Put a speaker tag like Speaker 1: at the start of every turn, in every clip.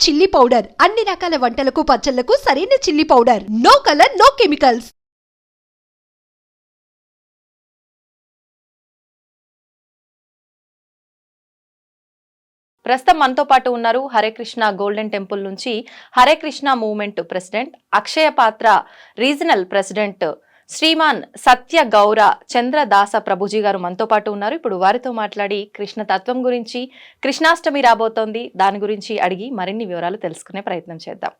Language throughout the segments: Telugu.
Speaker 1: చిల్లీ పౌడర్ అన్ని రకాల వంటలకు పచ్చళ్లకు సరైన chilli powder. No colour, no chemicals.
Speaker 2: ప్రస్తుతం మనతో పాటు ఉన్నారు హరే కృష్ణ గోల్డెన్ టెంపుల్ నుంచి Hare Krishna movement president, Akshaya Patra regional president Shriman సత్య గౌర చంద్రదాస ప్రభుజీ గారు మనతో పాటు ఉన్నారు. ఇప్పుడు వారితో మాట్లాడి కృష్ణ తత్వం గురించి, కృష్ణాష్టమి రాబోతోంది దాని గురించి అడిగి మరిన్ని వివరాలు తెలుసుకునే ప్రయత్నం చేద్దాం.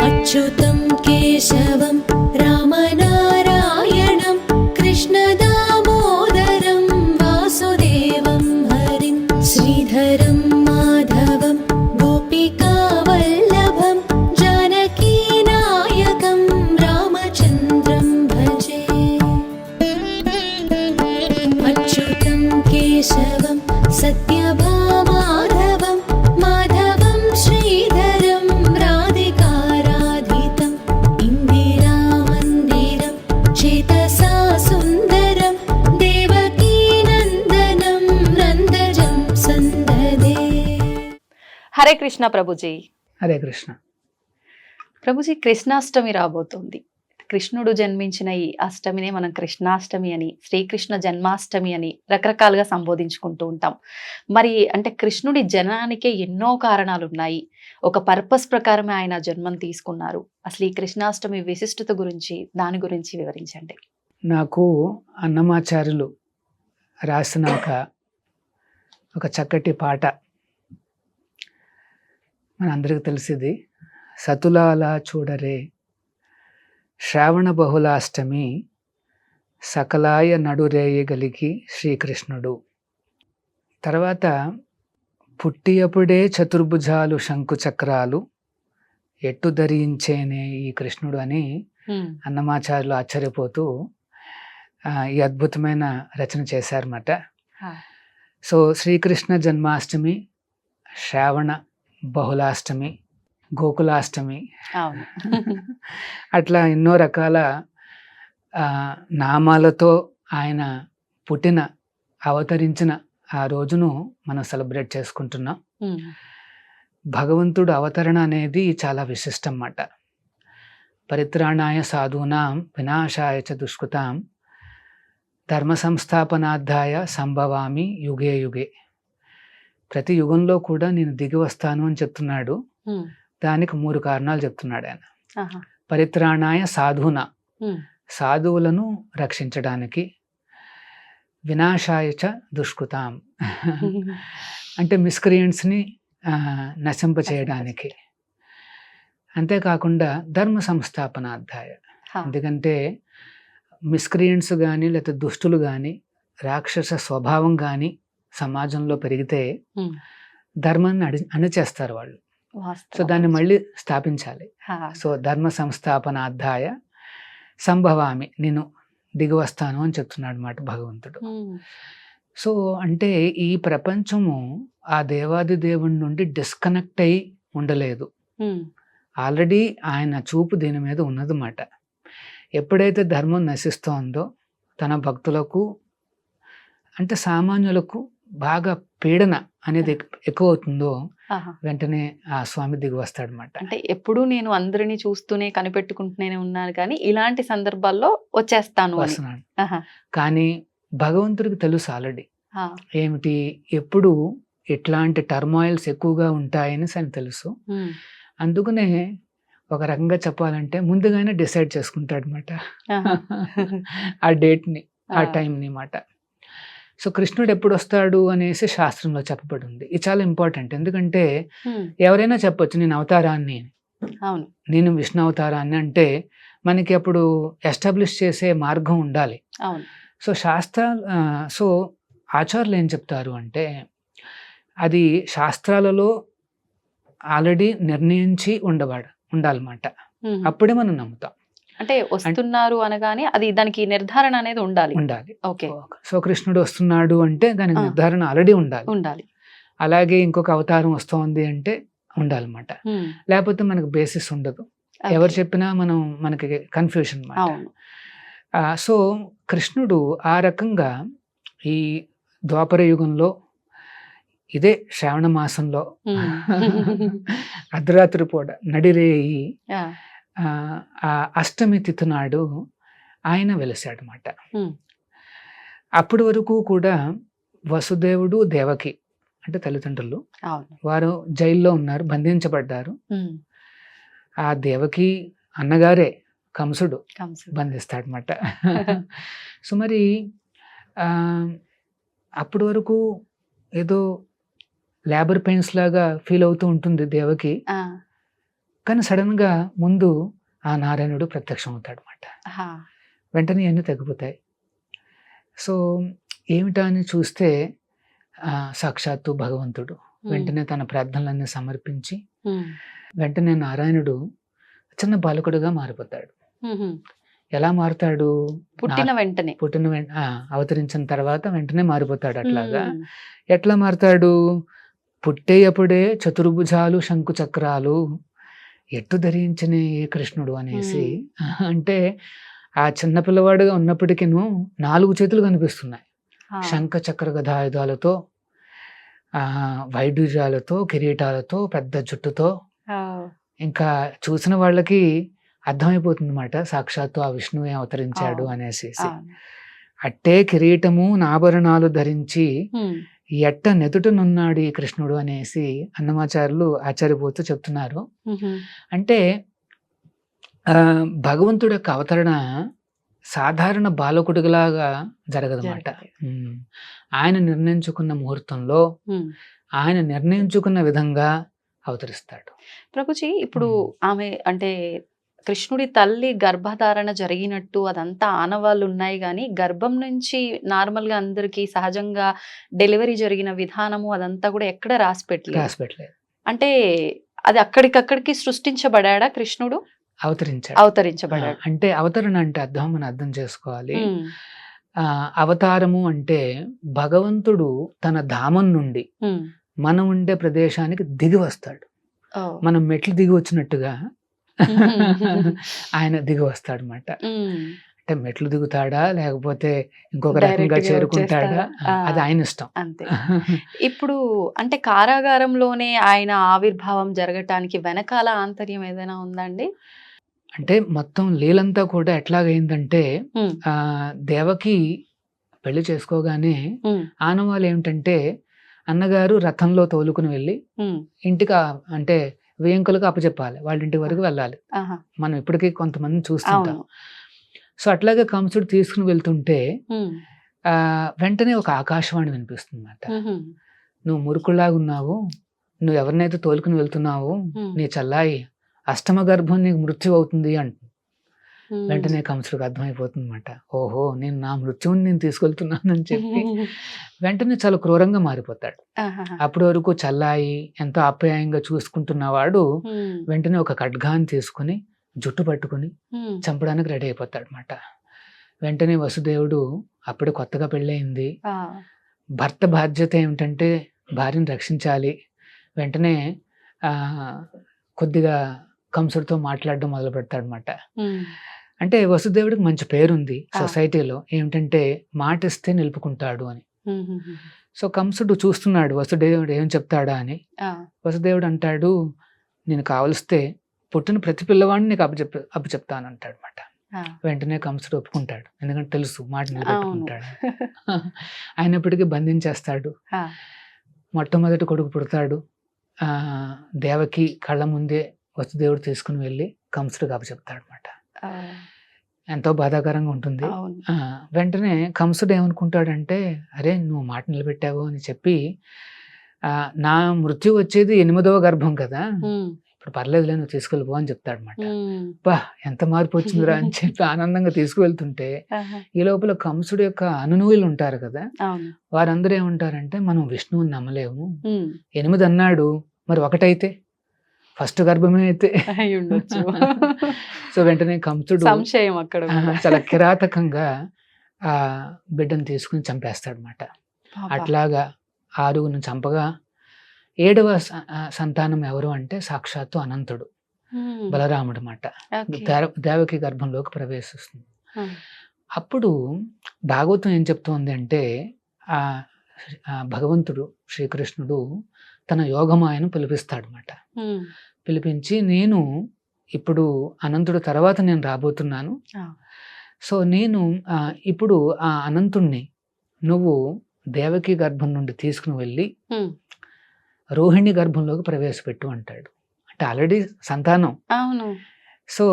Speaker 3: అచ్యుతం కేశవం రామనారాయణం కృష్ణ దామోదరం వాసుదేవం హరిం శ్రీధరం మాధవం గోపికా వల్లభం జానకీ నాయకం రామచంద్రం భజే. అచ్యుతం కేశవం సత్యభామాధవం మాధవం శ్రీధరం రాధికారాధితం ఇందిరా మందిరం చేతసా సుందరం దేవకీ నందనం నందజం సందదే.
Speaker 2: హరే కృష్ణ ప్రభుజీ.
Speaker 4: హరే కృష్ణ.
Speaker 2: ప్రభుజీ, కృష్ణాష్టమి రాబోతోంది. కృష్ణుడు జన్మించిన ఈ అష్టమినే మనం కృష్ణాష్టమి అని, శ్రీకృష్ణ జన్మాష్టమి అని రకరకాలుగా సంబోధించుకుంటూ ఉంటాం. మరి అంటే కృష్ణుడి జననానికే ఎన్నో కారణాలు ఉన్నాయి. ఒక పర్పస్ ప్రకారమే ఆయన జన్మం తీసుకున్నారు. అసలు ఈ కృష్ణాష్టమి విశిష్టత గురించి, దాని గురించి వివరించండి.
Speaker 4: నాకు అన్నమాచార్యులు రాసిన ఒక చక్కటి పాట మనందరికీ తెలిసింది. సతులాల చూడరే శ్రావణ బహుళాష్టమి సకలాయ నడురేయగలిగి శ్రీకృష్ణుడు. తర్వాత పుట్టియప్పుడే చతుర్భుజాలు శంకు చక్రాలు ఎట్టు ధరించేనే ఈ కృష్ణుడు అని అన్నమాచార్యులు ఆశ్చర్యపోతూ ఈ అద్భుతమైన రచన చేశారన్నమాట. సో శ్రీకృష్ణ జన్మాష్టమి, శ్రావణ బహుళాష్టమి, గోకులాష్టమి, అట్లా ఎన్నో రకాల నామాలతో ఆయన అవతరించిన ఆ రోజును మనం సెలబ్రేట్ చేసుకుంటున్నాం. భగవంతుడు అవతరణ అనేది చాలా విశిష్టం అన్నమాట. పరిత్రాణాయ సాధూనాం వినాశాయ చ దుష్కృతాం ధర్మ సంస్థాపనార్థాయ సంభవామి యుగే యుగే. ప్రతి యుగంలో కూడా నేను దిగి వస్తాను అని చెప్తున్నాడు. దానికి 3 కారణాలు చెప్తున్నాడు ఆయన. పరిత్రాణాయ సాధూనా, సాధువులను రక్షించడానికి, వినాశాయ చ దుష్కృతాం అంటే మిస్క్రియంట్స్ని నశింపచేయడానికి, అంతేకాకుండా ధర్మ సంస్థాపనార్థాయ. ఎందుకంటే మిస్క్రియంట్స్ కానీ లేకపోతే దుష్టులు కానీ రాక్షస స్వభావం కానీ సమాజంలో పెరిగితే ధర్మాన్ని అణిచేస్తారు వాళ్ళు. సో దాన్ని మళ్ళీ స్థాపించాలి. సో ధర్మ సంస్థాపనార్థాయ సంభవామి, నేను దిగి వస్తాను అని చెప్తున్నాడు అన్నమాట భగవంతుడు. సో అంటే ఈ ప్రపంచము ఆ దేవాది దేవుడి నుండి డిస్కనెక్ట్ అయి ఉండలేదు. ఆల్రెడీ ఆయన చూపు దీని మీద ఉన్నదన్నమాట. ఎప్పుడైతే ధర్మం నశిస్తోందో, తన భక్తులకు అంటే సామాన్యులకు బాగా పీడన అనేది ఎక్కువ అవుతుందో, వెంటనే ఆ స్వామి దిగి వస్తాడనమాట.
Speaker 2: అంటే ఎప్పుడు నేను అందరినీ చూస్తూనే కనిపెట్టుకుంటూనే ఉన్నాను, కానీ ఇలాంటి సందర్భాల్లో వస్తున్నాడు.
Speaker 4: కానీ భగవంతుడికి తెలుసు ఆల్రెడీ ఏమిటి, ఎప్పుడు ఎట్లాంటి టర్మాయిల్స్ ఎక్కువగా ఉంటాయని అని తెలుసు. అందుకనే ఒక రకంగా చెప్పాలంటే ముందుగానే డిసైడ్ చేసుకుంటాడు అనమాట ఆ డేట్ని, ఆ టైంని మాట. సో కృష్ణుడు ఎప్పుడు వస్తాడు అనేసి శాస్త్రంలో చెప్పబడి ఉంది. ఇది చాలా ఇంపార్టెంట్. ఎందుకంటే ఎవరైనా చెప్పొచ్చు నేను అవతారాన్ని, నేను విష్ణు అవతారాన్ని అంటే మనకి అప్పుడు ఎస్టాబ్లిష్ చేసే మార్గం ఉండాలి. సో సో ఆచార్యులు ఏం చెప్తారు అంటే అది శాస్త్రాలలో ఆల్రెడీ నిర్ణయించి ఉండాలన్నమాట. అప్పుడే మనం నమ్ముతాం.
Speaker 2: అంటే వస్తున్నారు అనగానే అది దానికి నిర్ధారణ అనేది ఉండాలి. ఓకే.
Speaker 4: సో కృష్ణుడు వస్తున్నాడు అంటే దానికి నిర్ధారణ ఆల్రెడీ ఉండాలి. అలాగే ఇంకొక అవతారం వస్తోంది అంటే ఉండాలన్నమాట. లేకపోతే మనకు బేసిస్ ఉండదు. ఎవరు చెప్పినా మనకి కన్ఫ్యూషన్ అన్నమాట. సో కృష్ణుడు ఆ రకంగా ఈ ద్వాపర యుగంలో ఇదే శ్రావణ మాసంలో అర్ధరాత్రి పూట నడిరేయి ఆ అష్టమి తిథి నాడు ఆయన వెలిసాడనమాట. అప్పటి వరకు కూడా వసుదేవుడు దేవకి అంటే తల్లిదండ్రులు వారు జైల్లో ఉన్నారు, బంధించబడ్డారు. ఆ దేవకి అన్నగారే కంసుడు బంధిస్తాడనమాట. సో మరి అప్పటి వరకు ఏదో లేబర్ పెయిన్స్ లాగా ఫీల్ అవుతూ ఉంటుంది దేవకి. కానీ సడన్ గా ముందు ఆ నారాయణుడు ప్రత్యక్షం అవుతాడు అనమాట. వెంటనే అన్నీ తగ్గిపోతాయి. సో ఏమిటా అని చూస్తే సాక్షాత్తు భగవంతుడు వెంటనే తన ప్రార్థనలన్నీ సమర్పించి వెంటనే నారాయణుడు చిన్న బాలకుడుగా మారిపోతాడు. ఎలా మారుతాడు?
Speaker 2: పుట్టిన
Speaker 4: అవతరించిన తర్వాత వెంటనే మారిపోతాడు. అట్లాగా ఎట్లా మారుతాడు? పుట్టేయప్పుడే చతుర్భుజాలు శంకు చక్రాలు ఎట్టు ధరించిన ఏ కృష్ణుడు అనేసి. అంటే ఆ చిన్న పిల్లవాడుగా ఉన్నప్పటికీ 4 చేతులు కనిపిస్తున్నాయి. శంఖ చక్ర గదాయుధాలతో, వైడూర్యాలతో, కిరీటాలతో, పెద్ద జుట్టుతో. ఇంకా చూసిన వాళ్ళకి అర్థమైపోతుంది అన్నమాట సాక్షాత్తు ఆ విష్ణువే అవతరించాడు అనేసి. అట్టే కిరీటము నాభరణాలు ధరించి ఎట్ట నెతుటనున్నాడు ఈ కృష్ణుడు అనేసి అన్నమాచార్యులు ఆశ్చర్యపోతూ చెప్తున్నారు. అంటే భగవంతుడి యొక్క అవతరణ సాధారణ బాలకుడిలాగా జరగదన్నమాట. ఆయన నిర్ణయించుకున్న ముహూర్తంలో ఆయన నిర్ణయించుకున్న విధంగా అవతరిస్తాడు.
Speaker 2: ప్రభుజీ ఇప్పుడు ఆమె అంటే కృష్ణుడి తల్లి గర్భధారణ జరిగినట్టు అదంతా ఆనవాళ్ళు ఉన్నాయి, కానీ గర్భం నుంచి నార్మల్ గా అందరికి సహజంగా డెలివరీ జరిగిన విధానము అదంతా కూడా ఎక్కడ రాసి పెట్టలేదు. అంటే అది అక్కడికక్కడికి సృష్టించబడా కృష్ణుడు? అవతరించబడాడు.
Speaker 4: అంటే అవతరణ అంటే మనం అర్థం చేసుకోవాలి. అవతారము అంటే భగవంతుడు తన ధామం నుండి మనం ఉండే ప్రదేశానికి దిగి వస్తాడు. మనం మెట్లు దిగి వచ్చినట్టుగా ఆయన దిగి వస్తాడు అన్నమాట. అంటే మెట్లు దిగుతాడా లేకపోతే ఇంకొక రకంగా చేరుకుంటాడా అది ఆయన ఇష్టం.
Speaker 2: అంతే. ఇప్పుడు అంటే కారాగారంలోనే ఆయన ఆవిర్భావం జరగటానికి వెనకాల ఆంతర్యం ఏదైనా ఉందండి?
Speaker 4: అంటే మొత్తం లీలంతా కూడా ఎట్లాగైందంటే దేవకి పెళ్లి చేసుకోగానే ఆనవాళ్ళు ఏమిటంటే అన్నగారు రథంలో తోలుకుని వెళ్ళి ఇంటికి అంటే వేంకులకు అప్పచెప్పాలి, వాళ్ళ ఇంటి వరకు వెళ్ళాలి. మనం ఇప్పటికీ కొంతమంది చూస్తుంటాం. సో అట్లాగే కంసుడు తీసుకుని వెళ్తుంటే వెంటనే ఒక ఆకాశవాణి వినిపిస్తుంది అన్నమాట. నువ్వు మురుకులాగా ఉన్నావు, నువ్వు ఎవరినైతే తోలుకుని వెళ్తున్నావు నీ చల్లాయి అష్టమ గర్భం నీకు మృత్యు అవుతుంది అంటుంది. వెంటనే కంసుడికి అర్థమైపోతుంది అన్నమాట. ఓహో నేను నా మృత్యువుని నేను తీసుకెళ్తున్నానని చెప్పి వెంటనే చాలా క్రూరంగా మారిపోతాడు. అప్పటి వరకు చల్లాయి ఎంతో ఆప్యాయంగా చూసుకుంటున్నవాడు వెంటనే ఒక ఖడ్గాన్ని తీసుకుని జుట్టు పట్టుకుని చంపడానికి రెడీ అయిపోతాడు అన్నమాట. వెంటనే వసుదేవుడు అప్పుడే కొత్తగా పెళ్ళయింది, భర్త బాధ్యత ఏమిటంటే భార్యను రక్షించాలి. వెంటనే కొద్దిగా కంసుడితో మాట్లాడడం మొదలు పెడతాడు అన్నమాట. అంటే వసుదేవుడికి మంచి పేరుంది సొసైటీలో, ఏమిటంటే మాట ఇస్తే నిలుపుకుంటాడు అని. సో కంసుడు చూస్తున్నాడు వసుదేవుడు ఏం చెప్తాడా అని. వసుదేవుడు అంటాడు, నేను కావలిస్తే పుట్టిన ప్రతి పిల్లవాడిని నీకు అప్పచెప్తాను అంటాడు అనమాట. వెంటనే కంసుడు ఒప్పుకుంటాడు, ఎందుకంటే తెలుసు మాట నిలబెట్టుకుంటాడు. అయినప్పటికీ బంధించేస్తాడు. మొట్టమొదటి కొడుకు పుడతాడు. దేవకి కళ్ళ ముందే వసుదేవుడు తీసుకుని వెళ్ళి కంసుడికి అప్పచెప్తాడు అనమాట. ఎంతో బాధాకరంగా ఉంటుంది. వెంటనే కంసుడు ఏమనుకుంటాడంటే, అరే నువ్వు మాట నిలబెట్టావు అని చెప్పి, నా మృత్యు వచ్చేది 8వ గర్భం కదా, ఇప్పుడు పర్లేదులే నువ్వు తీసుకెళ్ళిపో అని చెప్తాడు అనమాట. బా ఎంత మార్పు వచ్చిందిరా అని చెప్పి ఆనందంగా తీసుకువెళ్తుంటే ఈ లోపల కంసుడు యొక్క అనునూయులు ఉంటారు కదా, వారందరూ ఏమంటారంటే మనం విష్ణువుని నమ్మలేము, 8 అన్నాడు మరి 1 అయితే ఫస్ట్ గర్భమే అయితే ఉండొచ్చు. సో వెంటనే కంసుడు
Speaker 2: సంశయం అక్కడ
Speaker 4: చాలా కిరాతకంగా ఆ బిడ్డను తీసుకుని చంపేస్తాడు అనమాట. అట్లాగా 6 చంపగా 7వ సంతానం ఎవరు అంటే సాక్షాత్తు అనంతుడు బలరాముడు అన్నమాట. దేవకి గర్భంలోకి ప్రవేశిస్తుంది. అప్పుడు భాగవతం ఏం చెప్తోంది అంటే ఆ ఆ భగవంతుడు శ్రీకృష్ణుడు తన యోగమాయను పిలిపిస్తాడనమాట. పిలిపించి నేను ఇప్పుడు అనంతుడు తర్వాత నేను రాబోతున్నాను. సో నేను ఇప్పుడు ఆ అనంతుణ్ణి నువ్వు దేవకి గర్భం నుండి తీసుకుని వెళ్ళి రోహిణి గర్భంలోకి ప్రవేశపెట్టు అంటాడు. అంటే ఆల్రెడీ సంతానం.
Speaker 2: అవును.
Speaker 4: సో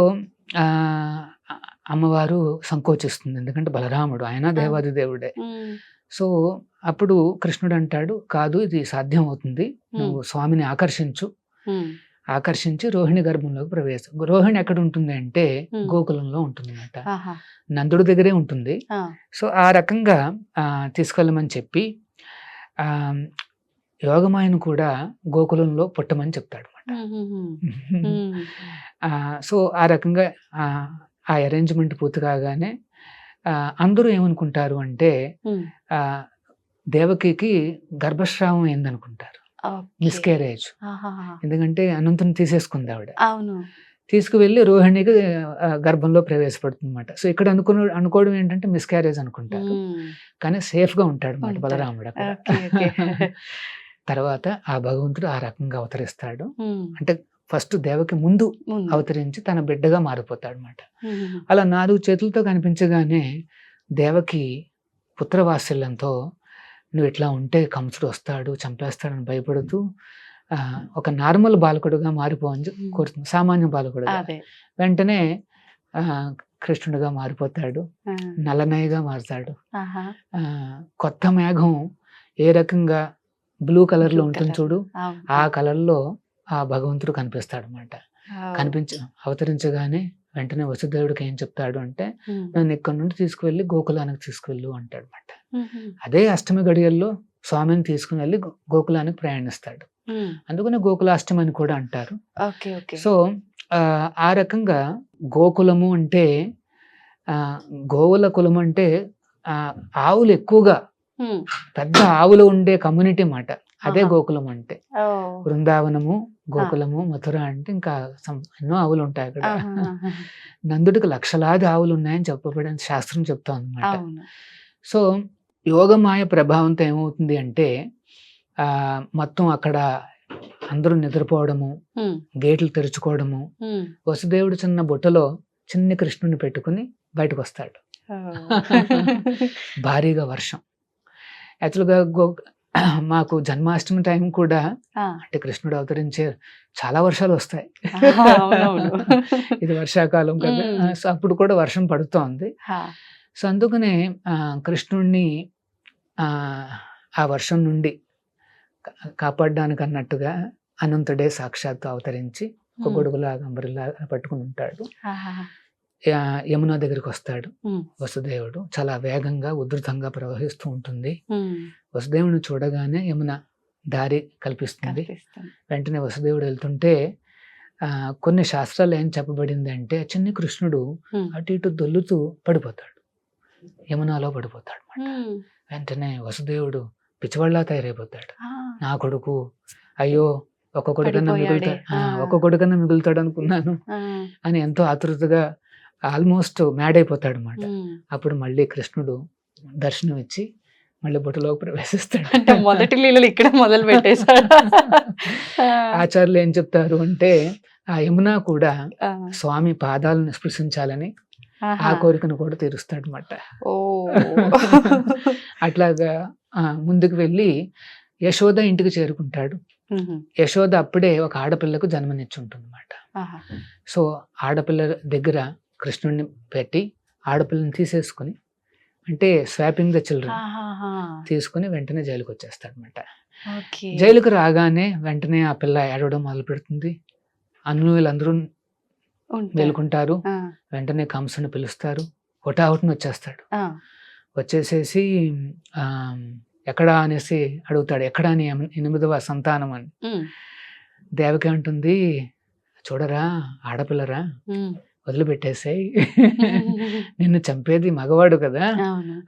Speaker 4: అమ్మవారు సంకోచిస్తుంది, ఎందుకంటే బలరాముడు ఆయన దేవాది దేవుడే. సో అప్పుడు కృష్ణుడు అంటాడు, కాదు ఇది సాధ్యం అవుతుంది, నువ్వు స్వామిని ఆకర్షించి రోహిణి గర్భంలోకి ప్రవేశం. రోహిణి ఎక్కడ ఉంటుంది అంటే గోకులంలో ఉంటుంది అన్నమాట, నందుడి దగ్గరే ఉంటుంది. సో ఆ రకంగా తీసుకెళ్ళమని చెప్పి యోగమాయను కూడా గోకులంలో పుట్టమని చెప్తాడు అన్నమాట. సో ఆ రకంగా ఆ అరేంజ్మెంట్ పూర్తి కాగానే అందరూ ఏమనుకుంటారు అంటే దేవకికి గర్భస్రావం అయిందనుకుంటారు, మిస్కేరేజ్. ఎందుకంటే అనంతుని తీసేసుకుంది ఆవిడ. తీసుకువెళ్ళి రోహిణికి గర్భంలో ప్రవేశపెడుతుంది అనమాట. సో ఇక్కడ అనుకోవడం ఏంటంటే మిస్క్యారేజ్ అనుకుంటారు, కానీ సేఫ్ గా ఉంటాడు అనమాట బలరాముడు అక్కడ. తర్వాత ఆ భగవంతుడు ఆ రకంగా అవతరిస్తాడు. అంటే ఫస్ట్ దేవకి ముందు అవతరించి తన బిడ్డగా మారిపోతాడు అనమాట. అలా 4 చేతులతో కనిపించగానే దేవకి పుత్రవాత్సల్యంతో నువ్వు ఇట్లా ఉంటే కంసుడు వస్తాడు చంపేస్తాడని భయపడుతూ ఒక నార్మల్ బాలకుడుగా మారిపోవని కోరుతుంది, సామాన్య బాలకుడుగా. వెంటనే కృష్ణుడిగా మారిపోతాడు, నల్లనయ్యగా మారుతాడు. కొత్త మేఘం ఏ రకంగా బ్లూ కలర్ లో ఉంటుంది చూడు, ఆ కలర్ లో ఆ భగవంతుడు కనిపిస్తాడు అనమాట. అవతరించగానే వెంటనే వసుదేవుడికి ఏం చెప్తాడు అంటే, నన్ను ఇక్కడి నుండి తీసుకువెళ్ళి గోకులానికి తీసుకువెళ్ళు అంటాడు అనమాట. అదే అష్టమి గడియల్లో స్వామిని తీసుకుని వెళ్ళి గోకులానికి ప్రయాణిస్తాడు. అందుకనే గోకులాష్టమి అని కూడా అంటారు. సో ఆ రకంగా గోకులము అంటే గోవుల కులము అంటే ఆవులు ఎక్కువగా పెద్ద ఆవులు ఉండే కమ్యూనిటీ మాట, అదే గోకులం అంటే. బృందావనము, గోకులము, మథుర అంటే ఇంకా ఎన్నో ఆవులు ఉంటాయి అక్కడ. నందుడికి లక్షలాది ఆవులు ఉన్నాయని చెప్పబడిన శాస్త్రం చెప్తా అన్నమాట. సో యోగమాయ ప్రభావంతో ఏమవుతుంది అంటే మొత్తం అక్కడ అందరూ నిద్రపోవడము, గేట్లు తెరుచుకోవడము, వసుదేవుడు చిన్న బుట్టలో చిన్ని కృష్ణుని పెట్టుకుని బయటకు వస్తాడు. భారీగా వర్షం. యాక్చువల్గా మాకు జన్మాష్టమి టైం కూడా అంటే కృష్ణుడు అవతరించే చాలా వర్షాలు వస్తాయి. ఇది వర్షాకాలం కదా, సో అప్పుడు కూడా వర్షం పడుతోంది. సో అందుకనే కృష్ణుడిని ఆ వర్షం నుండి కాపాడడానికి అన్నట్టుగా అనంతుడే సాక్షాత్తు అవతరించి ఒక గొడుగులాగా అంబరిలాగా పట్టుకుని ఉంటాడు. యమున దగ్గరికి వస్తాడు వసుదేవుడు. చాలా వేగంగా ఉధృతంగా ప్రవహిస్తూ ఉంటుంది. వసుదేవుని చూడగానే యమున దారి కల్పిస్తుంది. వెంటనే వసుదేవుడు వెళ్తుంటే కొన్ని శాస్త్రాలు ఏం చెప్పబడింది అంటే చిన్ని కృష్ణుడు అటు ఇటు దొల్లుతూ పడిపోతాడు, యమునాలో పడిపోతాడు. వెంటనే వసుదేవుడు పిచ్చివాళ్ళ తయారైపోతాడు. నా కొడుకు, అయ్యో ఒక్క కొడుకన్నా మిగులుతాడు అనుకున్నాను అని ఎంతో ఆతృతగా ఆల్మోస్ట్ మ్యాడ్ అయిపోతాడు అన్నమాట. అప్పుడు మళ్ళీ కృష్ణుడు దర్శనం ఇచ్చి మళ్ళీ బుట్టలోకి ప్రవేశిస్తాడు.
Speaker 2: అంటే మొదటి లీలలు ఇక్కడ మొదలు పెట్టేశాడు.
Speaker 4: ఆచార్యులు ఏం చెప్తారు అంటే ఆ యమున కూడా స్వామి పాదాలను స్పృశించాలని ఆ కోరికను కూడా తీరుస్తాడు అన్నమాట. అట్లాగా ముందుకు వెళ్ళి యశోద ఇంటికి చేరుకుంటాడు. యశోద అప్పుడే ఒక ఆడపిల్లకు జన్మనిచ్చుంటుంది అన్నమాట. సో ఆడపిల్ల దగ్గర కృష్ణుడిని పెట్టి ఆడపిల్లని తీసేసుకుని, అంటే స్వాపింగ్ ద చిల్డ్రన్ తీసుకుని వెంటనే జైలుకి వచ్చేస్తాడు అనమాట. జైలుకు రాగానే వెంటనే ఆ పిల్ల ఏడవడం మొదలు పెడుతుంది. వీళ్ళందరూ మేలుకుంటారు. వెంటనే కంసుని పిలుస్తారు. హుటాహుటిని వచ్చేస్తాడు. వచ్చేసేసి ఎక్కడా అనేసి అడుగుతాడు, ఎక్కడా అని 8వ సంతానం అని. దేవకి అంటుంది, చూడరా ఆడపిల్లరా, వదిలిపెట్టేసాయి, నిన్ను చంపేది మగవాడు కదా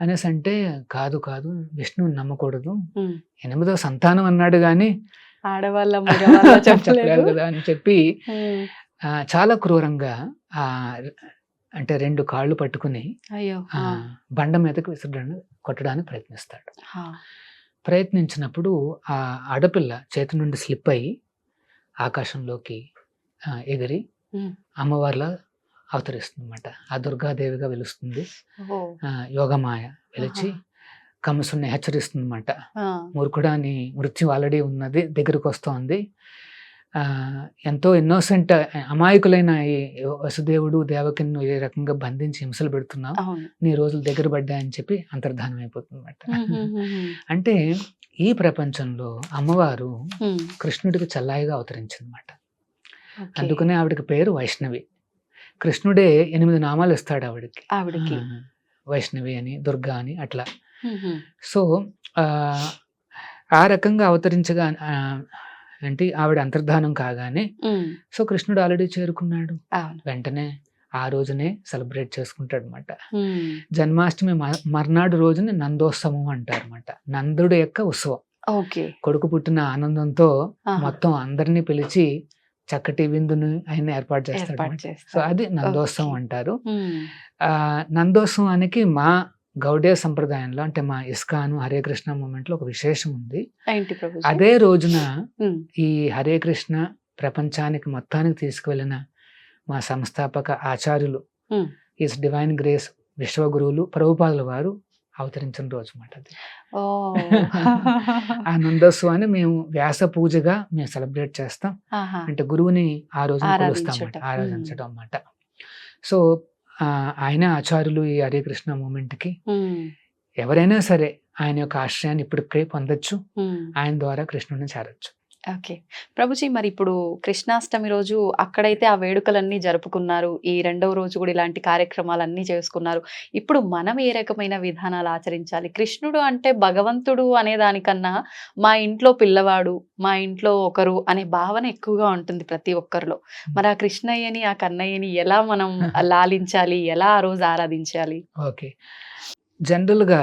Speaker 4: అనేసి అంటే, కాదు కాదు విష్ణువుని నమ్మకూడదు, 8వ సంతానం అన్నాడు గాని
Speaker 2: ఆడవాళ్ళ
Speaker 4: చెప్పలేదు కదా అని చెప్పి చాలా క్రూరంగా అంటే 2 కాళ్ళు పట్టుకుని
Speaker 2: అయ్యో
Speaker 4: బండ మీదకి కొట్టడానికి ప్రయత్నిస్తాడు.
Speaker 2: హా.
Speaker 4: ప్రయత్నించినప్పుడు ఆ ఆడపిల్ల చేతి నుండి స్లిప్ అయ్యి ఆకాశంలోకి ఎగిరి
Speaker 2: ఉమ్.
Speaker 4: అమ్మవారిలా అవతరిస్తుంది అన్నమాట. ఆ దుర్గాదేవిగా వెలుస్తుంది.
Speaker 2: ఓ.
Speaker 4: యోగమాయ వెలిచి కంసుని హెచ్చరిస్తుంది అన్నమాట.
Speaker 2: ఆ.
Speaker 4: మూర్ఖుడా నీ మృత్యు ఆల్రెడీ ఉన్నది, దగ్గరకు వస్తోంది. ఎంతో ఇన్నోసెంట్ అమాయకులైన ఈ వసుదేవుడు దేవకిని ఏ రకంగా బంధించి హింసలు పెడుతున్నావు,
Speaker 2: అవును.
Speaker 4: నీ రోజులు దగ్గర పడ్డాయని చెప్పి అంతర్ధానం అయిపోతుంది అన్నమాట.
Speaker 2: ఉమ్.
Speaker 4: అంటే ఈ ప్రపంచంలో అమ్మవారు
Speaker 2: ఉమ్.
Speaker 4: కృష్ణుడికి చల్లాయిగా అవతరించిందన్నమాట.
Speaker 2: ఓకే.
Speaker 4: అందుకనే ఆవిడకి పేరు వైష్ణవి. కృష్ణుడే 8 నామాలు ఇస్తాడు ఆవిడకి.
Speaker 2: ఆవిడకి.
Speaker 4: వైష్ణవి అని, దుర్గా అని అట్లా.
Speaker 2: ఉహు.
Speaker 4: సో ఆ రకంగా అవతరించగా అంటే ఆవిడ అంతర్ధానం కాగానే
Speaker 2: ఉమ్.
Speaker 4: సో కృష్ణుడు ఆల్రెడీ చేరుకున్నాడు.
Speaker 2: అవును.
Speaker 4: వెంటనే ఆ రోజునే సెలబ్రేట్ చేసుకుంటాడు అనమాట.
Speaker 2: ఉమ్.
Speaker 4: జన్మాష్టమి మర్నాడు రోజుని నందోత్సవం అంటారు అనమాట. నందుడి యొక్క ఉత్సవం.
Speaker 2: ఓకే.
Speaker 4: కొడుకు పుట్టిన ఆనందంతో
Speaker 2: ఆహా.
Speaker 4: మొత్తం అందరినీ పిలిచి చక్కటి విందును ఆయన ఏర్పాటు చేస్తాడు
Speaker 2: ఏర్పాటు
Speaker 4: అన్నమాట.
Speaker 2: చేస్తారు.
Speaker 4: సో అది నందోత్సవం
Speaker 2: ఓకే.
Speaker 4: అంటారు.
Speaker 2: ఉమ్.
Speaker 4: నందోత్సవానికి మా గౌడీయ సంప్రదాయంలో అంటే మా ఇస్కాను హరే కృష్ణ మూమెంట్లో ఒక విశేషం ఉంది.
Speaker 2: ఏంటి ప్రభుజీ?
Speaker 4: అదే రోజున
Speaker 2: ఉమ్.
Speaker 4: ఈ హరే కృష్ణ ప్రపంచానికి మొత్తానికి తీసుకువెళ్ళిన మా సంస్థాపక ఆచార్యులు
Speaker 2: ఉమ్.
Speaker 4: ఈస్ డివైన్ గ్రేస్ విశ్వగురువులు ప్రభుపాదుల వారు అవతరించిన రోజు అన్నమాట అది.
Speaker 2: ఓ.
Speaker 4: ఆ నందోత్సవాన్ని మేము వ్యాస పూజగా మేము సెలబ్రేట్ చేస్తాం.
Speaker 2: ఆహా.
Speaker 4: అంటే గురువుని ఆ రోజు
Speaker 2: ఆరాధించటం.
Speaker 4: కొలుస్తాం, ఆరాధించడం అన్నమాట. సో ఆయన ఆచార్యులు ఈ హరే కృష్ణ మూమెంట్కి
Speaker 2: ఉమ్.
Speaker 4: ఎవరైనా సరే ఆయన యొక్క ఆశ్రయాన్ని ఇప్పటికే పొందొచ్చు,
Speaker 2: ఉమ్.
Speaker 4: ఆయన ద్వారా కృష్ణుడిని చేరొచ్చు.
Speaker 2: ఓకే ప్రభుజీ, మరి ఇప్పుడు కృష్ణాష్టమి రోజు అక్కడైతే ఆ వేడుకలన్నీ జరుపుకున్నారు, ఈ రెండవ రోజు కూడా ఇలాంటి కార్యక్రమాలన్నీ చేసుకున్నారు. ఇప్పుడు మనం ఏ రకమైన విధానాలు ఆచరించాలి? కృష్ణుడు అంటే భగవంతుడు అనే దానికన్నా మా ఇంట్లో పిల్లవాడు, మా ఇంట్లో ఒకరు అనే భావన ఎక్కువగా ఉంటుంది ప్రతి ఒక్కరిలో. మరి ఆ కృష్ణయ్యని ఆ కన్నయ్యని ఎలా మనం లాలించాలి, ఎలా ఆ రోజు ఆరాధించాలి?
Speaker 4: ఓకే, జనరల్గా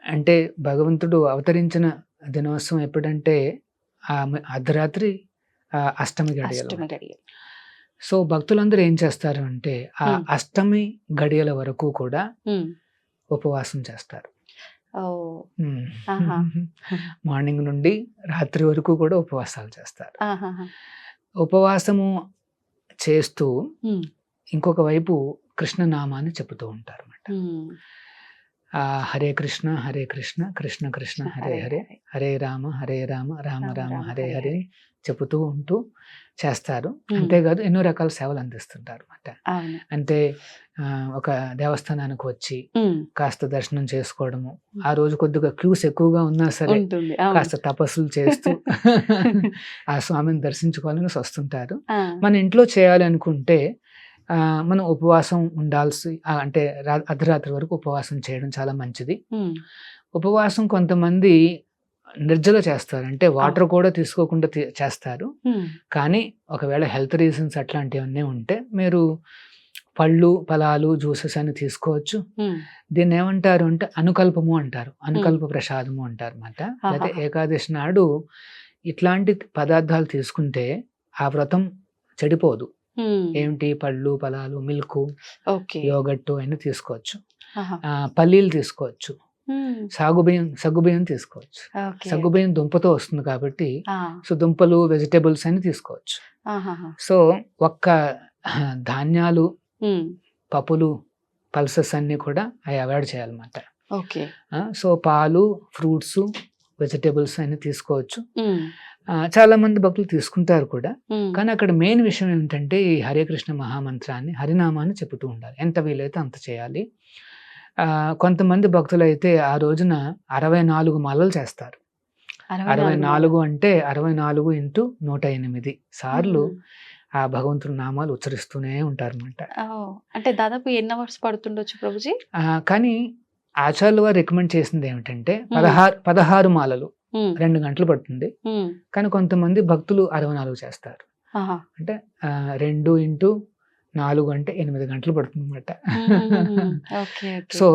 Speaker 4: అంటే భగవంతుడు అవతరించిన దినోత్సవం ఎప్పుడంటే అర్ధరాత్రి అష్టమి గడియలు.
Speaker 2: అష్టమి గడియ.
Speaker 4: సో భక్తులందరూ ఏం చేస్తారు అంటే ఆ అష్టమి గడియల వరకు కూడా
Speaker 2: ఉమ్.
Speaker 4: ఉపవాసం చేస్తారు.
Speaker 2: ఓ. ఆహా.
Speaker 4: మార్నింగ్ నుండి రాత్రి వరకు కూడా ఉపవాసాలు చేస్తారు.
Speaker 2: ఆహాహా.
Speaker 4: ఉపవాసము చేస్తూ
Speaker 2: ఉమ్.
Speaker 4: ఇంకొక వైపు కృష్ణనామాన్ని చెబుతూ ఉంటారు అన్నమాట.
Speaker 2: ఉమ్.
Speaker 4: హరే కృష్ణ కృష్ణ కృష్ణ హరే హరే, హరే రామ రామ రామ హరే హరే చెబుతూ ఉంటూ చేస్తారు. అంతేకాదు ఎన్నో రకాల సేవలు అందిస్తుంటారు అన్నమాట.
Speaker 2: అవును.
Speaker 4: అంటే ఒక దేవస్థానానికి వచ్చి
Speaker 2: ఉమ్.
Speaker 4: కాస్త దర్శనం చేసుకోవడము, ఆ రోజు కొద్దిగా క్యూస్ ఎక్కువగా ఉన్నా సరే
Speaker 2: ఉంటుంది. అవును.
Speaker 4: కాస్త తపస్సులు చేస్తూ ఆ స్వామిని దర్శించుకోవాలని వస్తుంటారు.
Speaker 2: ఆ.
Speaker 4: మన ఇంట్లో చేయాలి అనుకుంటే మనం ఉపవాసం ఉండాల్సి అంటే అర్ధరాత్రి వరకు ఉపవాసం చేయడం చాలా మంచిది.
Speaker 2: ఉమ్.
Speaker 4: ఉపవాసం కొంతమంది నిర్జల చేస్తారు, అంటే వాటర్ కూడా తీసుకోకుండా చేస్తారు.
Speaker 2: ఉమ్.
Speaker 4: కానీ ఒకవేళ హెల్త్ రీజన్స్ అట్లాంటివన్నీ ఉంటే మీరు పళ్ళు ఫలాలు జ్యూసెస్ అని తీసుకోవచ్చు.
Speaker 2: ఉమ్.
Speaker 4: దీన్ని ఏమంటారు అంటే అనుకల్పము అంటారు, అనుకల్ప ప్రసాదము అంటారు అన్నమాట. అయితే ఏకాదశి నాడు ఇట్లాంటి పదార్థాలు తీసుకుంటే ఆ వ్రతం చెడిపోదు.
Speaker 2: ఉమ్.
Speaker 4: ఏమిటి పళ్ళు ఫలాలు, మిల్క్,
Speaker 2: ఓకే.
Speaker 4: యోగట్టు అన్ని తీసుకోవచ్చు.
Speaker 2: ఆహా.
Speaker 4: పల్లీలు తీసుకోవచ్చు,
Speaker 2: ఉమ్.
Speaker 4: సగ్గుబియ్యం తీసుకోవచ్చు.
Speaker 2: ఓకే.
Speaker 4: సగ్గుబియ్యం దుంపతో వస్తుంది కాబట్టి
Speaker 2: ఆ.
Speaker 4: సో దుంపలు వెజిటేబుల్స్ అని తీసుకోవచ్చు.
Speaker 2: ఆహాహా.
Speaker 4: సో ఒక్క ధాన్యాలు,
Speaker 2: ఉమ్.
Speaker 4: పప్పులు, పల్సెస్ అన్ని కూడా అవి అవాయిడ్ చేయాలన్నమాట.
Speaker 2: ఓకే.
Speaker 4: సో పాలు, ఫ్రూట్స్, వెజిటేబుల్స్ అన్ని తీసుకోవచ్చు.
Speaker 2: ఉమ్.
Speaker 4: చాలా మంది భక్తులు తీసుకుంటారు కూడా.
Speaker 2: ఉమ్.
Speaker 4: కానీ అక్కడ మెయిన్ విషయం ఏమిటంటే ఈ హరే కృష్ణ మహామంత్రాన్ని, హరినామాన్ని చెబుతూ ఉండాలి. ఎంత వీలైతే అంత చేయాలి. కొంతమంది భక్తులు అయితే ఆ రోజున 64 మాలలు చేస్తారు. 64 అంటే 64 ఇంటూ 108 సార్లు ఆ భగవంతుడి నామాలు ఉచ్చరిస్తూనే ఉంటారు అన్నమాట.
Speaker 2: అంటే దాదాపు ఎన్ని అవర్స్ పడుతుండొచ్చు ప్రభుజీ?
Speaker 4: కానీ ఆచార్యులు వారు రికమెండ్ చేసింది ఏమిటంటే 16 మాలలు 2 గంటలు పడుతుంది. కానీ కొంతమంది భక్తులు 64 చేస్తారు. అంటే 2 ఇంటూ 4 అంటే 8 గంటలు పడుతుంది అన్నమాట. సో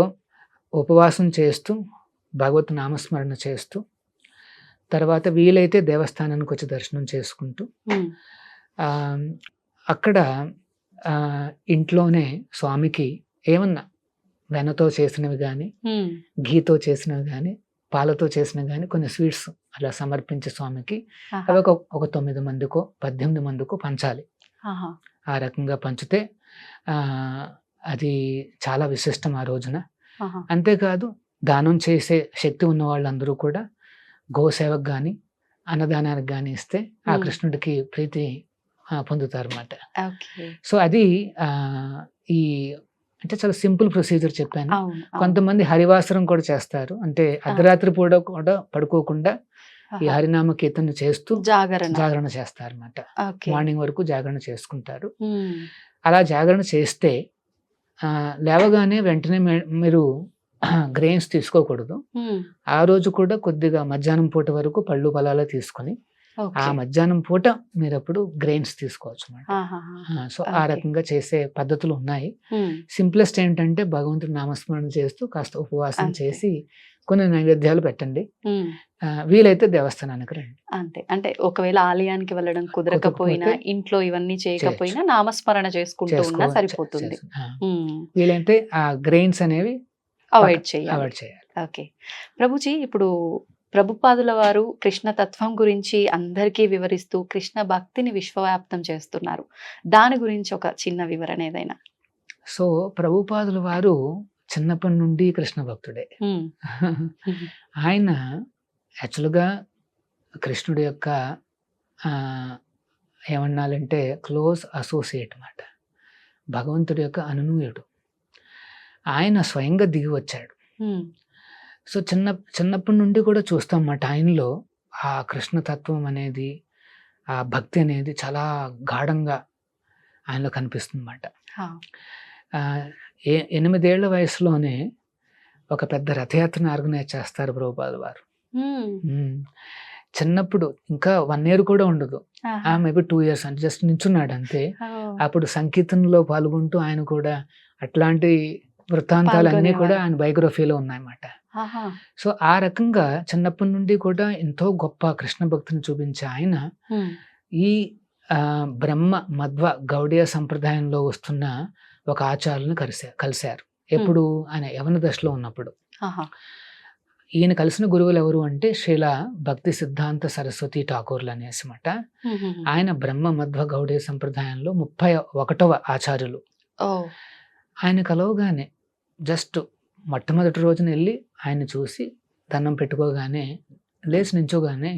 Speaker 4: ఉపవాసం చేస్తూ భగవత్ నామస్మరణ చేస్తూ తర్వాత వీలైతే దేవస్థానానికి వచ్చి దర్శనం చేసుకుంటూ అక్కడ ఇంట్లోనే స్వామికి ఏమన్నా వెన్నతో చేసినవి కానీ, ఘీతో చేసినవి కానీ, పాలతో చేసినవి కానీ కొన్ని స్వీట్స్ అలా సమర్పించి స్వామికి అవి ఒక 9 మందికో 18 మందికో పంచాలి. ఆ రకంగా పంచితే అది చాలా విశిష్టం ఆ రోజున. అంతేకాదు దానం చేసే శక్తి ఉన్న వాళ్ళందరూ కూడా గోసేవకు కానీ అన్నదానానికి కానీ ఇస్తే ఆ కృష్ణుడికి ప్రీతి పొందుతారు అన్నమాట. సో అది ఈ అంటే చాలా సింపుల్ ప్రొసీజర్ చెప్పాను. కొంతమంది హరివాసరం కూడా చేస్తారు, అంటే అర్ధరాత్రి పూట కూడా పడుకోకుండా ఈ హరినామ కీర్తన చేస్తూ జాగరణ చేస్తారు అన్నమాట. మార్నింగ్ వరకు జాగరణ చేసుకుంటారు. అలా జాగరణ చేస్తే లేవగానే వెంటనే మీరు గ్రెయిన్స్ తీసుకోకూడదు. ఆ రోజు కూడా కొద్దిగా మధ్యాహ్నం పూట వరకు పళ్ళు ఫలాలు తీసుకొని ఆ మధ్యాహ్నం పూట మీరు అప్పుడు గ్రెయిన్స్ తీసుకోవచ్చు అన్నమాట. సో ఆ రకంగా చేసే పద్ధతులు ఉన్నాయి. సింప్లెస్ట్ ఏంటంటే భగవంతుడు నామస్మరణ చేస్తూ కాస్త ఉపవాసం చేసి కొన్ని నైవేద్యాలు పెట్టండి. వీలైతే దేవస్థానానికి రండి.
Speaker 2: అంతే. అంటే ఒకవేళ ఆలయానికి వెళ్ళడం కుదరకపోయినా, ఇంట్లో ఇవన్నీ చేయకపోయినా నామస్మరణ చేసుకుంటూ ఉన్నా సరిపోతుంది.
Speaker 4: వీలైతే ఆ గ్రెయిన్స్ అనేవి
Speaker 2: అవాయిడ్ చేయాలి. ఓకే ప్రభుజీ, ఇప్పుడు ప్రభుపాదుల వారు కృష్ణ తత్వం గురించి అందరికీ వివరిస్తూ కృష్ణ భక్తిని విశ్వవ్యాప్తం చేస్తున్నారు. దాని గురించి ఒక చిన్న వివరణ ఏదైనా.
Speaker 4: సో ప్రభుపాదుల వారు చిన్నప్పటి నుండి కృష్ణ భక్తుడే. ఆయన యాక్చువల్గా కృష్ణుడి యొక్క ఏమన్నాలంటే క్లోజ్ అసోసియేట్ అన్నమాట, భగవంతుడి యొక్క అనునూయుడు. ఆయన స్వయంగా దిగి వచ్చాడు. సో చిన్నప్పటి నుండి కూడా చూస్తాం అన్నమాట ఆయనలో ఆ కృష్ణతత్వం అనేది, ఆ భక్తి అనేది చాలా గాఢంగా ఆయనలో కనిపిస్తుంది అన్నమాట. 8 ఏళ్ల వయసులోనే ఒక పెద్ద రథయాత్రను ఆర్గనైజ్ చేస్తారు ప్రభుపాదుల వారు. చిన్నప్పుడు ఇంకా 1 year కూడా ఉండదు, మేబీ 2 years అంటే జస్ట్ నించున్నాడు అంతే. అప్పుడు సంకీర్తనలో పాల్గొంటూ ఆయన కూడా అట్లాంటి వృత్తాంతాలన్నీ కూడా ఆయన బయోగ్రఫీలో ఉన్నాయన్నమాట. సో ఆ రకంగా చిన్నప్పటి నుండి కూడా ఎంతో గొప్ప కృష్ణ భక్తిని చూపించే ఆయన ఈ బ్రహ్మ మధ్వ గౌడీయ సంప్రదాయంలో వస్తున్న ఒక ఆచార్యులను కలిశారు. ఎప్పుడు ఆయన యవన దశలో ఉన్నప్పుడు. ఈయన కలిసిన గురువులు ఎవరు అంటే శ్రీల భక్తి సిద్ధాంత సరస్వతి ఠాకూర్లు అనేసి మాట. ఆయన బ్రహ్మ మధ్వ గౌడీయ సంప్రదాయంలో 31వ ఆచార్యులు. ఆయన కలవగానే జస్ట్ మొట్టమొదటి రోజున వెళ్ళి ఆయన చూసి దండం పెట్టుకోగానే లేచి నించోగానే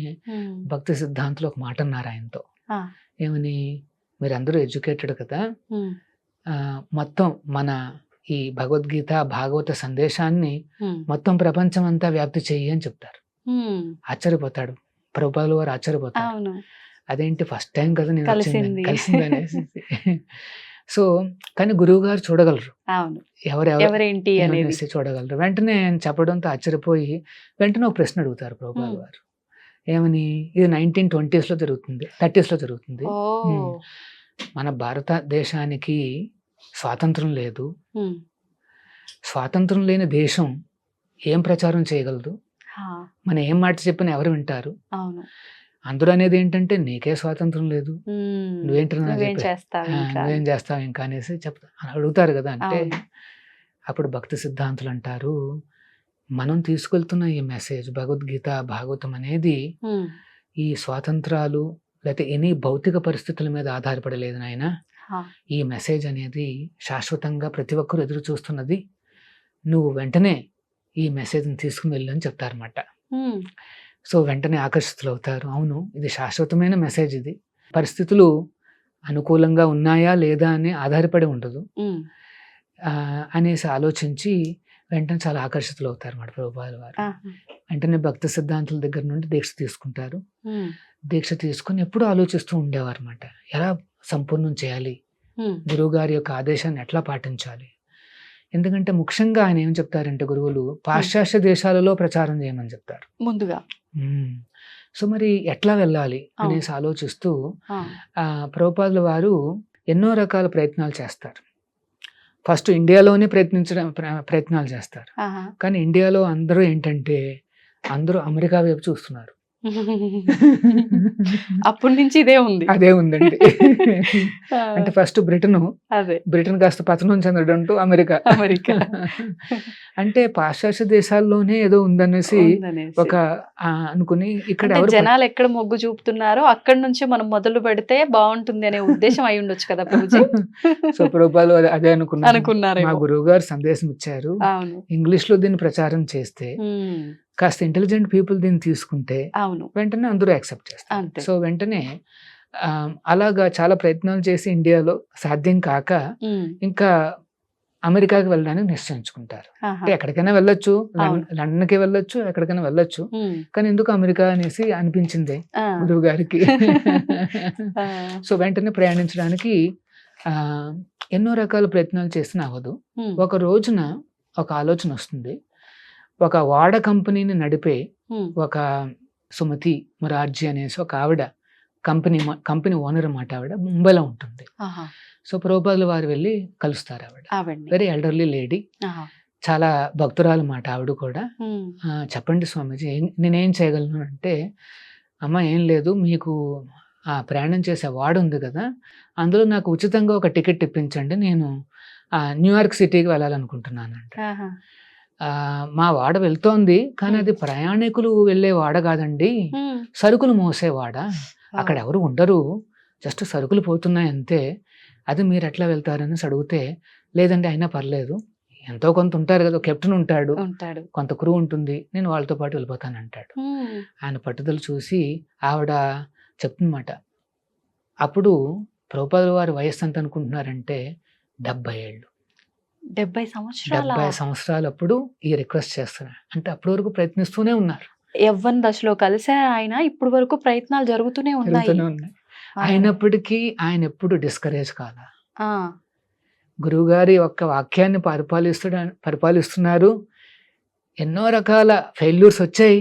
Speaker 4: భక్తి సిద్ధాంతులు ఒక మాట అన్నారు ఆయనతో. ఏమని, మీరందరూ ఎడ్యుకేటెడ్ కదా, మొత్తం మన ఈ భగవద్గీత భాగవత సందేశాన్ని మొత్తం ప్రపంచం అంతా వ్యాప్తి చెయ్యి అని చెప్తారు. ఆశ్చర్యపోతాడు ప్రభుపాదుల వారు, ఆశ్చర్యపోతాడు. అదేంటి ఫస్ట్ టైం కదా నేను కలిసింది అనేసి. సో కానీ గురువు గారు చూడగలరు, ఎవరెవరేంటి అనేసి చూడగలరు. వెంటనే చెప్పడంతో ఆశ్చర్యపోయి వెంటనే ఒక ప్రశ్న అడుగుతారు ప్రభుపాదుల వారు. ఏమని, ఇది 1920s లో జరుగుతుంది, 30s లో జరుగుతుంది. మన భారతదేశానికి స్వాతంత్రం లేదు, స్వాతంత్రం లేని దేశం ఏం ప్రచారం చేయగలదు, మనం ఏం మాట చెప్పినా ఎవరు వింటారు. అందరూ అనేది ఏంటంటే నీకే స్వాతంత్రం లేదు, నువ్వేం చేస్తావు ఇంకా అనేసి అడుగుతారు కదా. అంటే అప్పుడు భక్తి సిద్ధాంతులు అంటారు, మనం తీసుకెళ్తున్న ఈ మెసేజ్ భగవద్గీత భాగవతం అనేది ఈ స్వాతంత్రాలు లేకపోతే ఎనీ భౌతిక పరిస్థితుల మీద ఆధారపడలేదు నాయన. ఈ మెసేజ్ అనేది శాశ్వతంగా ప్రతి ఒక్కరు ఎదురు చూస్తున్నది, నువ్వు వెంటనే ఈ మెసేజ్ని తీసుకుని వెళ్ళు అని చెప్తారన్నమాట. సో వెంటనే ఆకర్షితులు అవుతారు. అవును, ఇది శాశ్వతమైన మెసేజ్, ఇది పరిస్థితులు అనుకూలంగా ఉన్నాయా లేదా అని ఆధారపడి ఉండదు అనేసి ఆలోచించి వెంటనే చాలా ఆకర్షితులు అవుతారు అన్నమాట ప్రభుపాదుల వారు. వెంటనే భక్తి సిద్ధాంతుల దగ్గర నుండి దీక్ష తీసుకుంటారు. దీక్ష తీసుకుని ఎప్పుడూ ఆలోచిస్తూ ఉండేవారు అన్నమాట, ఎలా సంపూర్ణం చేయాలి, గురువు గారి యొక్క ఆదేశాన్ని ఎట్లా పాటించాలి. ఎందుకంటే ముఖ్యంగా ఆయన ఏం చెప్తారంటే గురువులు పాశ్చాత్య దేశాలలో ప్రచారం చేయమని చెప్తారు ముందుగా. సో మరి ఎట్లా వెళ్ళాలి అనేసి ఆలోచిస్తూ ప్రభుపాదుల వారు ఎన్నో రకాల ప్రయత్నాలు చేస్తారు. ఫస్ట్ ఇండియాలోనే ప్రయత్నాలు చేస్తారు. కానీ ఇండియాలో అందరూ ఏంటంటే అందరూ అమెరికా వైపు చూస్తున్నారు.
Speaker 2: అప్పటి నుంచి ఇదే ఉంది.
Speaker 4: అదే ఉందండి.
Speaker 2: ఆ,
Speaker 4: అంటే ఫస్ట్
Speaker 2: అదే
Speaker 4: బ్రిటన్ కాస్త పతనం చెందడంటూ అమెరికా.
Speaker 2: అమెరికా
Speaker 4: అంటే పాశ్చాత్య దేశాల్లోనే ఏదో ఉందనేసి
Speaker 2: ఉందనేసి.
Speaker 4: ఒక అనుకుని ఇక్కడ
Speaker 2: అంటే
Speaker 4: ఎవరు
Speaker 2: జనాలు ఎక్కడ మొగ్గు చూపుతున్నారో అక్కడి నుంచి మనం మొదలు పెడితే బాగుంటుంది అనే ఉద్దేశం అయి ఉండొచ్చు కదా ప్రభుజీ.
Speaker 4: సో ప్రభుపాలు అదే అనుకున్నారు. మా
Speaker 2: అనుకున్నారేమో.
Speaker 4: గురువు గారు సందేశం ఇచ్చారు,
Speaker 2: అవును.
Speaker 4: ఇంగ్లీష్ లో దీన్ని ప్రచారం చేస్తే కాస్త ఇంటెలిజెంట్ పీపుల్ దీన్ని తీసుకుంటే
Speaker 2: అవును
Speaker 4: వెంటనే అందరూ యాక్సెప్ట్ చేస్తారు.
Speaker 2: అంతే.
Speaker 4: సో వెంటనే అలాగా చాలా ప్రయత్నాలు చేసి ఇండియాలో సాధ్యం కాక ఇంకా అమెరికాకి వెళ్ళడానికి నిశ్చయించుకుంటారు. అంటే ఎక్కడికైనా వెళ్ళొచ్చు, లండన్కి వెళ్ళొచ్చు, ఎక్కడికైనా వెళ్ళొచ్చు, కానీ ఎందుకు అమెరికా అనేసి అనిపించింది గురువు గారికి. సో వెంటనే ప్రయాణించడానికి ఎన్నో రకాల ప్రయత్నాలు చేసిన అవ్వదు. ఒక రోజున ఒక ఆలోచన వస్తుంది. ఒక వాడ కంపెనీని నడిపే ఒక సుమతి మురార్జీ అనేసి ఒక ఆవిడ కంపెనీ ఓనర్ అన్నమాట. ఆవిడ ముంబైలో ఉంటుంది. సో ప్రభుపాదుల వారు వెళ్ళి కలుస్తారు. ఆవిడ వెరీ ఎల్డర్లీ లేడీ, చాలా భక్తురాలు మాట ఆవిడ కూడా. చెప్పండి స్వామీజీ, నేనేం చేయగలను అంటే, అమ్మ ఏం లేదు, మీకు ఆ ప్రయాణం చేసే వాడు ఉంది కదా, అందులో నాకు ఉచితంగా ఒక టికెట్ ఇప్పించండి, నేను న్యూయార్క్ సిటీకి వెళ్ళాలనుకుంటున్నానంట. మా వాడ వెళ్తోంది, కానీ అది ప్రయాణికులు వెళ్ళే వాడ కాదండి, సరుకులు మోసే వాడ. అక్కడ ఎవరు ఉండరు, జస్ట్ సరుకులు పోతున్నాయి అంతే. అది మీరు ఎట్లా వెళ్తారని అడిగితే, లేదండి అయినా పర్లేదు, ఎంతో కొంత ఉంటారు కదా, కెప్టెన్ ఉంటాడు, కొంత క్రూ ఉంటుంది, నేను వాళ్ళతో పాటు వెళ్ళిపోతాను అంటాడు. ఆయన పట్టుదల చూసి ఆవిడ చెప్తున్నమాట. అప్పుడు ప్రభుపాదుల వారి వయస్సు ఎంత అనుకుంటున్నారంటే 70 ఏళ్ళు.
Speaker 2: 70
Speaker 4: సంవత్సరాలు అప్పుడు ఈ రిక్వెస్ట్ చేస్తున్నారు. అంటే అప్పటి వరకు ప్రయత్నిస్తూనే ఉన్నారు.
Speaker 2: యవ్వన దశలో కలిసారు ఆయన, ఇప్పుడు వరకు ప్రయత్నాలు జరుగుతూనే ఉన్నాయి.
Speaker 4: అయినప్పటికీ ఆయన ఎప్పుడు డిస్కరేజ్ కాల. గురువు గారి ఒక్క వాక్యాన్ని పరిపాలిస్తున్నారు. ఎన్నో రకాల ఫెయిల్యూర్స్ వచ్చాయి,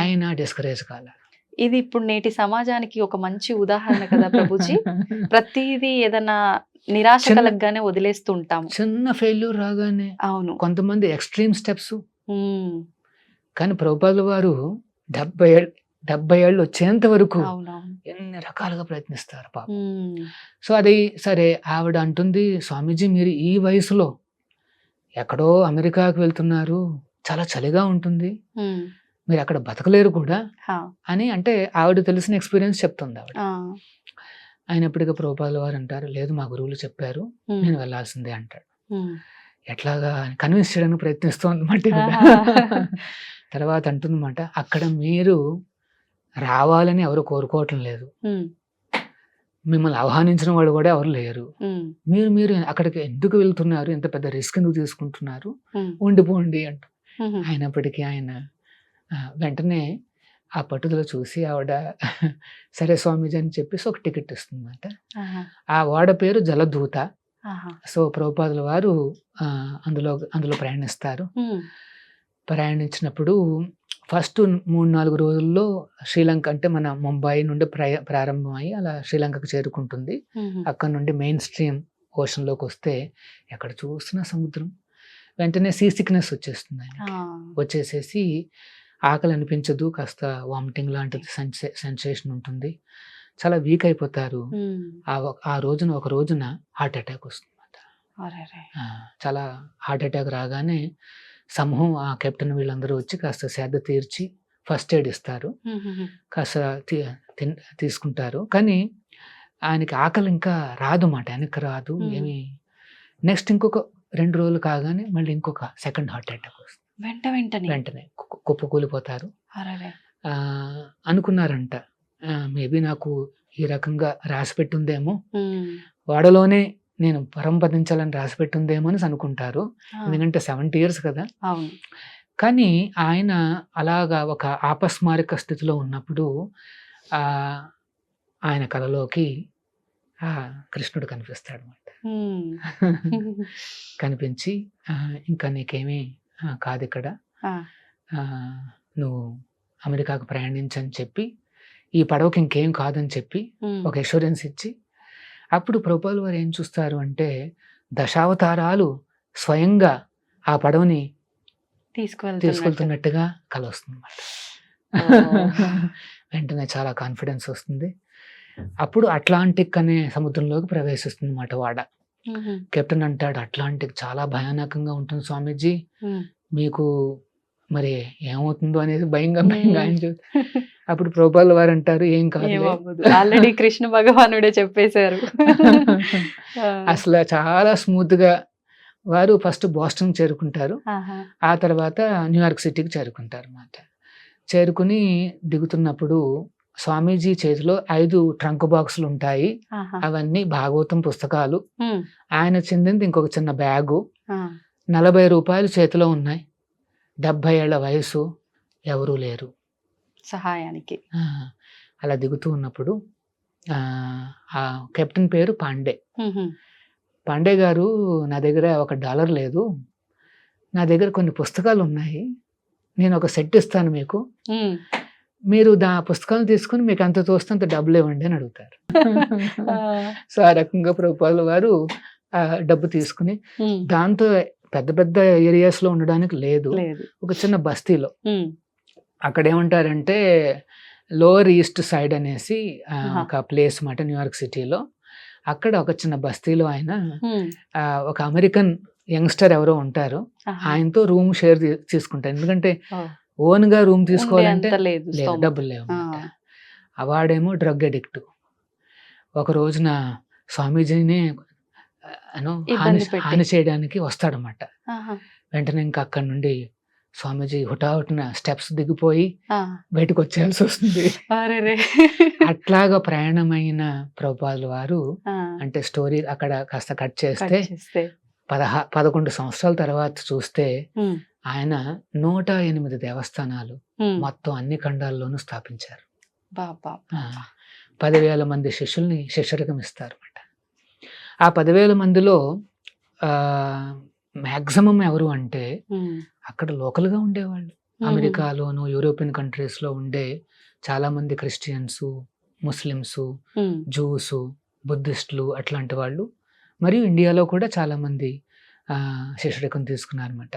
Speaker 4: ఆయన డిస్కరేజ్ కాల.
Speaker 2: ఇది ఇప్పుడు నేటి సమాజానికి ఒక మంచి ఉదాహరణ కదా ప్రభుజీ. ప్రతిదీ ఏదైనా నిరాశ కలగగానే వదిలేస్తూ ఉంటాము.
Speaker 4: చిన్న ఫెయిల్యూర్ రాగానే,
Speaker 2: అవును,
Speaker 4: కొంతమంది ఎక్స్ట్రీమ్ స్టెప్స్. కానీ ప్రభుపాదుల వారు 70 ఏళ్ళు వచ్చేంత వరకు ఎన్ని రకాలుగా ప్రయత్నిస్తారు పాప. సో అది సరే, ఆవిడ అంటుంది, స్వామీజీ మీరు ఈ వయసులో ఎక్కడో అమెరికాకు వెళ్తున్నారు, చాలా చలిగా ఉంటుంది, మీరు అక్కడ బతకలేరు కూడా అని. అంటే ఆవిడ తెలిసిన ఎక్స్పీరియన్స్ చెప్తుంది ఆవిడ. అయినప్పటికీ ప్రభుపాదుల వారు అంటారు, లేదు మా గురువులు చెప్పారు, నేను వెళ్ళాల్సిందే అంటాడు. ఎట్లాగా కన్విన్స్ చేయడానికి ప్రయత్నిస్తోందన్నమాట. తర్వాత అంటుందన్నమాట, అక్కడ మీరు రావాలని ఎవరు కోరుకోవటం లేదు, మిమ్మల్ని ఆహ్వానించిన వాళ్ళు కూడా ఎవరు లేరు, మీరు అక్కడికి ఎందుకు వెళ్తున్నారు, ఎంత పెద్ద రిస్క్ ఎందుకు తీసుకుంటున్నారు, ఉండిపోండి అంటూ. అయినప్పటికీ ఆయన వెంటనే ఆ పట్టుదల చూసి ఆవిడ సరే స్వామీజీ అని చెప్పేసి ఒక టికెట్ ఇస్తుందన్నమాట. ఆ వాడ పేరు జలదూత. సో ప్రభుపాదుల వారు అందులో ప్రయాణిస్తారు. ప్రయాణించినప్పుడు ఫస్ట్ 3-4 రోజుల్లో శ్రీలంక, అంటే మన ముంబై నుండి ప్రారంభమై అలా శ్రీలంకకు చేరుకుంటుంది. అక్కడ నుండి మెయిన్ స్ట్రీమ్ ఓషన్లోకి వస్తే ఎక్కడ చూసినా సముద్రం. వెంటనే సీ సిక్నెస్ వచ్చేస్తుంది ఆయనకి. వచ్చేసేసి ఆకలి అనిపించదు, కాస్త వామిటింగ్ లాంటిది సెన్సేషన్ ఉంటుంది, చాలా వీక్ అయిపోతారు. ఒక రోజున హార్ట్ అటాక్ వస్తుంది. చాలా హార్ట్ అటాక్ రాగానే సమూహం, ఆ కెప్టెన్ వీళ్ళందరూ వచ్చి కాస్త శ్రద్ధ తీర్చి ఫస్ట్ ఎయిడ్ ఇస్తారు, కాస్త తీసుకుంటారు. కానీ ఆయనకి ఆకలి ఇంకా రాదు మాట, వెనక్కి రాదు ఏమి. నెక్స్ట్ ఇంకొక 2 రోజులు కాగానే మళ్ళీ ఇంకొక సెకండ్ హార్ట్ అటాక్ వస్తుంది. వెంటనే కుప్పకూలిపోతారు. అనుకున్నారంట, మేబీ నాకు ఈ రకంగా రాసి పెట్టుందేమో, వాడలోనే నేను పరంపదించాలని రాసి పెట్టుందేమో అని అనుకుంటారు. ఎందుకంటే 70 years కదా. కానీ ఆయన అలాగా ఒక ఆపస్మారక స్థితిలో ఉన్నప్పుడు ఆయన కలలోకి కృష్ణుడు కనిపిస్తాడు అన్నమాట. కనిపించి, ఇంకా నీకేమీ కాదు ఇక్కడ, నువ్వు అమెరికాకు ప్రయాణించని చెప్పి, ఈ పడవకి ఇంకేం కాదని చెప్పి ఒక అష్యూరెన్స్ ఇచ్చి, అప్పుడు ప్రభుపాదుల వారు ఏం చూస్తారు అంటే, దశావతారాలు స్వయంగా ఆ పడవని తీసుకెళ్తున్నట్టుగా కల వస్తుంది అన్నమాట. వెంటనే చాలా కాన్ఫిడెన్స్ వస్తుంది. అప్పుడు అట్లాంటిక్ అనే సముద్రంలోకి ప్రవేశిస్తుంది అన్నమాట వాడ. కెప్టెన్ అంటాడు, అట్లాంటిక్ చాలా భయానకంగా ఉంటుంది స్వామీజీ, మీకు మరి ఏమవుతుందో అనేది భయంగా ఆయన అప్పుడు ప్రభుపాదుల వారు అంటారు, ఏం కాదు,
Speaker 2: ఆల్రెడీ కృష్ణ భగవానుడే చెప్పేశారు.
Speaker 4: అసలు చాలా స్మూత్ గా వారు ఫస్ట్ బోస్టన్ చేరుకుంటారు, ఆ తర్వాత న్యూయార్క్ సిటీకి చేరుకుంటారు అన్నమాట. చేరుకుని దిగుతున్నప్పుడు స్వామీజీ చేతిలో 5 ట్రంక్ బాక్సులు ఉంటాయి, అవన్నీ భాగవతం పుస్తకాలు, ఆయన చెందింది ఇంకొక చిన్న బ్యాగు, 40 రూపాయలు చేతిలో ఉన్నాయి, 70 ఏళ్ల వయసు, ఎవరూ లేరు
Speaker 2: సహాయానికి.
Speaker 4: అలా దిగుతూ ఉన్నప్పుడు ఆ కెప్టెన్ పేరు పాండే. పాండే గారు, నా దగ్గర $1 లేదు, నా దగ్గర కొన్ని పుస్తకాలు ఉన్నాయి, నేను ఒక సెట్ ఇస్తాను మీకు, మీరు పుస్తకాలను తీసుకుని మీకు అంత తోస్తే అంత డబ్బులు ఇవ్వండి అని అడుగుతారు. సో ఆ రకంగా ప్రభుపాదుల వారు ఆ డబ్బు తీసుకుని, దాంతో పెద్ద పెద్ద ఏరియాస్ లో ఉండడానికి లేదు, ఒక చిన్న బస్తీలో, అక్కడ ఏమంటారంటే లోవర్ ఈస్ట్ సైడ్ అనేసి ఒక ప్లేస్ మాట న్యూయార్క్ సిటీలో, అక్కడ ఒక చిన్న బస్తీలో ఆయన ఒక అమెరికన్ యంగ్స్టర్ ఎవరో ఉంటారు, ఆయనతో రూమ్ షేర్ తీసుకుంటారు, ఎందుకంటే ఓన్ గా రూమ్ తీసుకోవాలంటే డబ్బులు లేవు. వాడేమో డ్రగ్ అడిక్ట్. ఒక రోజున స్వామీజీని హాని చేయడానికి వస్తాడనమాట. వెంటనే ఇంకా అక్కడి నుండి స్వామీజీ హుటాహుటిన స్టెప్స్ దిగిపోయి బయటకు వచ్చేయాల్సి వస్తుంది. అట్లాగా ప్రయాణమైన ప్రభుపాదుల వారు, అంటే స్టోరీ అక్కడ కాస్త కట్ చేస్తే 11 సంవత్సరాల తర్వాత చూస్తే ఆయన 108 దేవస్థానాలు మొత్తం అన్ని ఖండాల్లోనూ స్థాపించారు. 10,000 మంది శిష్యుల్ని శిష్యరికం ఇస్తారు అన్నమాట. ఆ 10,000 మందిలో మ్యాక్సిమం ఎవరు అంటే అక్కడ లోకల్ గా ఉండేవాళ్ళు, అమెరికాలోను యూరోపియన్ కంట్రీస్ లో ఉండే చాలా మంది క్రిస్టియన్స్, ముస్లిమ్స్, జూస్, బుద్ధిస్టులు అట్లాంటి వాళ్ళు, మరియు ఇండియాలో కూడా చాలా మంది శిష్యరికం తీసుకున్నారన్నమాట.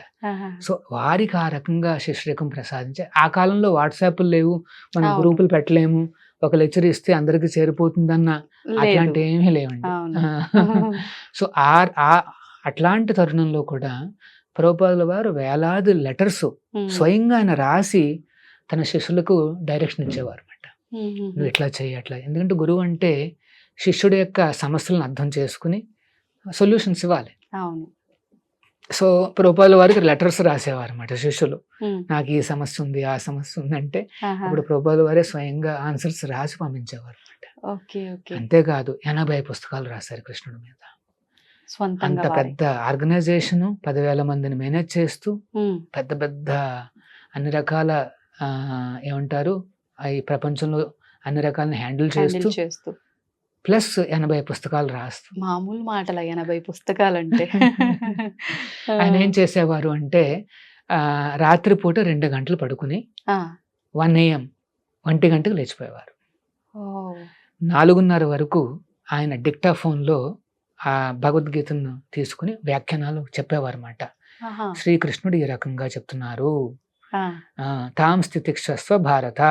Speaker 4: సో వారికి ఆ రకంగా శిష్యరికం ప్రసాదించే, ఆ కాలంలో వాట్సాప్లు లేవు, మనం గ్రూపులు పెట్టలేము, ఒక లెక్చర్ ఇస్తే అందరికి చేరిపోతుందన్న అట్లాంటి ఏమీ లేవండి. సో అట్లాంటి తరుణంలో కూడా ప్రభుపాదుల వారు వేలాది లెటర్స్ స్వయంగా ఆయన రాసి తన శిష్యులకు డైరెక్షన్ ఇచ్చేవారు అన్నమాట. నువ్వు ఇట్లా చెయ్యి, అట్లా, ఎందుకంటే గురువు అంటే శిష్యుడి యొక్క సమస్యలను అర్థం చేసుకుని సొల్యూషన్స్ ఇవ్వాలి. సో ప్రభుపాదుల వారికి లెటర్స్ రాసేవారు అన్నమాట శిష్యులు, నాకు ఈ సమస్య ఉంది, ఆ సమస్య ఉంది అంటే అప్పుడు ప్రభుపాదుల వారే స్వయంగా ఆన్సర్స్ రాసి పంపించేవారు అన్నమాట. అంతేకాదు 80 పుస్తకాలు రాశారు కృష్ణుడి మీద. అంత పెద్ద ఆర్గనైజేషన్, 10,000 మందిని మేనేజ్ చేస్తూ, పెద్ద పెద్ద అన్ని రకాల ఏమంటారు ఈ ప్రపంచంలో అన్ని రకాలను హ్యాండిల్ చేస్తూ ప్లస్ 80 పుస్తకాలు రాస్తూ.
Speaker 2: మామూలు మాటల 80 పుస్తకాలు అంటే.
Speaker 4: ఆయన ఏం చేసేవారు అంటే రాత్రిపూట 2 గంటలు పడుకుని 1 AM 1 గంటకు లేచిపోయేవారు. 4:30 వరకు ఆయన డిక్టాఫోన్లో ఆ భగవద్గీతను తీసుకుని వ్యాఖ్యానాలు చెప్పేవారు అన్నమాట. శ్రీకృష్ణుడు ఈ రకంగా చెప్తున్నారు, తాం స్థితిక్షస్వ భారత,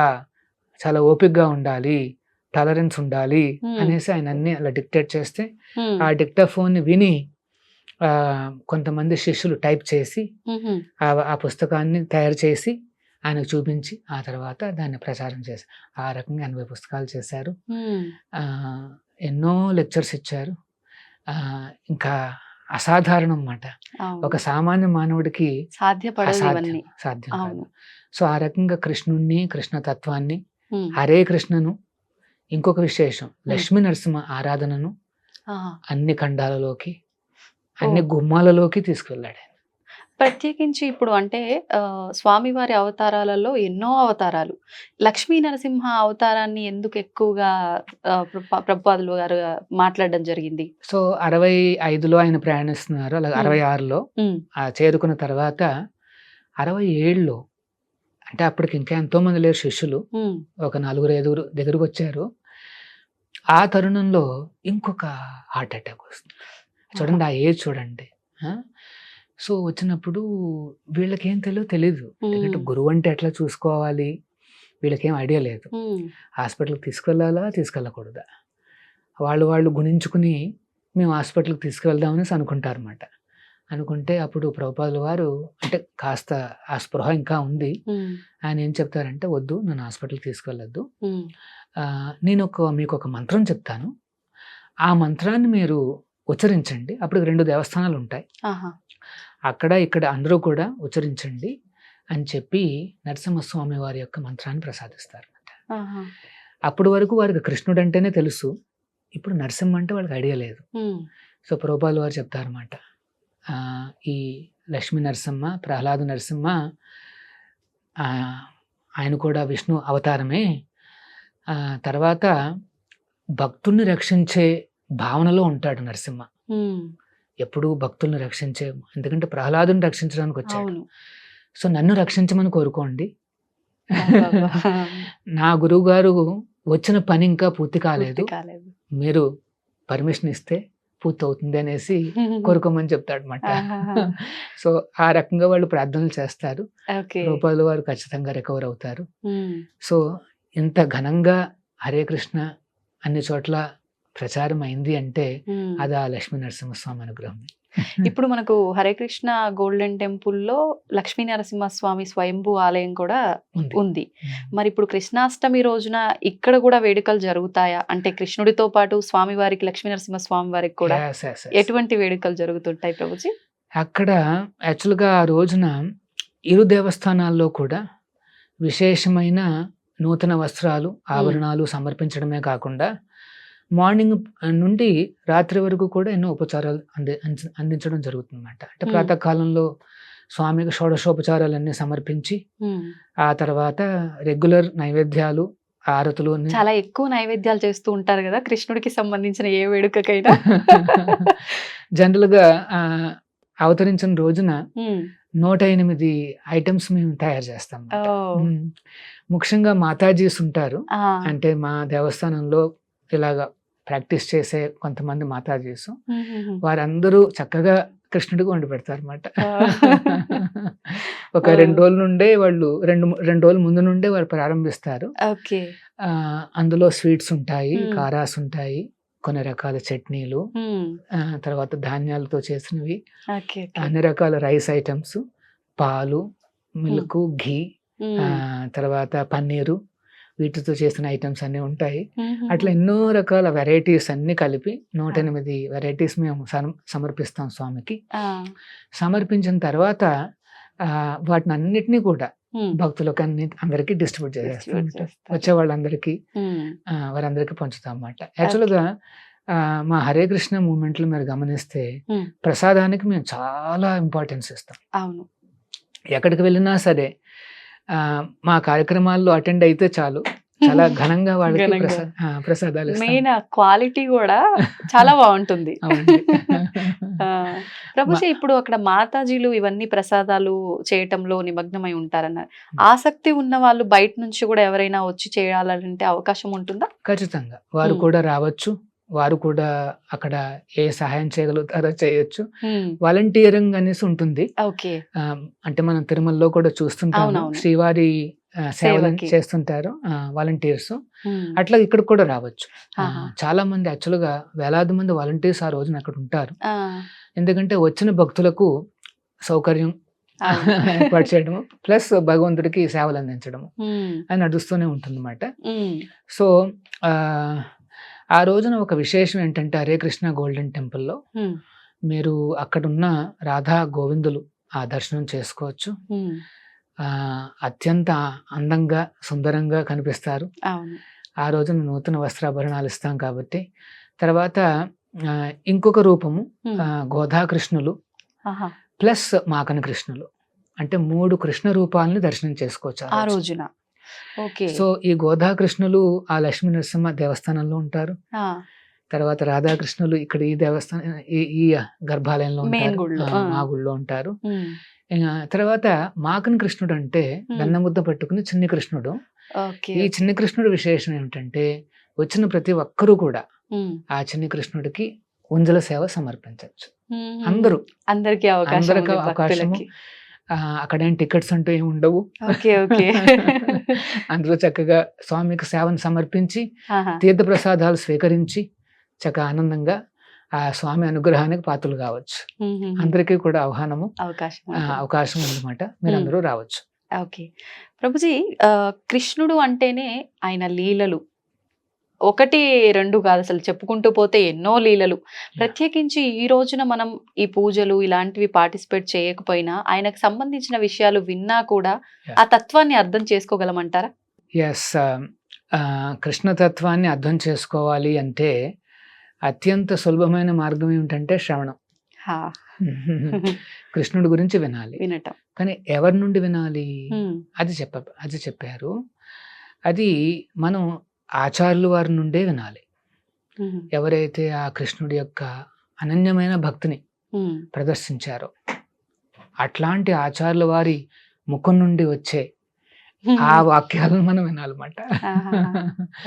Speaker 4: చాలా ఓపికగా ఉండాలి, టాలరెన్స్ ఉండాలి అనేసి ఆయన అన్ని అలా డిక్టేట్ చేస్తే ఆ డిక్టాఫోన్ విని కొంతమంది శిష్యులు టైప్ చేసి ఆ పుస్తకాన్ని తయారు చేసి ఆయనకు చూపించి ఆ తర్వాత దాన్ని ప్రచారం చేశారు. ఆ రకంగా 80 పుస్తకాలు చేశారు, ఎన్నో లెక్చర్స్ ఇచ్చారు. ఇంకా అసాధారణం అన్నమాట, ఒక సామాన్య మానవుడికి సాధ్యం కాదు. సో ఆ రకంగా కృష్ణుణ్ణి, కృష్ణ తత్వాన్ని, హరే కృష్ణను, ఇంకొక విశేషం లక్ష్మీ నరసింహ ఆరాధనను అన్ని ఖండాలలోకి, అన్ని గుమ్మాలలోకి తీసుకెళ్ళాడు.
Speaker 2: ప్రత్యేకించి ఇప్పుడు అంటే స్వామివారి అవతారాలలో ఎన్నో అవతారాలు, లక్ష్మీ నరసింహ అవతారాన్ని ఎందుకు ఎక్కువగా ప్రభుపాదులు గారు మాట్లాడడం జరిగింది?
Speaker 4: సో 65లో ఆయన ప్రయాణిస్తున్నారు, అలాగే 66లో చేరుకున్న తర్వాత 67లో, అంటే అప్పటికి ఇంకా ఎంతో మంది లేరు శిష్యులు, ఒక 4-5 దగ్గరకు వచ్చారు. ఆ తరుణంలో ఇంకొక హార్ట్ అటాక్ వస్తుంది. చూడండి, ఆ ఏజ్ చూడండి. సో వచ్చినప్పుడు వీళ్ళకి ఏం తెలీదు, ఎందుకంటే గురువు అంటే ఎట్లా చూసుకోవాలి, వీళ్ళకేం ఐడియా లేదు. హాస్పిటల్కి తీసుకెళ్ళాలా తీసుకెళ్ళకూడదా వాళ్ళు గుణించుకుని మేము హాస్పిటల్కి తీసుకువెళ్దామని అనుకుంటారు అన్నమాట. అనుకుంటే అప్పుడు ప్రభుపాదుల వారు అంటే కాస్త ఆ స్పృహ ఇంకా ఉంది. ఆయన ఏం చెప్తారంటే, వద్దు నన్ను హాస్పిటల్కి తీసుకెళ్ళొద్దు, నేను మీకు ఒక మంత్రం చెప్తాను, ఆ మంత్రాన్ని మీరు ఉచ్చరించండి. అప్పుడు 2 దేవస్థానాలు ఉంటాయి, అక్కడ ఇక్కడ అందరూ కూడా ఉచ్చరించండి అని చెప్పి నరసింహస్వామి వారి యొక్క మంత్రాన్ని ప్రసాదిస్తారు. అప్పటి వరకు వారికి కృష్ణుడు అంటేనే తెలుసు, ఇప్పుడు నరసింహ అంటే వాళ్ళకి ఐడియా లేదు. సో ప్రభుపాదుల వారు చెప్తారన్నమాట, ఈ లక్ష్మీ నరసింహ, ప్రహ్లాద నరసింహ ఆయన కూడా విష్ణు అవతారమే. తర్వాత భక్తుల్ని రక్షించే భావనలో ఉంటాడు నరసింహ, ఎప్పుడు భక్తుల్ని రక్షించే, ఎందుకంటే ప్రహ్లాదుని రక్షించడానికి వచ్చాడు. సో నన్ను రక్షించమని కోరుకోండి, నా గురువు గారు వచ్చిన పని ఇంకా పూర్తి కాలేదు, మీరు పర్మిషన్ ఇస్తే పూర్తి అవుతుంది అనేసి కోరుకోమని చెప్తాడు అనమాట. సో ఆ రకంగా వాళ్ళు ప్రార్థనలు చేస్తారు, రూపాయల వారు ఖచ్చితంగా రికవర్ అవుతారు. సో ఇంత ఘనంగా హరే కృష్ణ అన్ని చోట్ల ప్రచారం అయింది అంటే అది ఆ లక్ష్మీ నరసింహస్వామి అనుగ్రహం.
Speaker 2: ఇప్పుడు మనకు హరే కృష్ణ గోల్డెన్ టెంపుల్లో లక్ష్మీ నరసింహస్వామి స్వయంభూ ఆలయం కూడా ఉంది. మరి ఇప్పుడు కృష్ణాష్టమి రోజున ఇక్కడ కూడా వేడుకలు జరుగుతాయా? అంటే కృష్ణుడితో పాటు స్వామి వారికి, లక్ష్మీ నరసింహస్వామి వారికి కూడా ఎటువంటి వేడుకలు జరుగుతుంటాయి ప్రభుజీ?
Speaker 4: అక్కడ యాక్చువల్గా ఆ రోజున ఇరు దేవస్థానాల్లో కూడా విశేషమైన నూతన వస్త్రాలు, ఆభరణాలు సమర్పించడమే కాకుండా మార్నింగ్ నుండి రాత్రి వరకు కూడా ఎన్నో ఉపచారాలు అందించడం జరుగుతుంది అన్నమాట. అంటే ప్రాతకాలంలో స్వామికి షోడశోపచారాలన్నీ సమర్పించి ఆ తర్వాత రెగ్యులర్ నైవేద్యాలు, ఆరతులు,
Speaker 2: చాలా ఎక్కువ నైవేద్యాలు చేస్తూ ఉంటారు కదా కృష్ణుడికి సంబంధించిన ఏ వేడుకకైనా.
Speaker 4: జనరల్గా అవతరించిన రోజున 108 ఐటమ్స్ మేము తయారు చేస్తాం. ముఖ్యంగా మాతాజీస్ ఉంటారు, అంటే మా దేవస్థానంలో ఇలాగా ప్రాక్టీస్ చేసే కొంతమంది మాతాజీస్, వారందరూ చక్కగా కృష్ణుడికి వండి పెడతారు అన్నమాట. ఒక 2 రోజుల నుండే వాళ్ళు రెండు రోజుల ముందు నుండే వారు ప్రారంభిస్తారు. అందులో స్వీట్స్ ఉంటాయి, కారాస్ ఉంటాయి, కొన్ని రకాల చట్నీలు, తర్వాత ధాన్యాలతో చేసినవి, అన్ని రకాల రైస్ ఐటమ్స్, పాలు, మిల్క్, ఘీ, తర్వాత పన్నీరు, వీటితో చేసిన ఐటమ్స్ అన్నీ ఉంటాయి. అట్లా ఎన్నో రకాల వెరైటీస్ అన్ని కలిపి 108 వెరైటీస్ మేము సమర్పిస్తాం స్వామికి. సమర్పించిన తర్వాత వాటిని అన్నిటినీ కూడా భక్తులకు అందరికీ డిస్ట్రిబ్యూట్ చేసేస్తాం, వచ్చే వాళ్ళందరికీ వారందరికీ పంచుతాం అన్నమాట. యాక్చువల్గా మా హరే కృష్ణ మూమెంట్లో మీరు గమనిస్తే ప్రసాదానికి మేము చాలా ఇంపార్టెన్స్ ఇస్తాం.
Speaker 2: అవును,
Speaker 4: ఎక్కడికి వెళ్ళినా సరే మా కార్యక్రమాల్లో అటెండ్ అయితే చాలు, చాలా ఘనంగా వాళ్ళకి ప్రసాదాలు.
Speaker 2: మెయిన్ క్వాలిటీ కూడా చాలా బాగుంటుంది. ప్రభుజీ, ఇప్పుడు అక్కడ మాతాజీలు ఇవన్నీ ప్రసాదాలు చేయటంలో నిమగ్నమై ఉంటారన్నారు. ఆసక్తి ఉన్న వాళ్ళు బయట నుంచి కూడా ఎవరైనా వచ్చి చేయాలంటే అవకాశం ఉంటుందా?
Speaker 4: ఖచ్చితంగా వారు కూడా రావచ్చు, వారు కూడా అక్కడ ఏ సహాయం చేయగలుగుతారో చేయొచ్చు. వాలంటీరింగ్ అనేసి ఉంటుంది. అంటే మనం తిరుమలలో కూడా చూస్తుంటాము, శ్రీవారి సేవలు చేస్తుంటారు వాలంటీర్స్. అట్లా ఇక్కడ కూడా రావచ్చు. చాలా మంది యాక్చువల్గా వేలాది మంది వాలంటీర్స్ ఆ రోజున అక్కడ ఉంటారు. ఎందుకంటే వచ్చిన భక్తులకు సౌకర్యం ఏర్పాటు చేయడము, ప్లస్ భగవంతుడికి సేవలు అందించడము అని నడుస్తూనే ఉంటుంది అన్నమాట. సో ఆ రోజున ఒక విశేషం ఏంటంటే, హరే కృష్ణ గోల్డెన్ టెంపుల్లో మీరు అక్కడున్న రాధా గోవిందులు ఆ దర్శనం చేసుకోవచ్చు. అత్యంత అందంగా, సుందరంగా కనిపిస్తారు. ఆ రోజున నూతన వస్త్రాభరణాలు ఇస్తాం కాబట్టి. తర్వాత ఇంకొక రూపము గోధాకృష్ణులు ప్లస్ మాకన కృష్ణులు, అంటే 3 కృష్ణ రూపాలని దర్శనం చేసుకోవచ్చు ఆ రోజున. సో ఈ గోధాకృష్ణులు ఆ లక్ష్మీ నరసింహ దేవస్థానంలో ఉంటారు. తర్వాత రాధాకృష్ణులు ఇక్కడ ఈ దేవస్థానం ఈ గర్భాలయంలో మా గుళ్ళో ఉంటారు. తర్వాత మాకన కృష్ణుడు అంటే గన్నముద్ద పట్టుకుని చిన్ని కృష్ణుడు. ఈ చిన్ని కృష్ణుడు విశేషం ఏమిటంటే, వచ్చిన ప్రతి ఒక్కరూ కూడా ఆ చిన్ని కృష్ణుడికి ఉంజల సేవ సమర్పించవచ్చు. అందరికీ అవకాశము. అక్కడేం టికెట్స్ అంటూ ఏమి ఉండవు.
Speaker 2: ఓకే. ఓకే.
Speaker 4: అందరూ చక్కగా స్వామికి సేవను సమర్పించి
Speaker 2: ఆహా.
Speaker 4: తీర్థప్రసాదాలు స్వీకరించి చక్కగా ఆనందంగా ఆ స్వామి అనుగ్రహానికి పాత్రలు కావచ్చు.
Speaker 2: మ్మ్.
Speaker 4: అందరికీ కూడా ఆహ్వానము
Speaker 2: అవకాశం
Speaker 4: ఆ,
Speaker 2: ఉంటుంది.
Speaker 4: అవకాశం ఉందన్నమాట. మీరు అందరూ రావచ్చు.
Speaker 2: ఓకే. ప్రభుజీ, కృష్ణుడు అంటేనే ఆయన లీలలు ఒకటి రెండు కాదు, అసలు చెప్పుకుంటూ పోతే ఎన్నో లీలలు. ప్రత్యేకించి ఈ రోజున మనం ఈ పూజలు ఇలాంటివి పార్టిసిపేట్ చేయకపోయినా ఆయనకు సంబంధించిన విషయాలు విన్నా కూడా
Speaker 4: Yeah.
Speaker 2: ఆ తత్వాన్ని అర్థం చేసుకోగలమంటారా?
Speaker 4: ఎస్, కృష్ణతత్వాన్ని అర్థం చేసుకోవాలి అంటే అత్యంత సులభమైన మార్గం ఏమిటంటే శ్రవణం.
Speaker 2: హా.
Speaker 4: కృష్ణుడి గురించి వినాలి.
Speaker 2: వినటం.
Speaker 4: కానీ ఎవరి నుండి వినాలి
Speaker 2: మ్మ్.
Speaker 4: అది చెప్పారు. అది మనం ఆచార్యుల వారి నుండే వినాలి.
Speaker 2: మ్మ్.
Speaker 4: ఎవరైతే ఆ కృష్ణుడి యొక్క అనన్యమైన భక్తిని
Speaker 2: మ్మ్.
Speaker 4: ప్రదర్శించారో అట్లాంటి ఆచార్యుల వారి ముఖం నుండి వచ్చే ఆ వాక్యాలను మనం వినాలన్నమాట.
Speaker 2: ఆహాహా.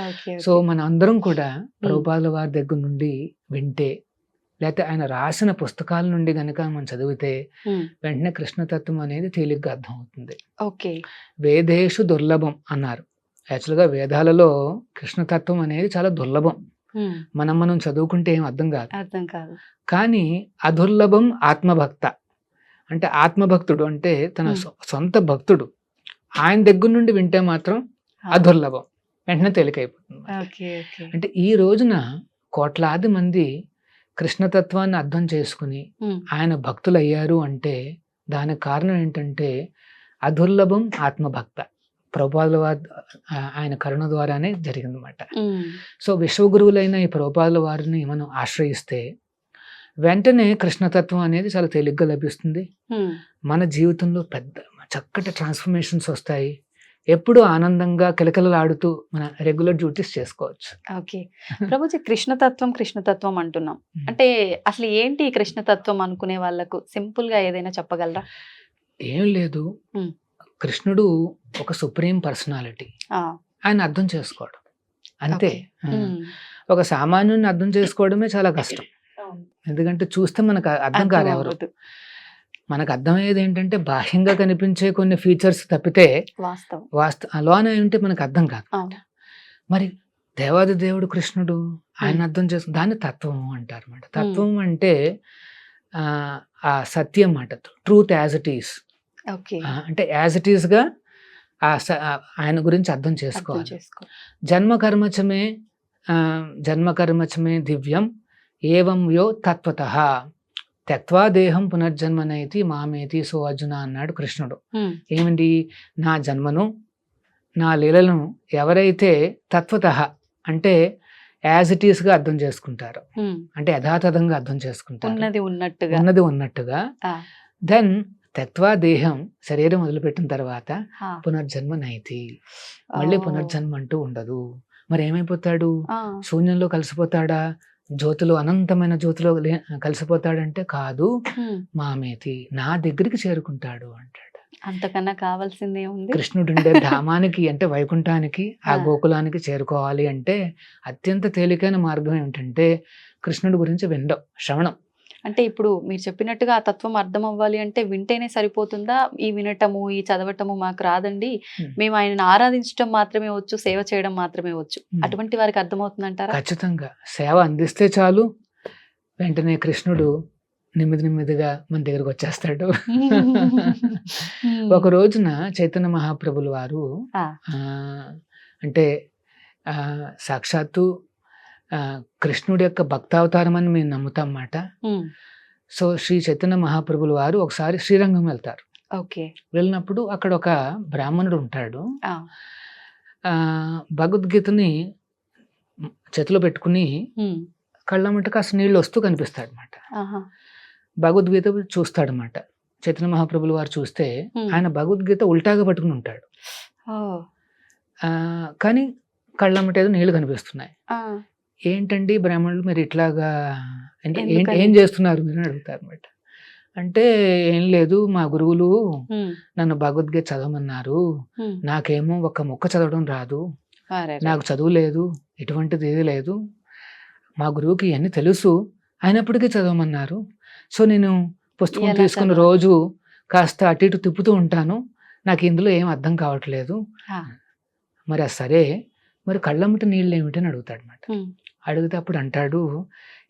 Speaker 2: ఓకే.
Speaker 4: సో మన అందరం కూడా ప్రభుపాదుల వారి దగ్గర నుండి వింటే, లేకపోతే ఆయన రాసిన పుస్తకాల నుండి గనక మనం చదివితే
Speaker 2: మ్మ్.
Speaker 4: వెంటనే కృష్ణతత్వం అనేది తేలిగ్గా అర్థమవుతుంది.
Speaker 2: ఓకే.
Speaker 4: వేదేషు దుర్లభం అన్నారు. యాక్చువల్గా వేదాలలో కృష్ణతత్వం అనేది చాలా దుర్లభం.
Speaker 2: మ్మ్.
Speaker 4: మనం చదువుకుంటే ఏం అర్థం కాదు.
Speaker 2: అర్థం కాదు.
Speaker 4: కానీ అదుర్లభం ఆత్మభక్త, అంటే ఆత్మభక్తుడు అంటే తన సొంత భక్తుడు ఆయన దగ్గర నుండి వింటే మాత్రం అదుర్లభం, వెంటనే తేలికైపోతుంది.
Speaker 2: ఓకే. ఓకే.
Speaker 4: అంటే ఈ రోజున కోట్లాది మంది కృష్ణతత్వాన్ని అర్థం చేసుకుని
Speaker 2: మ్మ్.
Speaker 4: ఆయన భక్తులు అయ్యారు అంటే దానికి కారణం ఏంటంటే అదుర్లభం ఆత్మభక్త. ప్రభుపాదుల వారి ఆయన కరుణ ద్వారానే జరిగిందన్నమాట.
Speaker 2: మ్మ్.
Speaker 4: సో విశ్వగురువులైన ఈ ప్రభుపాదుల వారిని మనం ఆశ్రయిస్తే వెంటనే కృష్ణతత్వం అనేది చాలా తేలిగ్గా లభిస్తుంది.
Speaker 2: మ్మ్.
Speaker 4: మన జీవితంలో పెద్ద చక్కటి ట్రాన్స్ఫర్మేషన్స్ వస్తాయి. ఎప్పుడు ఆనందంగా కిలకిలలాడుతూ మన రెగ్యులర్ డ్యూటీస్ చేసుకోవచ్చు.
Speaker 2: ఓకే. ప్రభుజీ, కృష్ణతత్వం అంటున్నాం. అంటే అసలు ఏంటి ఈ కృష్ణతత్వం అనుకునే వాళ్ళకు సింపుల్ గా ఏదైనా చెప్పగలరా?
Speaker 4: ఏం లేదు,
Speaker 2: మ్మ్.
Speaker 4: కృష్ణుడు ఒక సుప్రీం పర్సనాలిటీ.
Speaker 2: ఆ.
Speaker 4: ఆయన అర్థం చేసుకోవడం అంతే.
Speaker 2: ఓకే. మ్మ్.
Speaker 4: ఒక సామాన్యుని అర్థం చేసుకోవడమే చాలా కష్టం.
Speaker 2: అవును.
Speaker 4: ఎందుకంటే చూస్తే మనకు అర్థం కాదు ఎవరు.
Speaker 2: అర్థం అవ్వదు.
Speaker 4: మనకు అర్థమయ్యేది ఏంటంటే బాహ్యంగా కనిపించే కొన్ని ఫీచర్స్ తప్పితే
Speaker 2: వాస్తవం.
Speaker 4: లోనే ఉంటే మనకు అర్థం కాదు.
Speaker 2: అవును.
Speaker 4: మరి దేవాది దేవుడు కృష్ణుడు ఆయన అర్థం చేసుకుని దాన్ని తత్వం అంటారు అన్నమాట. తత్వం అంటే ఆ సత్యం మాట, truth as it is.
Speaker 2: Okay.
Speaker 4: అంటే యాజ్ ఇట్ ఈస్ గా ఆయన గురించి అర్థం
Speaker 2: అర్థం
Speaker 4: చేసుకోవాలి.
Speaker 2: చేసుకో.
Speaker 4: జన్మకర్మచమే దివ్యం ఏవం యో తత్వతః త్యక్వా దేహం పునర్జన్మనైతి మామేతి సో అర్జున అన్నాడు కృష్ణుడు.
Speaker 2: మ్మ్.
Speaker 4: ఏమిటి? నా జన్మను నా లీలలను ఎవరైతే తత్వతః అంటే యాజ్ ఇట్ ఈస్ గా అర్థం చేసుకుంటారో,
Speaker 2: మ్మ్.
Speaker 4: అంటే యథాతథంగా అర్థం చేసుకుంటారు,
Speaker 2: ఉన్నది ఉన్నట్టుగా.
Speaker 4: ఉన్నది ఉన్నట్టుగా,
Speaker 2: ఆ.
Speaker 4: దెన్ త్యక్వా దేహం శరీరం వదిలిపెట్టిన తర్వాత
Speaker 2: ఆ.
Speaker 4: పునర్జన్మ నైతి, మళ్ళీ
Speaker 2: ఓ.
Speaker 4: పునర్జన్మ అంటూ ఉండదు. మరి ఏమైపోతాడు?
Speaker 2: ఆ.
Speaker 4: శూన్యంలో కలిసిపోతాడా? జ్యోతిలో అనంతమైన జ్యోతిలో కలిసిపోతాడంటే కాదు,
Speaker 2: మ్మ్.
Speaker 4: మామేతి నా దగ్గరికి చేరుకుంటాడు అంటాడు.
Speaker 2: అంతకన్నా కావాల్సిందే ఉంది.
Speaker 4: కృష్ణుడుండే ధామానికి అంటే వైకుంఠానికి ఆ గోకులానికి చేరుకోవాలి అంటే అత్యంత తేలికైన మార్గం ఏమిటంటే కృష్ణుడి గురించి వినడం, శ్రవణం.
Speaker 2: అంటే ఇప్పుడు మీరు చెప్పినట్టుగా ఆ తత్వం అర్థం అవ్వాలి అంటే వింటేనే సరిపోతుందా? ఈ వినటము ఈ చదవటము మాకు రాదండి, మేము ఆయనను ఆరాధించడం మాత్రమే వచ్చు, సేవ చేయడం మాత్రమే వచ్చు, అటువంటి వారికి అర్థమవుతుందంటారా?
Speaker 4: ఖచ్చితంగా సేవ అందిస్తే చాలు, వెంటనే కృష్ణుడు నెమ్మదిగా మన దగ్గరకు వచ్చేస్తాడు. ఒక రోజున చైతన్య మహాప్రభుల వారు అంటే సాక్షాత్తు కృష్ణుడి యొక్క భక్తావతారం అని మేము నమ్ముతాం అన్నమాట. సో శ్రీ చైతన్య మహాప్రభుల వారు ఒకసారి శ్రీరంగం వెళ్తారు.
Speaker 2: ఓకే.
Speaker 4: వెళ్ళినప్పుడు అక్కడ ఒక బ్రాహ్మణుడు ఉంటాడు. భగవద్గీతని చేతిలో పెట్టుకుని కళ్ళమ్మట కాస్త నీళ్ళు వస్తూ కనిపిస్తాడు అనమాట. భగవద్గీత చూస్తాడనమాట. చైతన్య మహాప్రభుల వారు చూస్తే ఆయన భగవద్గీత ఉల్టాగా పట్టుకుని ఉంటాడు. కానీ కళ్ళమ్మట ఏదో నీళ్లు కనిపిస్తున్నాయి. ఏంటండి బ్రాహ్మణులు మీరు ఇట్లాగా ఏం చేస్తున్నారు మీరు అని అడుగుతారు అనమాట. అంటే ఏం లేదు, మా గురువులు నన్ను భగవద్గీత చదవమన్నారు, నాకేమో ఒక ముక్క చదవడం రాదు, నాకు చదువు లేదు, ఎటువంటిది ఏది లేదు, మా గురువుకి ఇవన్నీ తెలుసు అయినప్పటికీ చదవమన్నారు. సో నేను పుస్తకం తీసుకుని రోజు కాస్త అటు ఇటు తిప్పుతూ ఉంటాను, నాకు ఇందులో ఏం అర్థం కావట్లేదు.
Speaker 2: ఆ.
Speaker 4: మరి అది సరే, మరి కళ్ళమ్మట నీళ్ళు ఏమిటని అడుగుతాడు అనమాట.
Speaker 2: ఉమ్.
Speaker 4: అడిగితే అప్పుడు అంటాడు,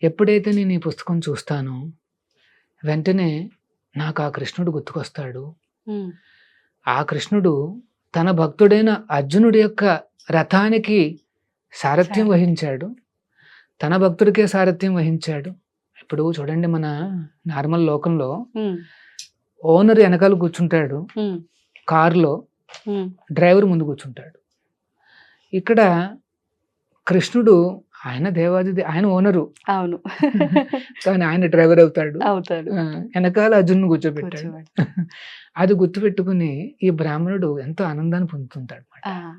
Speaker 4: ఎప్పుడైతే నేను ఈ పుస్తకం చూస్తానో వెంటనే నాకు ఆ కృష్ణుడు గుర్తుకొస్తాడు.
Speaker 2: ఉమ్.
Speaker 4: ఆ కృష్ణుడు తన భక్తుడైన అర్జునుడి యొక్క రథానికి సారథ్యం వహించాడు, తన భక్తుడికే సారథ్యం వహించాడు. ఇప్పుడు చూడండి, మన నార్మల్ లోకంలో
Speaker 2: ఉమ్.
Speaker 4: ఓనర్ వెనకాల కూర్చుంటాడు
Speaker 2: ఉమ్.
Speaker 4: కారులో,
Speaker 2: ఉమ్.
Speaker 4: డ్రైవర్ ముందు కూర్చుంటాడు. ఇక్కడ కృష్ణుడు ఆయన ఆయన ఓనరు,
Speaker 2: అవును.
Speaker 4: కానీ ఆయన డ్రైవర్ అవుతాడు.
Speaker 2: అవుతాడు.
Speaker 4: వెనకాల అర్జునుడు కూర్చోబెట్టాడు.
Speaker 2: కూర్చోబెట్టాడు.
Speaker 4: అది గుర్తుపెట్టుకుని ఈ బ్రాహ్మణుడు ఎంతో ఆనందాన్ని పొందుతుంటాడు అన్నమాట.
Speaker 2: ఆ.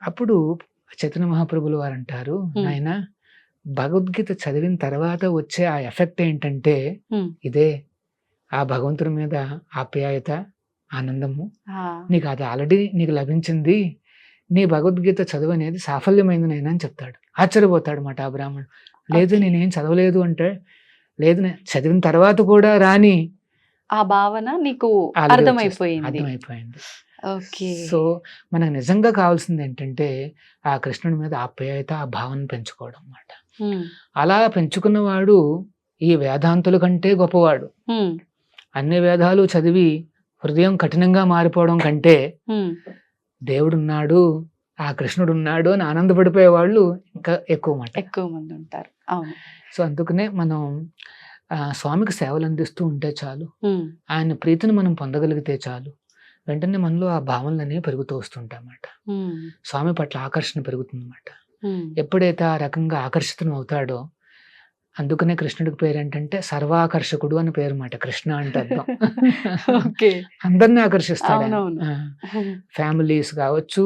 Speaker 4: అప్పుడు చైతన్య మహాప్రభులు వారు అంటారు, నాయన భగవద్గీత చదివిన తర్వాత వచ్చే ఆ ఎఫెక్ట్ ఏంటంటే
Speaker 2: ఉమ్.
Speaker 4: ఇదే, ఆ భగవంతుడి మీద ఆప్యాయత, ఆనందము.
Speaker 2: ఆ.
Speaker 4: నీకు అది ఆల్రెడీ నీకు లభించింది, నీ భగవద్గీత చదువు అనేది సాఫల్యమైంది నాయన అని చెప్తాడు. ఆశ్చర్యపోతాడు మాట ఆ బ్రాహ్మణుడు. లేదు,
Speaker 2: Okay.
Speaker 4: నేనేం చదవలేదు అంటే, లేదు నేను చదివిన తర్వాత కూడా రాని
Speaker 2: ఆ భావన నీకు
Speaker 4: అలాగే
Speaker 2: అర్థమైపోయింది.
Speaker 4: అర్థమైపోయింది.
Speaker 2: ఓకే.
Speaker 4: సో మనకు నిజంగా కావాల్సింది ఏంటంటే ఆ కృష్ణుడి మీద ఆప్యాయత, ఆ భావన పెంచుకోవడం అన్నమాట.
Speaker 2: ఉమ్.
Speaker 4: అలా పెంచుకున్నవాడు ఈ వేదాంతుల కంటే గొప్పవాడు.
Speaker 2: ఉమ్.
Speaker 4: అన్ని వేదాలు చదివి హృదయం కఠినంగా మారిపోవడం కంటే
Speaker 2: ఉమ్.
Speaker 4: దేవుడున్నాడు, ఆ కృష్ణుడు ఉన్నాడు అని ఆనందపడిపోయే వాళ్ళు ఇంకా ఎక్కువ మాట.
Speaker 2: ఎక్కువ మంది ఉంటారు. అవును.
Speaker 4: సో అందుకనే మనం స్వామికి సేవలు అందిస్తూ ఉంటే చాలు,
Speaker 2: ఉమ్.
Speaker 4: ఆయన ప్రీతిని మనం పొందగలిగితే చాలు, వెంటనే మనలో ఆ భావనలనే పెరుగుతూ వస్తుంటాయన్నమాట.
Speaker 2: ఉమ్.
Speaker 4: స్వామి పట్ల ఆకర్షణ పెరుగుతుందన్నమాట.
Speaker 2: ఉమ్.
Speaker 4: ఎప్పుడైతే ఆ రకంగా ఆకర్షితం అవుతాడో, అందుకనే కృష్ణుడికి పేరు ఏంటంటే సర్వాకర్షకుడు అని పేరు మాట. కృష్ణ అంటే అర్థం
Speaker 2: ఓకే.
Speaker 4: అందరినీ ఆకర్షిస్తాడు.
Speaker 2: అవునవును.
Speaker 4: ఫ్యామిలీస్ కావచ్చు,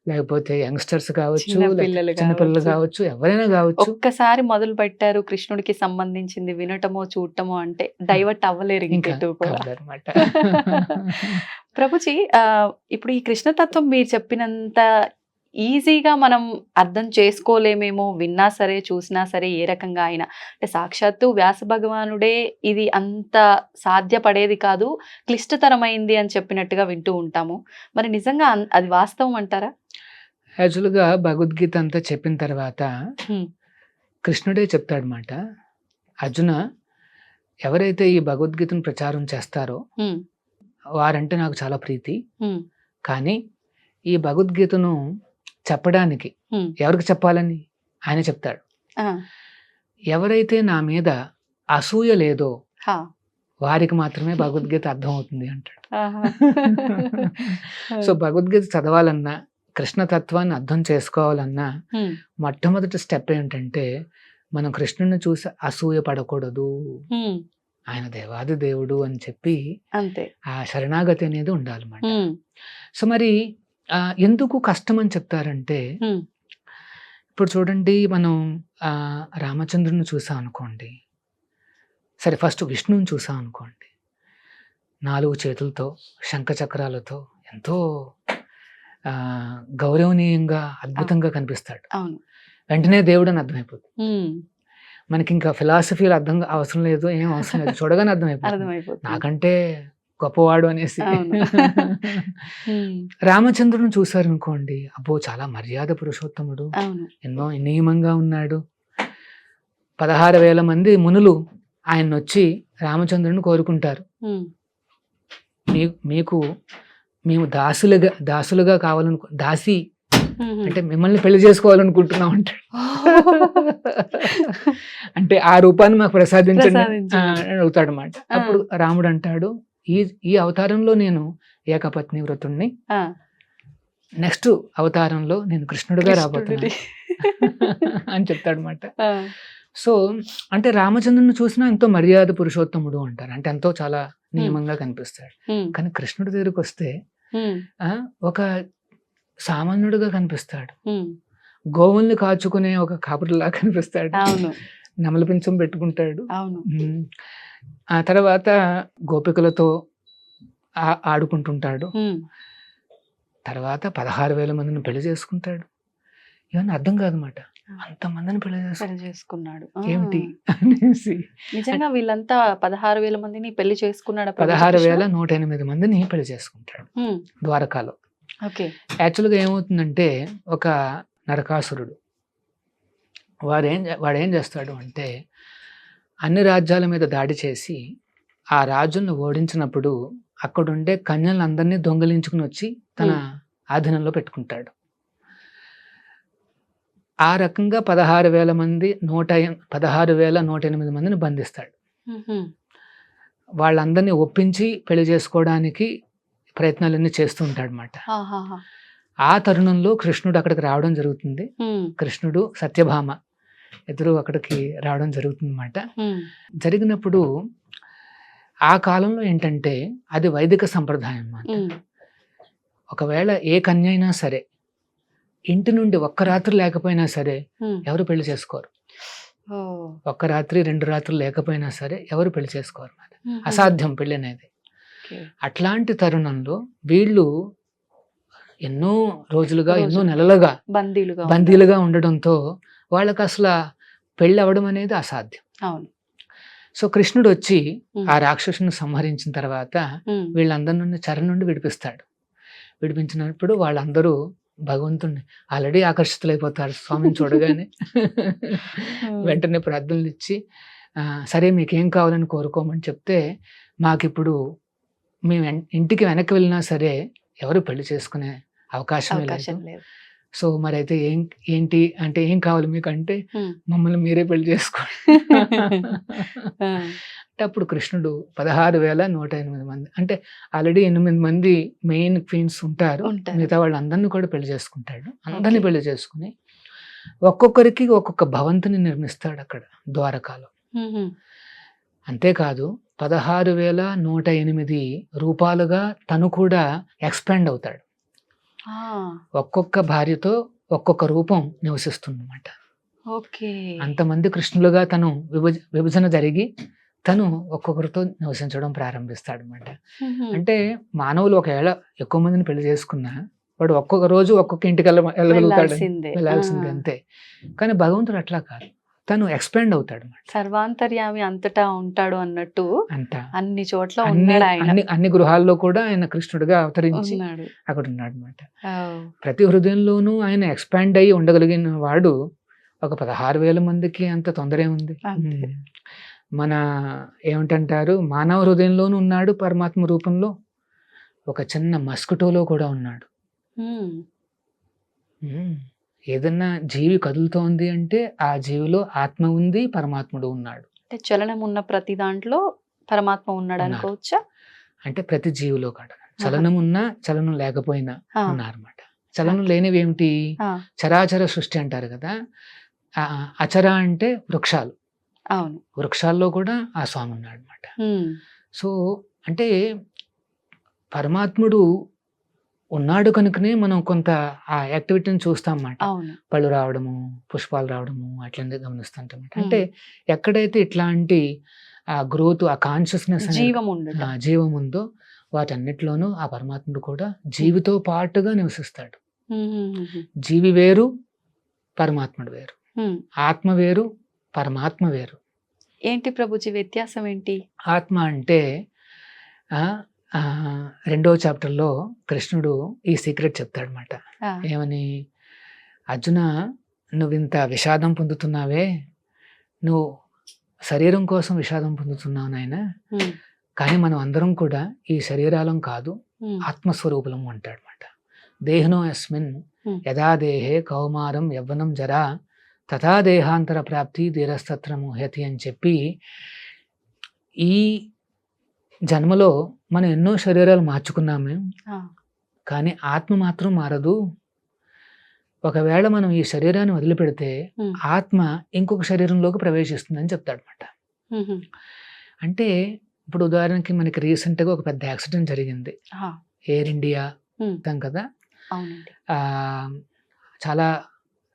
Speaker 4: లేకపోతే యంగ్స్టర్స్ కావచ్చు,
Speaker 2: చిన్నపిల్లలు
Speaker 4: చిన్నపిల్లలు
Speaker 2: కావచ్చు.
Speaker 4: కావచ్చు, ఎవరైనా కావచ్చు.
Speaker 2: ఒక్కసారి మొదలు పెట్టారు కృష్ణుడికి సంబంధించింది వినటమో చూడటమో అంటే డైవర్ట్ అవ్వలేరు
Speaker 4: ఇంకా
Speaker 2: ఇంకెటు కూడా.
Speaker 4: కాదనమాట.
Speaker 2: ప్రభుజీ, ఇప్పుడు ఈ కృష్ణతత్వం మీరు చెప్పినంత ఈజీగా మనం అర్థం చేసుకోలేమేమో, విన్నా సరే చూసినా సరే ఏ రకంగా అయినా. అంటే సాక్షాత్తు వ్యాస భగవానుడే ఇది అంత సాధ్యపడేది కాదు, క్లిష్టతరమైంది అని చెప్పినట్టుగా వింటూ ఉంటాము. మరి నిజంగా అది వాస్తవం అంటారా?
Speaker 4: యాక్చువల్గా భగవద్గీత అంతా చెప్పిన తర్వాత
Speaker 2: హ్మ్.
Speaker 4: కృష్ణుడే చెప్తాడనమాట, అర్జున, ఎవరైతే ఈ భగవద్గీతను ప్రచారం చేస్తారో
Speaker 2: హ్మ్.
Speaker 4: వారంటే నాకు చాలా ప్రీతి.
Speaker 2: హ్మ్.
Speaker 4: కానీ ఈ భగవద్గీతను చెప్పడానికి
Speaker 2: హ్మ్.
Speaker 4: ఎవరికి చెప్పాలని ఆయన చెప్తాడు.
Speaker 2: ఆ.
Speaker 4: ఎవరైతే నా మీద అసూయ లేదో
Speaker 2: హా.
Speaker 4: వారికి మాత్రమే భగవద్గీత అర్థం అవుతుంది అంటాడు.
Speaker 2: ఆహా.
Speaker 4: సో భగవద్గీత చదవాలన్నా, కృష్ణతత్వాన్ని అర్థం చేసుకోవాలన్నా
Speaker 2: హ్మ్.
Speaker 4: మొట్టమొదటి స్టెప్ ఏంటంటే మనం కృష్ణుని చూసి అసూయ పడకూడదు.
Speaker 2: హ్మ్.
Speaker 4: ఆయన దేవాది దేవుడు అని చెప్పి
Speaker 2: అంతే.
Speaker 4: ఆ శరణాగతి అనేది ఉండాలన్నమాట.
Speaker 2: హ్మ్.
Speaker 4: సో మరి ఎందుకు కష్టం అని చెప్తారంటే,
Speaker 2: హ్మ్.
Speaker 4: ఇప్పుడు చూడండి, మనం రామచంద్రుని చూసాం అనుకోండి, సరే ఫస్ట్ విష్ణువుని చూసాం అనుకోండి, 4 చేతులతో శంఖచక్రాలతో ఎంతో గౌరవనీయంగా అద్భుతంగా కనిపిస్తాడు.
Speaker 2: అవును.
Speaker 4: వెంటనే దేవుడు అని అర్థమైపోతుంది.
Speaker 2: హ్మ్.
Speaker 4: మనకి ఇంకా ఫిలాసఫీలు అర్థం అవసరం లేదు, ఏం అవసరం లేదు, చూడగానే అర్థమైపోతుంది
Speaker 2: అర్థమైపోతుంది.
Speaker 4: నాకంటే గొప్పవాడు అనేసి.
Speaker 2: అవును. హ్మ్.
Speaker 4: రామచంద్రుని చూసారు అనుకోండి, అబ్బో చాలా మర్యాద పురుషోత్తముడు,
Speaker 2: అవును.
Speaker 4: ఎన్నో నియమంగా ఉన్నాడు. 16,000 మంది మునులు ఆయన వచ్చి రామచంద్రుని కోరుకుంటారు,
Speaker 2: హ్మ్.
Speaker 4: మీకు మేము దాసులుగా కావాలనుకో, దాసి
Speaker 2: హ్మ్.
Speaker 4: అంటే మిమ్మల్ని పెళ్లి చేసుకోవాలనుకుంటున్నాం అంటాడు. అంటే ఆ రూపాన్ని మాకు ప్రసాదించండి
Speaker 2: ప్రసాదించండి.
Speaker 4: అవుతాడు అన్నమాట.
Speaker 2: ఆ.
Speaker 4: అప్పుడు రాముడు అంటాడు, ఈ అవతారంలో నేను ఏకపత్ని వ్రతుణ్ణి,
Speaker 2: ఆ.
Speaker 4: నెక్స్ట్ అవతారంలో నేను కృష్ణుడిగా రాబోతున్నాను అని చెప్తాడు అన్నమాట.
Speaker 2: ఆ.
Speaker 4: సో అంటే రామచంద్రుని చూసినా ఎంతో మర్యాద పురుషోత్తముడు అంటారు, అంటే ఎంతో చాలా నియమంగా కనిపిస్తాడు.
Speaker 2: హ్మ్.
Speaker 4: కానీ కృష్ణుడి దగ్గరికి వస్తే
Speaker 2: హ్మ్.
Speaker 4: ఒక సామాన్యుడిగా కనిపిస్తాడు,
Speaker 2: హ్మ్.
Speaker 4: గోవుల్ని కాచుకునే ఒక కాపురిలా కనిపిస్తాడు,
Speaker 2: అవును.
Speaker 4: నెమలి పింఛం పెట్టుకుంటాడు.
Speaker 2: అవును.
Speaker 4: ఆ తర్వాత గోపికలతో ఆడుకుంటుంటాడు.
Speaker 2: హ్మ్.
Speaker 4: తర్వాత 16,000 మందిని పెళ్లి చేసుకుంటాడు. ఇవన్నీ అర్థం కాదన్నమాట. అంతమందిని పెళ్లి
Speaker 2: పెళ్లి
Speaker 4: చేసుకున్నాడు
Speaker 2: చేసుకున్నాడు.
Speaker 4: ఏమిటి అనేసి
Speaker 2: నిజంగా వీళ్ళంతా 16,000 మందిని పెళ్లి చేసుకున్నాడా
Speaker 4: 16,108 మందిని పెళ్లి చేసుకుంటాడు ద్వారకాలో.
Speaker 2: ఓకే.
Speaker 4: యాక్చువల్గా ఏమవుతుందంటే ఒక నరకాసురుడు వాడేం చేస్తాడు అంటే అన్ని రాజ్యాల మీద దాడి చేసి ఆ రాజులను ఓడించినప్పుడు అక్కడుండే కన్యలందరినీ దొంగలించుకుని వచ్చి తన ఆధీనంలో పెట్టుకుంటాడు. ఆ రకంగా 16,000 మంది 16,108 మందిని బంధిస్తాడు. వాళ్ళందరినీ ఒప్పించి పెళ్లి చేసుకోవడానికి ప్రయత్నాలన్నీ చేస్తూ ఉంటాడు అన్నమాట. ఆ తరుణంలో కృష్ణుడు అక్కడికి రావడం జరుగుతుంది. కృష్ణుడు సత్యభామ ఇద్దరు అక్కడికి రావడం జరుగుతుంది అన్నమాట. జరిగినప్పుడు ఆ కాలంలో ఏంటంటే అది వైదిక సంప్రదాయం అన్నమాట. ఒకవేళ ఏ కన్య అయినా సరే ఇంటి నుండి ఒక్క రాత్రి లేకపోయినా సరే ఎవరు పెళ్లి చేసుకోరు. ఒక్క రాత్రి 2 రాత్రులు లేకపోయినా సరే ఎవరు పెళ్లి చేసుకోరు. అసాధ్యం పెళ్లి అనేది. అట్లాంటి తరుణంలో వీళ్ళు ఎన్నో రోజులుగా ఎన్నో నెలలుగా బందీలుగా ఉండడంతో వాళ్ళకి అసలు పెళ్లి అవ్వడం అనేది అసాధ్యం. సో కృష్ణుడు వచ్చి ఆ రాక్షసుని సంహరించిన తర్వాత వీళ్ళందరి నుండి చెర నుండి విడిపిస్తాడు. విడిపించినప్పుడు వాళ్ళందరూ భగవంతుడిని ఆల్రెడీ ఆకర్షితులైపోతారు స్వామిని చూడగానే. వెంటనే ప్రార్థనలు ఇచ్చి సరే మీకేం కావాలని కోరుకోమని చెప్తే మాకిప్పుడు మేము ఇంటికి వెనక్కి వెళ్ళినా సరే ఎవరు పెళ్లి చేసుకునే అవకాశం లేదు. సో మరి అయితే ఏంటి అంటే ఏం కావాలి మీకు అంటే మమ్మల్ని మీరే పెళ్లి చేసుకోండి. అంటే అప్పుడు కృష్ణుడు 16,108 మంది అంటే ఆల్రెడీ 8 మంది మెయిన్ క్వీన్స్ ఉంటారు. మిగతా వాళ్ళందరినీ కూడా పెళ్లి చేసుకుంటాడు. అందరినీ పెళ్లి చేసుకుని ఒక్కొక్కరికి ఒక్కొక్క భవంతిని నిర్మిస్తాడు అక్కడ ద్వారకాలో. అంతేకాదు 16,108 రూపాలుగా తను కూడా ఎక్స్పాండ్ అవుతాడు. ఒక్కొక్క భార్యతో ఒక్కొక్క రూపం నివసిస్తుందన్నమాట. అంతమంది కృష్ణులుగా తను విభజన జరిగి తను ఒక్కొక్కరితో నివసించడం ప్రారంభిస్తాడు అనమాట. అంటే మానవులు ఒకవేళ ఎక్కువ మందిని పెళ్లి చేసుకున్నా వాడు ఒక్కొక్క రోజు ఒక్కొక్క ఇంటికి వెళ్ళగలుగుతాడు, వెళ్ళాల్సిందే అంతే. కానీ భగవంతుడు అట్లా కాదు, తను ఎక్స్పాండ్ అవుతాడు అన్నమాట.
Speaker 2: సర్వాంతర్యామి అంతటా ఉంటాడు అన్నట్టు
Speaker 4: అంత
Speaker 2: అన్ని చోట్ల
Speaker 4: అన్ని గృహాల్లో కూడా ఆయన కృష్ణుడిగా అవతరించి అక్కడ ఉన్నాడు అనమాట. ప్రతి హృదయంలోనూ ఆయన ఎక్స్పాండ్ అయ్యి ఉండగలిగిన వాడు ఒక 16,000 మందికి అంత తొందరే ఉంది. మన ఏమిటంటారు, మానవ హృదయంలోనూ ఉన్నాడు పరమాత్మ రూపంలో, ఒక చిన్న మస్కిటోలో కూడా ఉన్నాడు. ఏదన్నా జీవి కదులుతోంది అంటే ఆ జీవిలో ఆత్మ ఉంది, పరమాత్ముడు ఉన్నాడు.
Speaker 2: అంటే చలనం ఉన్న ప్రతి దాంట్లో పరమాత్మ ఉన్నాడు అనుకోవచ్చా? అంటే
Speaker 4: ప్రతి జీవిలో కూడా చలనం ఉన్నా చలనం లేకపోయినా ఉన్నారన్నమాట. చలనం లేనివి ఏమిటి? చరాచర సృష్టి అంటారు కదా. అచర అంటే వృక్షాలు.
Speaker 2: అవును,
Speaker 4: వృక్షాల్లో కూడా ఆ స్వామి ఉన్నాడు అనమాట. సో అంటే పరమాత్ముడు ఉన్నాడు కనుకనే మనం కొంత ఆ యాక్టివిటీని చూస్తాం అన్నమాట. పళ్ళు రావడము, పుష్పాలు రావడము అట్లనే గమనిస్తుంటాం. అంటే ఎక్కడైతే ఇట్లాంటి ఆ గ్రోత్, ఆ కాన్షియస్నెస్, జీవం ఉందో వాటన్నిటిలోనూ ఆ పరమాత్ముడు కూడా జీవితో పాటుగా నివసిస్తాడు. జీవి వేరు, పరమాత్ముడు వేరు. ఆత్మ వేరు, పరమాత్మ వేరు.
Speaker 2: ఏంటి ప్రభుజీ వ్యత్యాసం ఏంటి?
Speaker 4: ఆత్మ అంటే 2వ చాప్టర్లో కృష్ణుడు ఈ సీక్రెట్ చెప్తాడు అనమాట. ఏమని? అర్జున, నువ్వు ఇంత విషాదం పొందుతున్నావే, నువ్వు శరీరం కోసం విషాదం పొందుతున్నావు నాయన, కానీ మనం అందరం కూడా ఈ శరీరాలం కాదు, ఆత్మస్వరూపులము అంటాడు అనమాట. దేహినో అస్మిన్ యదా దేహే కౌమారం యవ్వనం జరా తథా దేహాంతర ప్రాప్తి ధీరస్తత్ర మోహ్యతి అని చెప్పి, ఈ జన్మలో మనం ఎన్నో శరీరాలు మార్చుకున్నాము, కానీ ఆత్మ మాత్రం మారదు. ఒకవేళ మనం ఈ శరీరాన్ని వదిలిపెడితే ఆత్మ ఇంకొక శరీరంలోకి ప్రవేశిస్తుందని చెప్తాడు అనమాట. అంటే ఇప్పుడు ఉదాహరణకి మనకి రీసెంట్గా ఒక పెద్ద యాక్సిడెంట్ జరిగింది, ఎయిర్ ఇండియా కదా. చాలా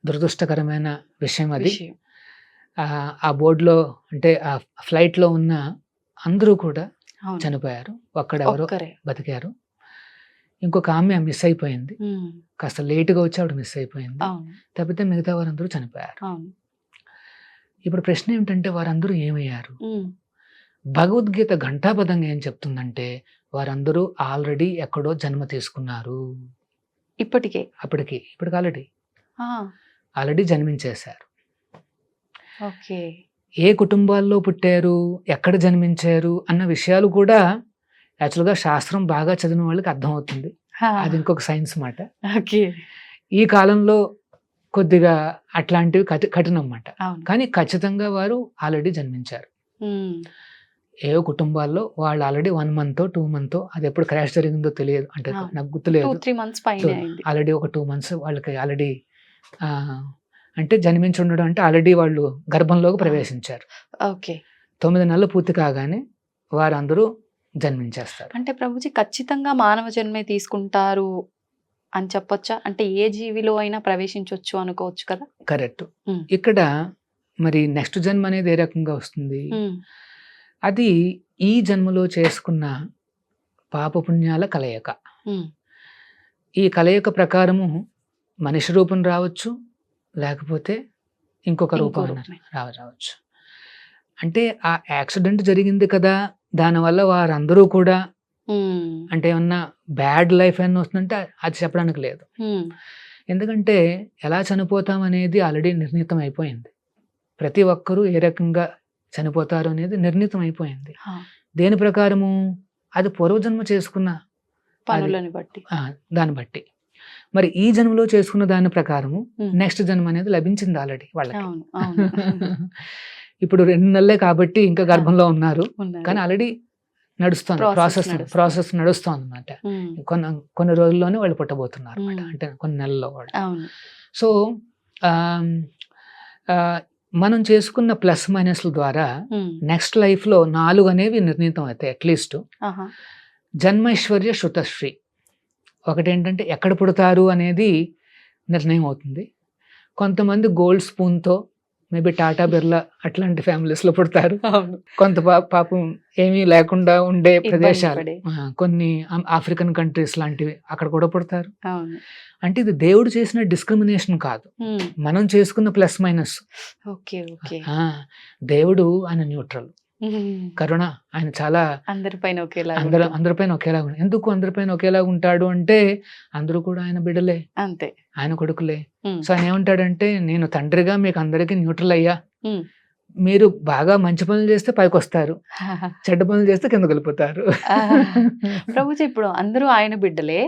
Speaker 4: దురదృష్టకరమైన విషయం అది. ఆ బోర్డులో అంటే ఆ ఫ్లైట్లో ఉన్న అందరూ కూడా చనిపోయారు, ఒక్కడెవరో బతికారు. ఇంకొక ఆమె మిస్ అయిపోయింది,
Speaker 2: ఉమ్,
Speaker 4: కాస్త లేటుగా వచ్చి ఆవిడ మిస్ అయిపోయింది.
Speaker 2: అవును
Speaker 4: తప్పితే మిగతా వారందరూ చనిపోయారు.
Speaker 2: అవును.
Speaker 4: ఇప్పుడు ప్రశ్న ఏమిటంటే వారందరూ ఏమయ్యారు?
Speaker 2: ఉమ్,
Speaker 4: భగవద్గీత ఘంటాపదంగా ఏం చెప్తుందంటే వారందరూ ఆల్రెడీ ఎక్కడో జన్మ తీసుకున్నారు.
Speaker 2: ఇప్పటికే
Speaker 4: ఇప్పటికి
Speaker 2: ఆ,
Speaker 4: ఆల్రెడీ జన్మించేశారు.
Speaker 2: ఓకే.
Speaker 4: ఏ కుటుంబాల్లో పుట్టారు, ఎక్కడ జన్మించారు అన్న విషయాలు కూడా యాక్చువల్గా శాస్త్రం బాగా చదివిన వాళ్ళకి అర్థమవుతుంది.
Speaker 2: హా,
Speaker 4: అది ఇంకొక సైన్స్ మాట.
Speaker 2: ఓకే.
Speaker 4: ఈ కాలంలో కొద్దిగా అట్లాంటివి కఠినం అన్నమాట.
Speaker 2: అవును.
Speaker 4: కానీ ఖచ్చితంగా వారు ఆల్రెడీ జన్మించారు.
Speaker 2: ఉమ్,
Speaker 4: ఏ కుటుంబాల్లో వాళ్ళు ఆల్రెడీ 1 month 2 month అది ఎప్పుడు క్రాష్ జరిగిందో తెలియదు, అంటే
Speaker 2: ఆ.
Speaker 4: నాకు గుర్తులేదు.
Speaker 2: 2-3 months పైన అయింది.
Speaker 4: ఆల్రెడీ ఒక 2 months వాళ్ళకి ఆల్రెడీ అంటే జన్మించి ఉండడం అంటే ఆల్రెడీ వాళ్ళు గర్భంలోకి ప్రవేశించారు.
Speaker 2: ఓకే.
Speaker 4: 9 నెలలు పూర్తి కాగానే వారందరూ జన్మించేస్తారు.
Speaker 2: అంటే ప్రభుజీ ఖచ్చితంగా మానవ జన్మే తీసుకుంటారు అని చెప్పొచ్చా? అంటే ఏ జీవిలో అయినా ప్రవేశించవచ్చు అనుకోవచ్చు కదా?
Speaker 4: కరెక్ట్.
Speaker 2: ఉమ్.
Speaker 4: ఇక్కడ మరి నెక్స్ట్ జన్మ అనేది ఏ రకంగా వస్తుంది?
Speaker 2: ఉమ్,
Speaker 4: అది ఈ జన్మలో చేసుకున్న పాపపుణ్యాల కలయిక.
Speaker 2: ఉమ్,
Speaker 4: ఈ కలయిక ప్రకారము మనిషి రూపం రావచ్చు, లేకపోతే ఇంకొక
Speaker 2: ఇంకో
Speaker 4: రూపం
Speaker 2: రూపమే.
Speaker 4: రావచ్చు. అంటే ఆ యాక్సిడెంట్ జరిగింది కదా, దానివల్ల వారందరూ కూడా
Speaker 2: ఉమ్,
Speaker 4: అంటే ఏమన్నా బ్యాడ్ లైఫ్ అయినా వస్తుందంటే అది చెప్పడానికి లేదు.
Speaker 2: ఉమ్,
Speaker 4: ఎందుకంటే ఎలా చనిపోతాం అనేది ఆల్రెడీ నిర్ణీతం అయిపోయింది. ప్రతి ఒక్కరూ ఏ రకంగా చనిపోతారు అనేది నిర్ణీతం అయిపోయింది.
Speaker 2: హా,
Speaker 4: దేని ప్రకారము? అది పూర్వజన్మ చేసుకున్న
Speaker 2: పనులని బట్టి.
Speaker 4: దాన్ని బట్టి. మరి ఈ జన్మలో చేసుకున్న దాని ప్రకారము
Speaker 2: ఉమ్,
Speaker 4: నెక్స్ట్ జన్మ అనేది లభించింది ఆల్రెడీ వాళ్ళకి.
Speaker 2: అవును అవును.
Speaker 4: ఇప్పుడు 2 నెలలే కాబట్టి ఇంకా గర్భంలో ఉన్నారు,
Speaker 2: ఉన్నారు.
Speaker 4: కానీ ఆల్రెడీ నడుస్తుంది, ప్రాసెస్ నడుస్తుంది అన్నమాట.
Speaker 2: ఉమ్,
Speaker 4: కొన్ని రోజుల్లోనే వాళ్ళు పుట్టబోతున్నారు అన్నమాట,
Speaker 2: మ్మ్.
Speaker 4: అంటే కొన్ని నెలల్లో వాళ్ళు.
Speaker 2: అవును.
Speaker 4: సో మనం చేసుకున్న ప్లస్ మైనస్ల ద్వారా
Speaker 2: ఉమ్,
Speaker 4: నెక్స్ట్ లైఫ్లో 4 అనేవి నిర్ణీతం అవుతాయి అట్లీస్ట్.
Speaker 2: ఆహా,
Speaker 4: జన్మైశ్వర్య శృతశ్రీ. ఒకటి ఏంటంటే ఎక్కడ పుడతారు అనేది నిర్ణయం అవుతుంది. కొంతమంది గోల్డ్ స్పూన్తో మేబీ టాటా బిర్లా అట్లాంటి ఫ్యామిలీస్లో పుడతారు.
Speaker 2: అవును.
Speaker 4: కొంత పాపం ఏమీ లేకుండా ఉండే
Speaker 2: ఇబ్బంది
Speaker 4: ప్రదేశాలు,
Speaker 2: పడే.
Speaker 4: కొన్ని ఆఫ్రికన్ కంట్రీస్ లాంటివి అక్కడ కూడా పుడతారు.
Speaker 2: అవును.
Speaker 4: అంటే ఇది దేవుడు చేసిన డిస్క్రిమినేషన్ కాదు,
Speaker 2: ఉమ్,
Speaker 4: మనం చేసుకున్న ప్లస్ మైనస్.
Speaker 2: Okay okay.
Speaker 4: దేవుడు ఆయన న్యూట్రల్,
Speaker 2: ఉమ్,
Speaker 4: కరుణ, ఆయన చాలా
Speaker 2: అందరిపైన ఒకేలా
Speaker 4: అందరిపైన ఒకేలాగా ఉంటాడు. ఎందుకు అందరిపైన ఒకేలాగా ఉంటాడు అంటే అందరూ కూడా ఆయన బిడ్డలే,
Speaker 2: అంతే.
Speaker 4: ఆయన కొడుకులే.
Speaker 2: ఉమ్,
Speaker 4: సో ఆయన ఏమంటాడంటే నేను తండ్రిగా మీకు అందరికీ న్యూట్రల్ అయ్యా,
Speaker 2: ఉమ్,
Speaker 4: మీరు బాగా మంచి పనులు చేస్తే పైకి వస్తారు, చెడ్డ పనులు చేస్తే కిందకి వెళ్ళిపోతారు.
Speaker 2: ప్రభుజీ ఇప్పుడు అందరూ ఆయన బిడ్డలే,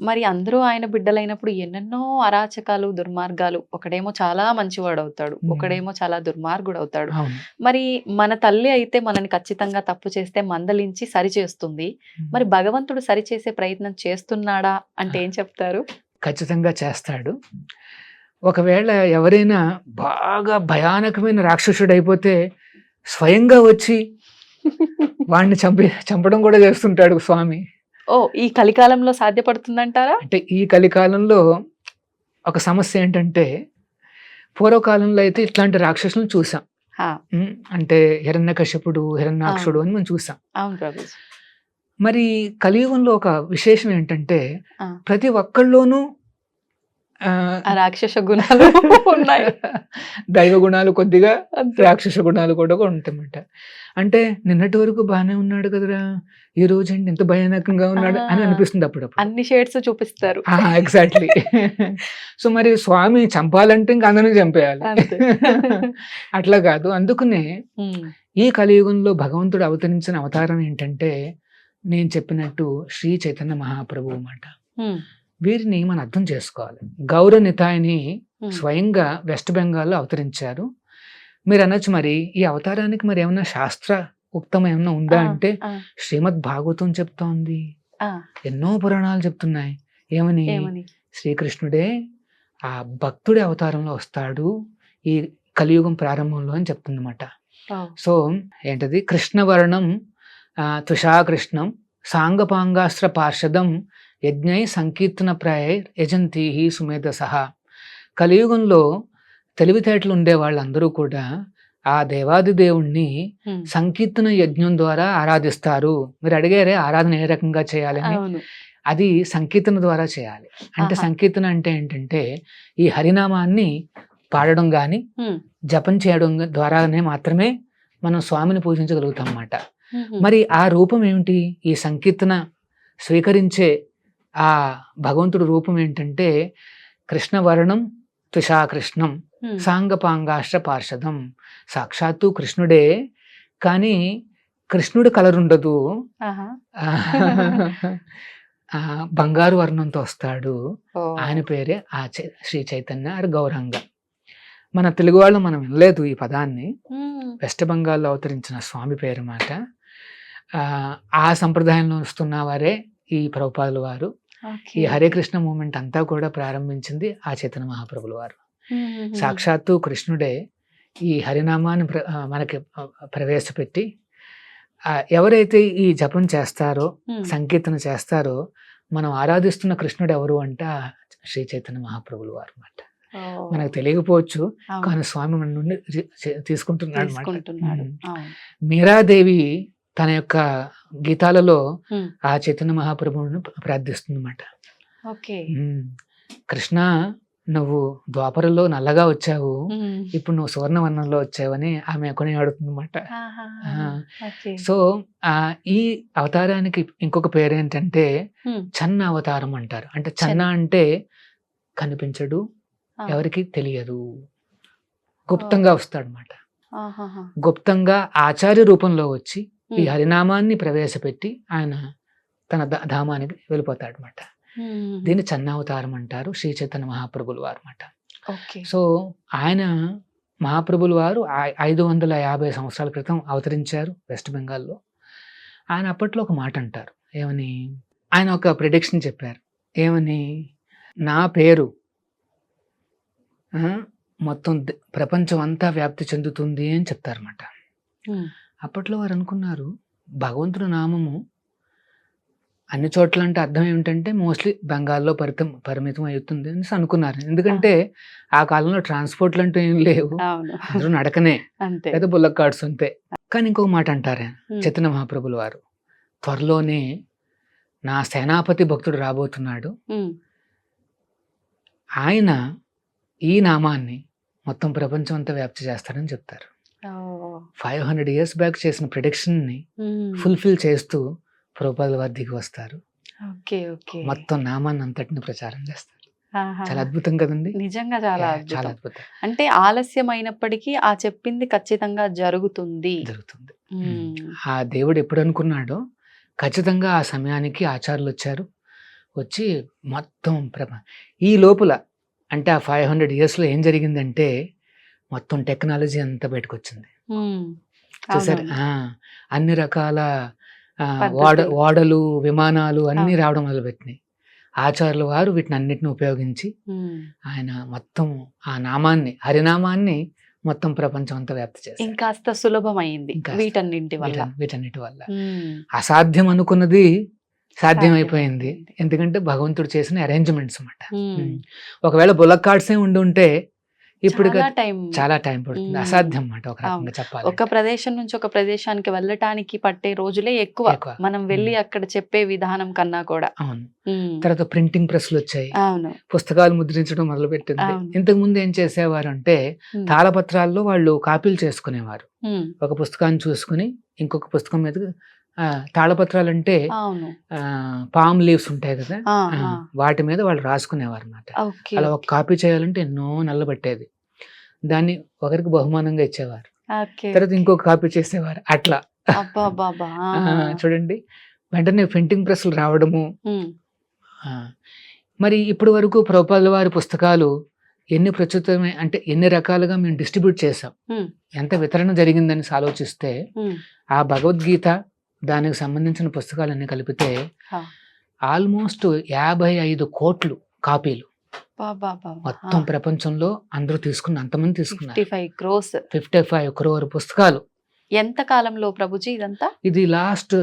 Speaker 2: మరి అందరూ ఆయన బిడ్డలైనప్పుడు ఎన్నెన్నో అరాచకాలు, దుర్మార్గాలు, ఒకడేమో చాలా మంచివాడు అవుతాడు, ఒకడేమో చాలా దుర్మార్గుడు అవుతాడు.
Speaker 4: అవును.
Speaker 2: మరి మన తల్లి అయితే మనని ఖచ్చితంగా తప్పు చేస్తే మందలించి సరి చేస్తుంది. మరి భగవంతుడు సరి చేసే ప్రయత్నం చేస్తున్నాడా అంటే ఏం చెప్తారు?
Speaker 4: ఖచ్చితంగా చేస్తాడు. ఒకవేళ ఎవరైనా బాగా భయానకమైన రాక్షసుడు అయిపోతే స్వయంగా వచ్చి వాడిని చంపడం కూడా చేస్తుంటాడు స్వామి.
Speaker 2: ఓ, ఈ కలికాలంలో సాధ్యపడుతుందంటారా?
Speaker 4: అంటే ఈ కలికాలంలో ఒక సమస్య ఏంటంటే పూర్వకాలంలో అయితే ఇట్లాంటి రాక్షసులను చూసాం.
Speaker 2: హా,
Speaker 4: అంటే హిరణ్యకశ్యపుడు, హిరణ్యాక్షుడు అని మనం చూసాం.
Speaker 2: అవును ప్రభుజీ.
Speaker 4: మరి కలియుగంలో ఒక విశేషం ఏంటంటే
Speaker 2: ఆ.
Speaker 4: ప్రతి ఒక్కళ్ళలోనూ
Speaker 2: ఆ రాక్షస గుణాలు ఉన్నాయి.
Speaker 4: దైవ గుణాలు కొద్దిగా,
Speaker 2: అంతే.
Speaker 4: రాక్షస గుణాలు కూడా ఉంటాయన్నమాట. అంటే నిన్నటి వరకు బాగానే ఉన్నాడు కదరా, ఈ రోజు ఏంటి ఇంత భయానకంగా ఉన్నాడు అని అనిపిస్తుంది అప్పుడప్పుడు.
Speaker 2: అన్ని షేడ్స్ చూపిస్తారు.
Speaker 4: ఎగ్జాక్ట్లీ. సో మరి స్వామి చంపాలంటే ఇంకా అందరినీ చంపేయాలి,
Speaker 2: అంతే.
Speaker 4: అట్లా కాదు. అందుకనే
Speaker 2: ఉమ్,
Speaker 4: ఈ కలియుగంలో భగవంతుడు అవతరించిన అవతారం ఏంటంటే నేను చెప్పినట్టు శ్రీ చైతన్య మహాప్రభు అన్నమాట.
Speaker 2: ఉమ్,
Speaker 4: వీరిని మనం అర్థం చేసుకోవాలి. గౌర నితాయిని
Speaker 2: ఉమ్,
Speaker 4: స్వయంగా వెస్ట్ బెంగాల్లో అవతరించారు. మీరు అనొచ్చు మరి ఈ అవతారానికి మరి ఏమన్నా శాస్త్ర ఉక్తం ఏమన్నా ఉందా
Speaker 2: ఆ,
Speaker 4: అంటే
Speaker 2: ఆ,
Speaker 4: శ్రీమద్ భాగవతం చెప్తోంది,
Speaker 2: ఆ,
Speaker 4: ఎన్నో పురాణాలు చెప్తున్నాయి. ఏమని?
Speaker 2: ఏమని?
Speaker 4: శ్రీకృష్ణుడే ఆ భక్తుడి అవతారంలో వస్తాడు ఈ కలియుగం ప్రారంభంలో అని చెప్తుందన్నమాట.
Speaker 2: ఓ,
Speaker 4: సో ఏంటది? కృష్ణవర్ణం తుషాకృష్ణం సాంగపాంగాస్త్ర పార్షదం యజ్ఞై సంకీర్తన ప్రాయ యజంతి సుమేధసహ. కలియుగంలో తెలివితేటలు ఉండే వాళ్ళందరూ కూడా ఆ దేవాది దేవుణ్ణి
Speaker 2: ఉమ్,
Speaker 4: సంకీర్తన యజ్ఞం ద్వారా ఆరాధిస్తారు. మీరు అడిగారే ఆరాధన ఏ రకంగా చేయాలని.
Speaker 2: అవును.
Speaker 4: అది సంకీర్తన ద్వారా చేయాలి. అంటే
Speaker 2: ఆహా.
Speaker 4: సంకీర్తన అంటే ఏంటంటే ఈ హరినామాన్ని పాడడం కానీ
Speaker 2: ఉమ్,
Speaker 4: జపం చేయడం ద్వారానే మాత్రమే మనం స్వామిని పూజించగలుగుతాం అన్నమాట.
Speaker 2: ఉమ్,
Speaker 4: మరి ఆ రూపం ఏమిటి? ఈ సంకీర్తన స్వీకరించే ఆ భగవంతుడి రూపం ఏంటంటే కృష్ణవర్ణం త్రిషాకృష్ణం
Speaker 2: ఉమ్,
Speaker 4: సాంగపాంగాష్ట పార్షదం. సాక్షాత్తు కృష్ణుడే, కానీ కృష్ణుడు కలర్ ఉండదు.
Speaker 2: ఆహా.
Speaker 4: బంగారు వర్ణంతో వస్తాడు.
Speaker 2: ఓ.
Speaker 4: ఆయన పేరే శ్రీ చైతన్య ఆర్ గౌరంగ. మన తెలుగు వాళ్ళు మనం వినలేదు ఈ పదాన్ని.
Speaker 2: ఉమ్,
Speaker 4: వెస్ట్ బెంగాల్లో అవతరించిన స్వామి పేరు మాట. ఆ సంప్రదాయంలో వస్తున్న వారే ఈ ప్రభుపాదుల వారు.
Speaker 2: ఓకే.
Speaker 4: ఈ హరే కృష్ణ మూమెంట్ అంతా కూడా ప్రారంభించింది ఆ చైతన్య మహాప్రభుల వారు.
Speaker 2: ఉమ్, ఉమ్,
Speaker 4: సాక్షాత్తు కృష్ణుడే ఈ హరినామాన్ని మనకి ప్రవేశపెట్టి ఎవరైతే ఈ జపం చేస్తారో
Speaker 2: ఉమ్,
Speaker 4: సంకీర్తన చేస్తారో మనం ఆరాధిస్తున్న కృష్ణుడు ఎవరు అంటే ఆ శ్రీ చైతన్య మహాప్రభుల వారు అన్నమాట.
Speaker 2: ఓ.
Speaker 4: మనకు తెలియకపోవచ్చు,
Speaker 2: అవును,
Speaker 4: కానీ స్వామి మన నుండి తీసుకుంటున్నాడు అన్నమాట.
Speaker 2: తీసుకుంటున్నాడు. అవును.
Speaker 4: మీరాదేవి తన యొక్క గీతాలలో
Speaker 2: ఉమ్,
Speaker 4: ఆ చైతన్య మహాప్రభువును ప్రార్థిస్తుంది అన్నమాట.
Speaker 2: ఓకే.
Speaker 4: కృష్ణ, నువ్వు ద్వాపరలో నల్లగా వచ్చావు,
Speaker 2: ఉమ్,
Speaker 4: ఇప్పుడు నువ్వు సువర్ణవర్ణంలో వచ్చావని ఆమె కొని ఆడుతుందన్నమాట.
Speaker 2: ఆహా.
Speaker 4: ఆ.
Speaker 2: ఓకే.
Speaker 4: సో ఈ అవతారానికి ఇంకొక పేరు ఏంటంటే
Speaker 2: ఉమ్,
Speaker 4: చన్న అవతారం అంటారు. అంటే చన్న అంటే కనిపించడు,
Speaker 2: ఆ.
Speaker 4: ఎవరికి తెలియదు, గుప్తంగా వస్తాడు అనమాట.
Speaker 2: ఆహాహా.
Speaker 4: గుప్తంగా ఆచార్య రూపంలో వచ్చి ఈ
Speaker 2: ఉమ్,
Speaker 4: హరినామాన్ని ప్రవేశపెట్టి ఆయన తన ధామానికి వెళ్ళిపోతాడు అనమాట.
Speaker 2: ఉమ్,
Speaker 4: దీన్ని చన్నావతారం అంటారు, శ్రీ చైతన్య మహాప్రభుల వారు అన్నమాట.
Speaker 2: ఓకే.
Speaker 4: సో ఆయన మహాప్రభుల వారు 550 సంవత్సరాల క్రితం అవతరించారు వెస్ట్ బెంగాల్లో. ఆయన అప్పట్లో ఒక మాట అంటారు. ఏమని? ఆయన ఒక ప్రిడిక్షన్ చెప్పారు. ఏమని? నా పేరు మొత్తం ప్రపంచం అంతా వ్యాప్తి చెందుతుంది అని చెప్తారన్నమాట.
Speaker 2: ఉమ్,
Speaker 4: అప్పట్లో వారు అనుకున్నారు భగవంతుడి నామము అన్ని చోట్ల అంటే అర్థం ఏమిటంటే మోస్ట్లీ బెంగాల్లో పరిమితం అవుతుంది అని అనుకున్నారు. ఎందుకంటే ఆ కాలంలో ట్రాన్స్పోర్ట్లు అంటూ ఏం లేవు,
Speaker 2: అవును,
Speaker 4: అందరూ నడకనే,
Speaker 2: అంతే.
Speaker 4: లేదా బుల్లక్ కార్డ్స్ అంతే. కానీ ఇంకొక మాట అంటారు
Speaker 2: ఉమ్,
Speaker 4: చైతన్య మహాప్రభుల వారు, త్వరలోనే నా సేనాపతి భక్తుడు రాబోతున్నాడు,
Speaker 2: ఉమ్,
Speaker 4: ఆయన ఈ నామాన్ని మొత్తం ప్రపంచం అంతా వ్యాప్తి చేస్తాడని చెప్తారు.
Speaker 2: ఓ.
Speaker 4: 500 years బ్యాక్ చేసిన ప్రిడిక్షన్ని
Speaker 2: ఉమ్,
Speaker 4: ఫుల్ఫిల్ చేస్తూ ప్రభుపాదుల వారి దిగి వస్తారు.
Speaker 2: ఓకే. ఓకే.
Speaker 4: మొత్తం నామాన్ని అంతటిని ప్రచారం చేస్తారు.
Speaker 2: ఆహా.
Speaker 4: చాలా అద్భుతం కదండి.
Speaker 2: నిజంగా చాలా
Speaker 4: చాలా
Speaker 2: అద్భుతం.
Speaker 4: అద్భుతం
Speaker 2: అంటే ఆలస్యమైనప్పటికీ ఆ చెప్పింది ఖచ్చితంగా జరుగుతుంది.
Speaker 4: జరుగుతుంది.
Speaker 2: ఉమ్,
Speaker 4: ఆ దేవుడు ఎప్పుడు అనుకున్నాడో ఖచ్చితంగా ఆ సమయానికి ఆచార్యులు వచ్చి మొత్తం ఈ లోపల అంటే ఆ 500 yearsలో ఏం జరిగిందంటే మొత్తం టెక్నాలజీ అంతా బయటకు వచ్చింది.
Speaker 2: ఉమ్,
Speaker 4: చూసారు?
Speaker 2: అవునవును.
Speaker 4: అన్ని రకాల
Speaker 2: పద్ధతులు.
Speaker 4: ఓడలు, విమానాలు అన్నీ
Speaker 2: అవును.
Speaker 4: రావడం మొదలుపెట్టినాయి. ఆచార్యుల వారు వీటిని అన్నిటిని ఉపయోగించి
Speaker 2: ఉమ్,
Speaker 4: ఆయన మొత్తం ఆ నామాన్ని, హరినామాన్ని మొత్తం ప్రపంచం అంతా వ్యాప్తి చేశారు.
Speaker 2: ఇంకాస్త సులభమైంది
Speaker 4: ఇంకాస్త.
Speaker 2: వీటన్నింటి వల్ల.
Speaker 4: వీటన్నిటి వల్ల
Speaker 2: ఉమ్,
Speaker 4: అసాధ్యం అనుకున్నది సాధ్యమైపోయింది.
Speaker 2: సాధ్యమైపోయింది.
Speaker 4: ఎందుకంటే భగవంతుడు చేసిన అరేంజ్మెంట్స్ అన్నమాట.
Speaker 2: ఉమ్,
Speaker 4: ఒకవేళ బుల్లక్ కార్డ్సే ఉంటే ఇప్పుడు
Speaker 2: చాలా టైం
Speaker 4: పడుతుంది.
Speaker 2: మ్మ్.
Speaker 4: అసాధ్యం అన్నమాట ఒక రకంగా
Speaker 2: అవును.
Speaker 4: చెప్పాలి.
Speaker 2: ఒక ప్రదేశం నుంచి ఒక ప్రదేశానికి వెళ్ళటానికి పట్టే రోజులే ఎక్కువ.
Speaker 4: ఎక్కువ.
Speaker 2: మనం వెళ్ళి అక్కడ చెప్పే విధానం కన్నా కూడా.
Speaker 4: అవును.
Speaker 2: ఉమ్,
Speaker 4: తర్వాత ప్రింటింగ్ ప్రెస్లు వచ్చాయి,
Speaker 2: అవును.
Speaker 4: పుస్తకాలు ముద్రించడం మొదలుపెట్టింది.
Speaker 2: అవును.
Speaker 4: ఇంతకు ముందు ఏం చేసేవారు అంటే
Speaker 2: ఉమ్,
Speaker 4: తాళపత్రాల్లో వాళ్ళు కాపీలు చేసుకునేవారు.
Speaker 2: ఉమ్,
Speaker 4: ఒక పుస్తకాన్ని చూసుకుని ఇంకొక పుస్తకం మీద తాళపత్రాలు అంటే
Speaker 2: అవును.
Speaker 4: పామ్ లీవ్స్ ఉంటాయి కదా,
Speaker 2: ఆ,
Speaker 4: ఆ,
Speaker 2: ఆ,
Speaker 4: వాటి మీద వాళ్ళు రాసుకునేవారు అన్నమాట.
Speaker 2: ఓకే.
Speaker 4: అలా ఒక కాపీ చేయాలంటే ఎన్నో నెలలు పట్టేది. దాన్ని ఒకరికి బహుమానంగా ఇచ్చేవారు,
Speaker 2: ఓకే.
Speaker 4: తర్వాత ఇంకొక కాపీ చేసేవారు. అట్లా
Speaker 2: అబ్బా బాబా.
Speaker 4: చూడండి, వెంటనే ప్రింటింగ్ ప్రెస్లు రావడము.
Speaker 2: ఉమ్,
Speaker 4: ఆ, మరి ఇప్పటి వరకు ప్రభుపాదుల వారి పుస్తకాలు ఎన్ని ప్రచురితమే అంటే ఎన్ని రకాలుగా మేము డిస్ట్రిబ్యూట్ చేసాం,
Speaker 2: ఉమ్,
Speaker 4: ఎంత వితరణ జరిగిందని ఆలోచిస్తే
Speaker 2: ఉమ్,
Speaker 4: ఆ భగవద్గీత దానికి సంబంధించిన పుస్తకాలన్నీ కలిపితే
Speaker 2: హా.
Speaker 4: ఆల్మోస్ట్ 55 కోట్లు కాపీలు
Speaker 2: బాబా బాబా.
Speaker 4: మొత్తం ప్రపంచంలో అందరూ అంతమంది తీసుకున్నారు.
Speaker 2: 55 crores.
Speaker 4: 55 crore పుస్తకాలు.
Speaker 2: ఎంత కాలంలో ప్రభుజీ ఇదంతా?
Speaker 4: ఇది లాస్ట్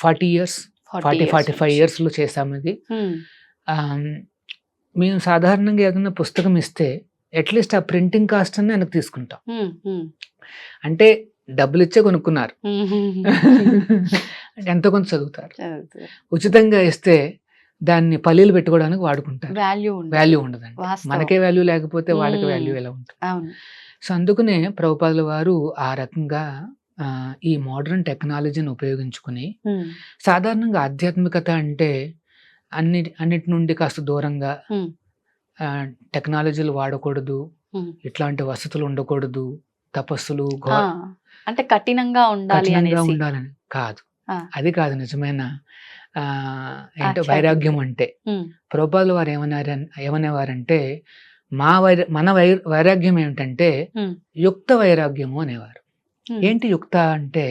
Speaker 4: 40 years, 45 years లో చేసాము ఇది.
Speaker 2: ఉమ్,
Speaker 4: మేము సాధారణంగా ఏదైనా పుస్తకం ఇస్తే అట్లీస్ట్ ఆ ప్రింటింగ్ కాస్ట్ అని వెనక్కి తీసుకుంటాం.
Speaker 2: ఉమ్, ఉమ్,
Speaker 4: అంటే డబ్బులు ఇచ్చే కొనుక్కున్నారు,
Speaker 2: ఉమ్,
Speaker 4: ఎంతో కొంత చదువుతారు.
Speaker 2: చదువుతూ.
Speaker 4: ఉచితంగా ఇస్తే దాన్ని పల్లీలు పెట్టుకోవడానికి వాడుకుంటారు. వాల్యూ ఉండదండి.
Speaker 2: వాస్తవం.
Speaker 4: మనకే వాల్యూ లేకపోతే వాళ్ళకి
Speaker 2: మ్మ్.
Speaker 4: వాల్యూ ఎలా ఉంటుంది?
Speaker 2: అవును.
Speaker 4: సో అందుకనే ప్రభుపాదుల వారు ఆ రకంగా ఈ మోడర్న్ టెక్నాలజీని ఉపయోగించుకుని
Speaker 2: ఉమ్,
Speaker 4: సాధారణంగా ఆధ్యాత్మికత అంటే అన్నిటి నుండి కాస్త దూరంగా
Speaker 2: ఉమ్,
Speaker 4: టెక్నాలజీలు వాడకూడదు,
Speaker 2: ఉమ్.
Speaker 4: ఇట్లాంటి వసతులు ఉండకూడదు, తపస్సులు
Speaker 2: ఆ, అంటే కఠినంగా ఉండాలి
Speaker 4: కఠినంగా
Speaker 2: అనేసి.
Speaker 4: ఉండాలని కాదు.
Speaker 2: ఆ.
Speaker 4: అది కాదు నిజమైన ఏంటో
Speaker 2: ఆధ్యాత్మికత.
Speaker 4: వైరాగ్యం అంటే.
Speaker 2: ఉమ్,
Speaker 4: ప్రభుపాదుల వారు ఏమనేవారంటే మన వైరాగ్యం ఏమిటంటే
Speaker 2: ఉమ్,
Speaker 4: యుక్త వైరాగ్యము అనేవారు.
Speaker 2: ఉమ్.
Speaker 4: ఏంటి యుక్త అంటే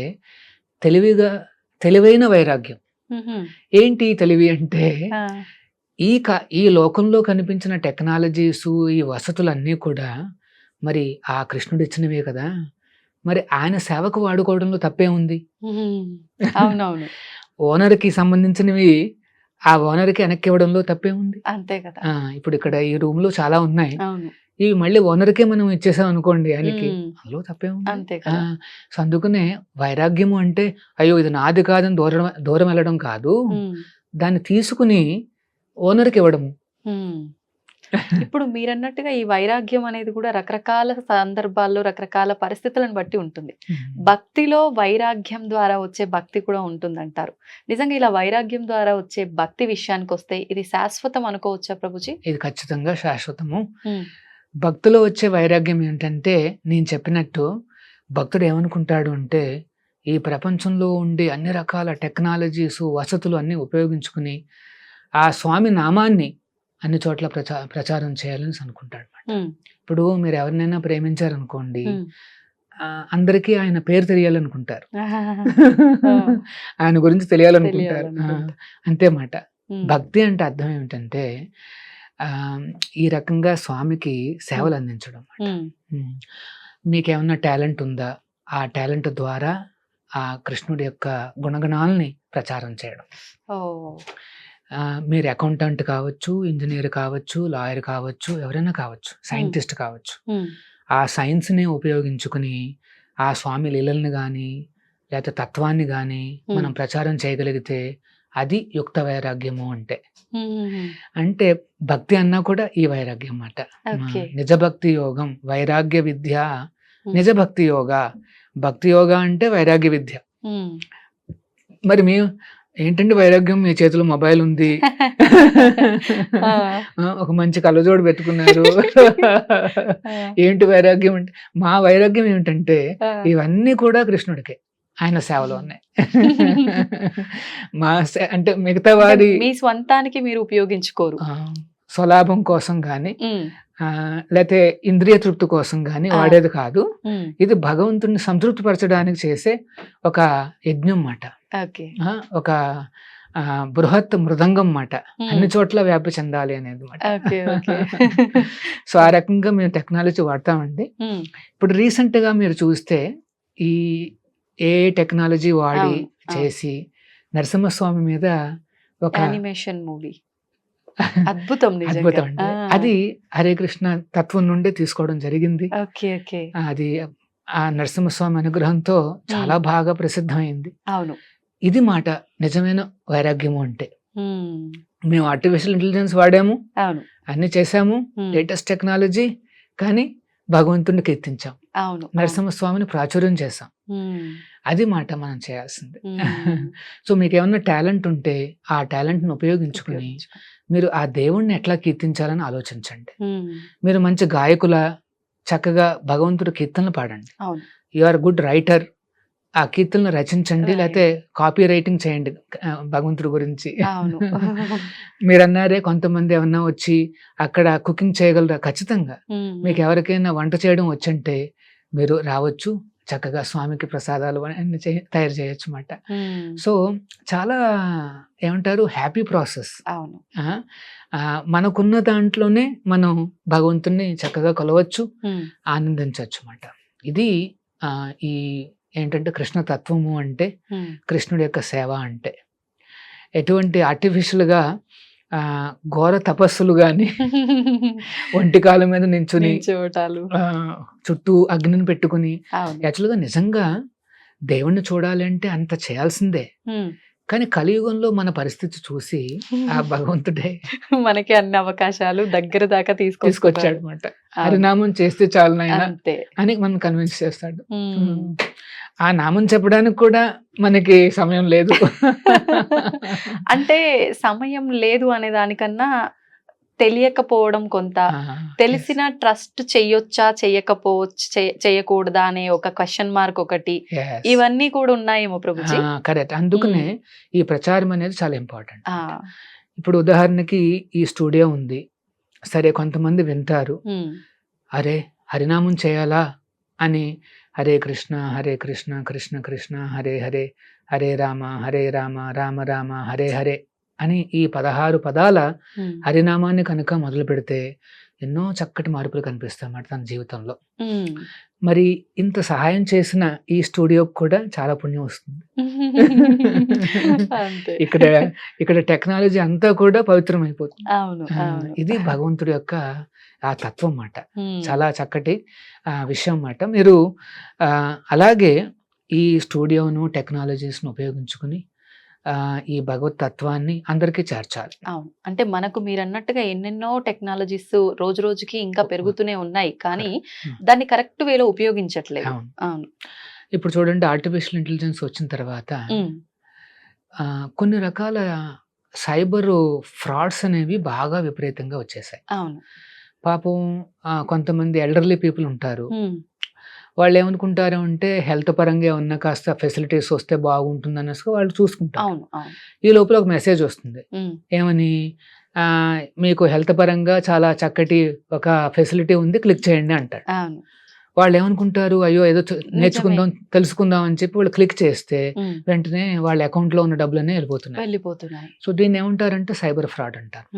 Speaker 4: తెలివైన వైరాగ్యం.
Speaker 2: ఉహుం.
Speaker 4: ఏంటి తెలివి అంటే
Speaker 2: ఆ,
Speaker 4: ఈ లోకంలో కనిపించిన టెక్నాలజీస్, ఈ వసతులన్నీ కూడా మరి ఆ కృష్ణుడు ఇచ్చినవే కదా, మరి ఆయన సేవకు వాడుకోవడంలో తప్పే ఉంది.
Speaker 2: ఉహుం. అవునవును.
Speaker 4: ఓనర్కి సంబంధించినవి ఆ ఓనర్కి వెనక్కి ఇవ్వడంలో తప్పే ఉంది.
Speaker 2: అంతే కదా.
Speaker 4: ఇప్పుడు ఇక్కడ ఈ రూమ్ లో చాలా ఉన్నాయి,
Speaker 2: అవును.
Speaker 4: ఇవి మళ్ళీ ఓనర్కే మనం ఇచ్చేసాం అనుకోండి, ఆయనకి
Speaker 2: ఉమ్.
Speaker 4: అందులో తప్పే ఉంది.
Speaker 2: అంతే కదా.
Speaker 4: సో అందుకనే వైరాగ్యము అంటే అయ్యో ఇది నాది కాదని దూరం వెళ్ళడం కాదు,
Speaker 2: ఉమ్,
Speaker 4: దాన్ని తీసుకుని ఓనర్కి ఇవ్వడము.
Speaker 2: ఉమ్. ఇప్పుడు మీరన్నట్టుగా ఈ వైరాగ్యం అనేది కూడా రకరకాల సందర్భాల్లో రకరకాల పరిస్థితులను బట్టి ఉంటుంది. భక్తిలో వైరాగ్యం ద్వారా వచ్చే భక్తి కూడా ఉంటుందంటారు. నిజంగా ఇలా వైరాగ్యం ద్వారా వచ్చే భక్తి విషయానికి వస్తే ఇది శాశ్వతం అనుకోవచ్చా ప్రభుజీ?
Speaker 4: ఇది ఖచ్చితంగా శాశ్వతము.
Speaker 2: ఉమ్,
Speaker 4: భక్తిలో వచ్చే వైరాగ్యం ఏంటంటే నేను చెప్పినట్టు భక్తుడు ఏమనుకుంటాడు అంటే ఈ ప్రపంచంలో ఉండే అన్ని రకాల టెక్నాలజీస్, వసతులు అన్నీ ఉపయోగించుకుని ఆ స్వామి నామాన్ని అన్ని చోట్ల ప్రచారం చేయాలని అనుకుంటాడు అన్నమాట.
Speaker 2: ఉమ్,
Speaker 4: ఇప్పుడు మీరు ఎవరినైనా ప్రేమించారనుకోండి,
Speaker 2: ఉమ్.
Speaker 4: అందరికీ ఆయన పేరు తెలియాలనుకుంటారు,
Speaker 2: ఆ,
Speaker 4: ఆయన గురించి తెలియాలనుకుంటారు.
Speaker 2: తెలియాలనుకుంటారు.
Speaker 4: అంతే మాట.
Speaker 2: ఉమ్,
Speaker 4: భక్తి అంటే అర్థం ఏమిటంటే ఈ రకంగా స్వామికి సేవలు అందించడం.
Speaker 2: ఉమ్,
Speaker 4: మీకేమన్నా టాలెంట్ ఉందా, ఆ టాలెంట్ ద్వారా ఆ కృష్ణుడి యొక్క గుణగణాలని ప్రచారం చేయడం.
Speaker 2: ఓ,
Speaker 4: మీరు అకౌంటెంట్ కావచ్చు, ఇంజనీర్ కావచ్చు, లాయర్ కావచ్చు, ఎవరైనా కావచ్చు, సైంటిస్ట్ కావచ్చు,
Speaker 2: ఉమ్,
Speaker 4: ఆ సైన్స్ని ఉపయోగించుకుని ఆ స్వామి లీలల్ని కానీ లేకపోతే తత్వాన్ని కానీ మనం ప్రచారం చేయగలిగితే అది యుక్త వైరాగ్యము అంటే.
Speaker 2: ఉమ్,
Speaker 4: అంటే భక్తి అన్నా కూడా ఈ వైరాగ్యం అన్నమాట.
Speaker 2: ఓకే.
Speaker 4: నిజ భక్తి యోగం వైరాగ్య విద్య, నిజ భక్తి యోగా. భక్తి యోగా అంటే వైరాగ్య విద్య.
Speaker 2: ఉమ్.
Speaker 4: మరి మేము ఏంటంటే వైరాగ్యం, మీ చేతిలో మొబైల్ ఉంది,
Speaker 2: ఆ.
Speaker 4: ఒక మంచి కళ్ళజోడు పెట్టుకున్నారు, ఏంటి వైరాగ్యం అంటే? మా వైరాగ్యం ఏమిటంటే
Speaker 2: ఆ.
Speaker 4: ఇవన్నీ కూడా కృష్ణుడికే, ఆయన సేవలో ఉన్నాయి. అంటే మిగతా వాడి
Speaker 2: మీ స్వంతానికి మీరు ఉపయోగించుకోరు.
Speaker 4: స్వలాభం కోసం కానీ
Speaker 2: ఉమ్,
Speaker 4: లేకపోతే ఇంద్రియ తృప్తి కోసం కానీ వాడేది కాదు.
Speaker 2: ఉమ్,
Speaker 4: ఇది భగవంతుడిని సంతృప్తి పరచడానికి చేసే ఒక యజ్ఞం మాట,
Speaker 2: ఓకే.
Speaker 4: ఒక బృహత్ మృదంగం మాట,
Speaker 2: ఉమ్,
Speaker 4: అన్ని చోట్ల వ్యాప్తి చెందాలి అనేది మాట.
Speaker 2: Okay, okay.
Speaker 4: సో ఆ రకంగా మేము టెక్నాలజీ వాడతామండి.
Speaker 2: ఉమ్,
Speaker 4: ఇప్పుడు రీసెంట్ గా మీరు చూస్తే ఈ ఏ టెక్నాలజీ వాడి
Speaker 2: అవును, అవును.
Speaker 4: చేసి నరసింహస్వామి మీద ఒక
Speaker 2: యానిమేషన్ మూవీ అద్భుతం నిజంగా.
Speaker 4: అద్భుతం అండి.
Speaker 2: ఆ.
Speaker 4: అది హరే కృష్ణ తత్వం నుండే తీసుకోవడం జరిగింది.
Speaker 2: Okay, okay.
Speaker 4: అది ఆ నరసింహస్వామి అనుగ్రహంతో చాలా బాగా ప్రసిద్ధమైంది.
Speaker 2: అవును.
Speaker 4: ఇది మాట నిజమైన వైరాగ్యము అంటే.
Speaker 2: ఉమ్,
Speaker 4: మేము ఆర్టిఫిషియల్ ఇంటెలిజెన్స్ వాడాము,
Speaker 2: అవును.
Speaker 4: అన్ని చేసాము,
Speaker 2: ఉమ్,
Speaker 4: లేటెస్ట్ టెక్నాలజీ, కానీ భగవంతుడిని కీర్తించాం,
Speaker 2: అవును.
Speaker 4: నరసింహస్వామిని ప్రాచుర్యం చేసాం.
Speaker 2: ఉమ్,
Speaker 4: అది మాట మనం చేయాల్సింది.
Speaker 2: ఉమ్.
Speaker 4: సో మీకు ఏమన్నా టాలెంట్ ఉంటే ఆ టాలెంట్ని ఉపయోగించుకుని మీరు ఆ దేవుణ్ణి ఎట్లా కీర్తించాలని ఆలోచించండి.
Speaker 2: ఉమ్,
Speaker 4: మీరు మంచి గాయకుల, చక్కగా భగవంతుడు కీర్తనలు పాడండి.
Speaker 2: అవును.
Speaker 4: యు ఆర్ గుడ్ రైటర్, ఆ కీర్తనలు రచించండి,
Speaker 2: Right.
Speaker 4: లేకపోతే కాపీ రైటింగ్ చేయండి భగవంతుడి గురించి.
Speaker 2: అవును.
Speaker 4: మీరు అన్నారే కొంతమంది ఏమన్నా వచ్చి అక్కడ కుకింగ్ చేయగలరా? ఖచ్చితంగా.
Speaker 2: ఉమ్,
Speaker 4: మీకు ఎవరికైనా వంట చేయడం వచ్చంటే మీరు రావచ్చు, చక్కగా స్వామికి ప్రసాదాలు అన్ని తయారు చేయొచ్చు అన్నమాట.
Speaker 2: ఉమ్,
Speaker 4: సో చాలా ఏమంటారు, హ్యాపీ ప్రాసెస్.
Speaker 2: అవును.
Speaker 4: మనకున్న దాంట్లోనే మనం భగవంతుణ్ణి చక్కగా కొలవచ్చు,
Speaker 2: ఉమ్,
Speaker 4: ఆనందించవచ్చు అన్నమాట. ఇది ఈ ఏంటంటే కృష్ణ తత్వము అంటే,
Speaker 2: ఉమ్,
Speaker 4: కృష్ణుడి యొక్క సేవ అంటే. ఎటువంటి ఆర్టిఫిషియల్గా ఘోర తపస్సులు కానీ ఒంటికాల మీద నించుని
Speaker 2: నించోటాలు.
Speaker 4: చుట్టూ అగ్నిని పెట్టుకుని,
Speaker 2: అవును.
Speaker 4: యాక్చువల్గా నిజంగా దేవుణ్ణి చూడాలి అంటే అంత చేయాల్సిందే.
Speaker 2: ఉమ్,
Speaker 4: కానీ కలియుగంలో మన పరిస్థితి చూసి ఆ భగవంతుడే
Speaker 2: మనకి అన్ని అవకాశాలు దగ్గర దాకా
Speaker 4: తీసుకొచ్చాడు అనమాట. హరినామం చేస్తే చాలు నాయనా
Speaker 2: అంతే.
Speaker 4: అని మనం కన్విన్స్ చేస్తాడు.
Speaker 2: ఉమ్.
Speaker 4: ఆ నామం చెప్పడానికి కూడా మనకి సమయం లేదు.
Speaker 2: అంటే సమయం లేదు అనే దానికన్నా తెలియకపోవడం కొంత, తెలిసిన ట్రస్ట్ చెయ్యొచ్చా చెయ్యకపోవచ్చు చేయకూడదా అనే ఒక క్వశ్చన్ మార్క్ ఒకటి, ఇవన్నీ కూడా ఉన్నాయేమో ప్రభుజీ.
Speaker 4: కరెక్ట్. అందుకనే ఈ ప్రచారం అనేది చాలా ఇంపార్టెంట్. ఇప్పుడు ఉదాహరణకి ఈ స్టూడియో ఉంది, సరే కొంతమంది వింటారు, అరే హరినామం చేయాలా అని హరే కృష్ణ కృష్ణ కృష్ణ హరే హరే, హరే రామ రామ రామ హరే హరే అని ఈ 16 పదాల హరినామాన్ని కనుక మొదలు పెడితే ఎన్నో చక్కటి మార్పులు కనిపిస్తాయి అన్నమాట తన జీవితంలో. మరి ఇంత సహాయం చేసిన ఈ స్టూడియోకి కూడా చాలా పుణ్యం వస్తుంది. ఇక్కడ టెక్నాలజీ అంతా కూడా పవిత్రం అయిపోతుంది. ఇది భగవంతుడి యొక్క ఆ తత్వం అన్నమాట. చాలా చక్కటి విషయం అన్నమాట. మీరు అలాగే ఈ స్టూడియోను టెక్నాలజీస్ను ఉపయోగించుకుని ఈ భగవత్ తత్వాన్ని అందరికీ చేర్చాలి.
Speaker 2: అవును, అంటే మనకు మీరు అన్నట్టుగా ఎన్నెన్నో టెక్నాలజీస్ రోజు రోజుకి ఇంకా పెరుగుతూనే ఉన్నాయి, కానీ దాన్ని కరెక్ట్ వేలో ఉపయోగించట్లేదు. అవును.
Speaker 4: ఇప్పుడు చూడండి, ఆర్టిఫిషియల్ ఇంటెలిజెన్స్ వచ్చిన తర్వాత కొన్ని రకాల సైబర్ ఫ్రాడ్స్ అనేవి బాగా విపరీతంగా వచ్చేసాయి.
Speaker 2: అవును.
Speaker 4: పాపం కొంతమంది ఎల్డర్లీ పీపుల్ ఉంటారు, వాళ్ళు ఏమనుకుంటారు అంటే హెల్త్ పరంగా ఏమన్నా కాస్త ఫెసిలిటీస్ వస్తే బాగుంటుంది అనేసి వాళ్ళు చూసుకుంటారు. ఈ లోపల ఒక మెసేజ్ వస్తుంది, ఏమని, మీకు హెల్త్ పరంగా చాలా చక్కటి ఒక ఫెసిలిటీ ఉంది, క్లిక్ చేయండి అంటారు. వాళ్ళు ఏమనుకుంటారు, అయ్యో ఏదో నేర్చుకుందాం తెలుసుకుందాం అని చెప్పి వాళ్ళు క్లిక్ చేస్తే వెంటనే వాళ్ళ అకౌంట్ లో ఉన్న డబ్బులన్నీ వెళ్ళిపోతున్నాయి. సో దీన్ని ఏమంటారంటే సైబర్ ఫ్రాడ్ అంటారు.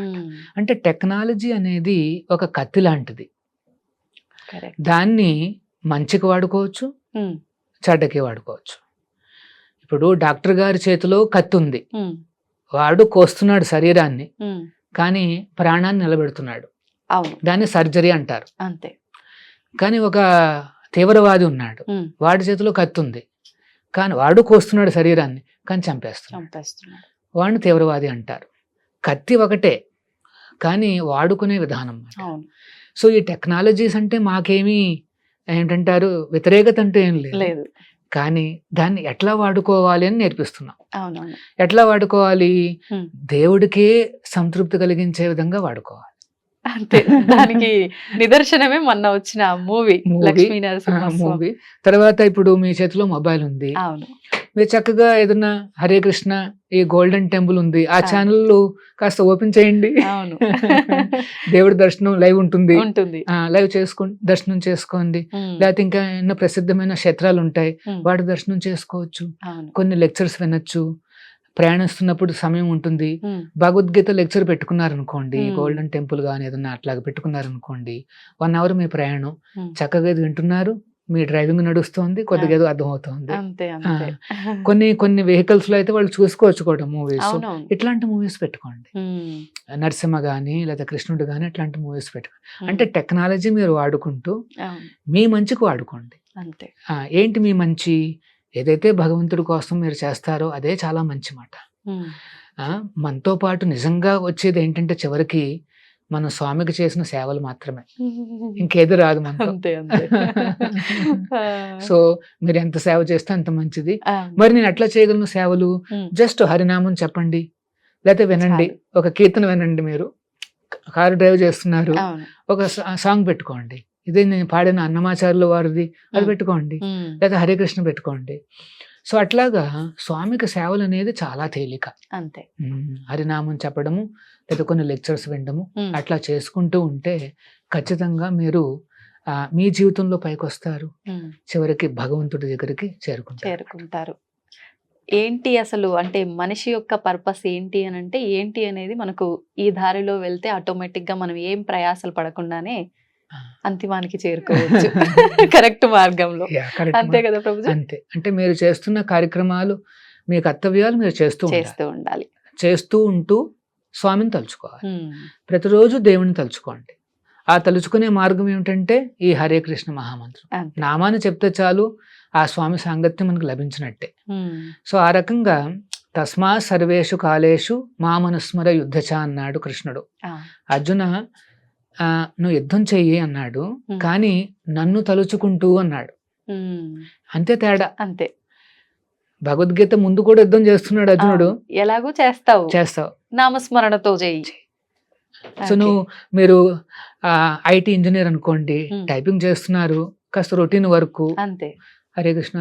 Speaker 4: అంటే టెక్నాలజీ అనేది ఒక కత్తి లాంటిది, దాన్ని మంచికి వాడుకోవచ్చు, చెడ్డకి వాడుకోవచ్చు. ఇప్పుడు డాక్టర్ గారి చేతిలో కత్తి ఉంది, వాడు కోస్తున్నాడు శరీరాన్ని, కానీ ప్రాణాన్ని నిలబెడుతున్నాడు, దాన్ని సర్జరీ అంటారు.
Speaker 2: అంతే.
Speaker 4: కానీ ఒక తీవ్రవాది ఉన్నాడు, వాడి చేతిలో కత్తి ఉంది, కానీ వాడు కోస్తున్నాడు శరీరాన్ని, కానీ చంపేస్తున్నాడు, వాడిని తీవ్రవాది అంటారు. కత్తి ఒకటే, కానీ వాడుకునే విధానం. సో ఈ టెక్నాలజీస్ అంటే మాకేమీ ఏంటంటారు వ్యతిరేకత అంటూ ఏం లేదు, కానీ దాన్ని ఎట్లా వాడుకోవాలి అని నేర్పిస్తున్నాం. ఎట్లా వాడుకోవాలి, దేవుడికే సంతృప్తి కలిగించే విధంగా వాడుకోవాలి.
Speaker 2: అంతే. దానికి నిదర్శనమే మొన్న వచ్చిన మూవీ లక్ష్మీ
Speaker 4: మూవీ. తర్వాత ఇప్పుడు మీ చేతిలో మొబైల్ ఉంది, మీరు చక్కగా ఏదన్నా హరే కృష్ణ ఈ గోల్డెన్ టెంపుల్ ఉంది, ఆ ఛానల్ కాస్త ఓపెన్ చేయండి, దేవుడి దర్శనం లైవ్ ఉంటుంది, లైవ్ చేసుకోండి, దర్శనం చేసుకోండి. లేకపోతే ఇంకా ఎన్నో ప్రసిద్ధమైన క్షేత్రాలు ఉంటాయి, వాటి దర్శనం చేసుకోవచ్చు, కొన్ని లెక్చర్స్ వినొచ్చు. ప్రయాణిస్తున్నప్పుడు సమయం ఉంటుంది, భగవద్గీత లెక్చర్ పెట్టుకున్నారనుకోండి, గోల్డెన్ టెంపుల్ గానీ ఏదన్నా అట్లాగా పెట్టుకున్నారనుకోండి, 1 hour మీ ప్రయాణం చక్కగా వింటున్నారు, మీ డ్రైవింగ్ నడుస్తుంది, కొద్దిగా ఏదో అర్థమవుతుంది. కొన్ని వెహికల్స్ లో అయితే వాళ్ళు చూసుకోవచ్చు కూడా మూవీస్. ఇట్లాంటి మూవీస్ పెట్టుకోండి, నరసింహ గానీ లేదా కృష్ణుడు గానీ ఇట్లాంటి మూవీస్ పెట్టుకోండి. అంటే టెక్నాలజీ మీరు వాడుకుంటూ మీ మంచికి వాడుకోండి. ఏంటి మీ మంచి, ఏదైతే భగవంతుడి కోసం మీరు చేస్తారో అదే చాలా మంచి మాట. మనతో పాటు నిజంగా వచ్చేది ఏంటంటే చివరికి మన స్వామికి చేసిన సేవలు మాత్రమే, ఇంకేది రాదు మనతో. సో మీరు ఎంత సేవ చేస్తే అంత మంచిది. మరి నేను ఎట్లా చేయగలను సేవలు, జస్ట్ హరినామం చెప్పండి, లేకపోతే వినండి, ఒక కీర్తన వినండి. మీరు కారు డ్రైవ్ చేస్తున్నారు, ఒక సాంగ్ పెట్టుకోండి, ఇదే నేను పాడిన అన్నమాచార్యుల వారిది అది పెట్టుకోండి, లేదా హరే కృష్ణ పెట్టుకోండి. సో అట్లాగా స్వామికి సేవలు అనేది చాలా తేలిక.
Speaker 2: అంతే.
Speaker 4: హరినామం చెప్పడము లేదా కొన్ని లెక్చర్స్ వినడము అట్లా చేసుకుంటూ ఉంటే ఖచ్చితంగా మీరు మీ జీవితంలో పైకి వస్తారు, చివరికి భగవంతుడి దగ్గరికి చేరుకుంటారు.
Speaker 2: ఏంటి అసలు అంటే మనిషి యొక్క పర్పస్ ఏంటి అని అంటే ఏంటి అనేది మనకు ఈ దారిలో వెళ్తే ఆటోమేటిక్ గా మనం ఏం ప్రయాసలు పడకుండానే అంతిమానికి చేరుకోవచ్చు, కరెక్ట్ మార్గంలో. అంతే కదా ప్రభుజీ?
Speaker 4: అంతే. అంటే మీరు చేస్తున్న కార్యక్రమాలు, మీ కర్తవ్యాలు మీరు చేస్తూ
Speaker 2: ఉండాలి.
Speaker 4: చేస్తూ ఉంటూ స్వామిని తలుచుకోవాలి, ప్రతిరోజు దేవుని తలుచుకోండి. ఆ తలుచుకునే మార్గం ఏమిటంటే ఈ హరే కృష్ణ మహామంత్రం. నామాన్ని చెప్తే చాలు, ఆ స్వామి సాంగత్యం మనకు లభించినట్టే. సో ఆ రకంగా తస్మా సర్వేషు కాలేషు మామనుస్మర యుద్ధచ అన్నాడు కృష్ణుడు.
Speaker 2: ఆ,
Speaker 4: అర్జున నువ్వు యుద్ధం చెయ్యి అన్నాడు,
Speaker 2: ఉమ్,
Speaker 4: కానీ నన్ను తలుచుకుంటూ అన్నాడు.
Speaker 2: ఉమ్,
Speaker 4: అంతే తేడా.
Speaker 2: అంతే.
Speaker 4: భగవద్గీత ముందు కూడా యుద్ధం చేస్తున్నాడు అర్జునుడు,
Speaker 2: అవును, ఎలాగూ చేస్తావు,
Speaker 4: చేస్తావు.
Speaker 2: నామస్మరణతో చేయి.
Speaker 4: సో నువ్వు మీరు ఐటీ ఇంజనీర్ అనుకోండి,
Speaker 2: ఉమ్.
Speaker 4: టైపింగ్ చేస్తున్నారు, కాస్త రొటీన్ వర్క్,
Speaker 2: అంతే.
Speaker 4: హరే కృష్ణ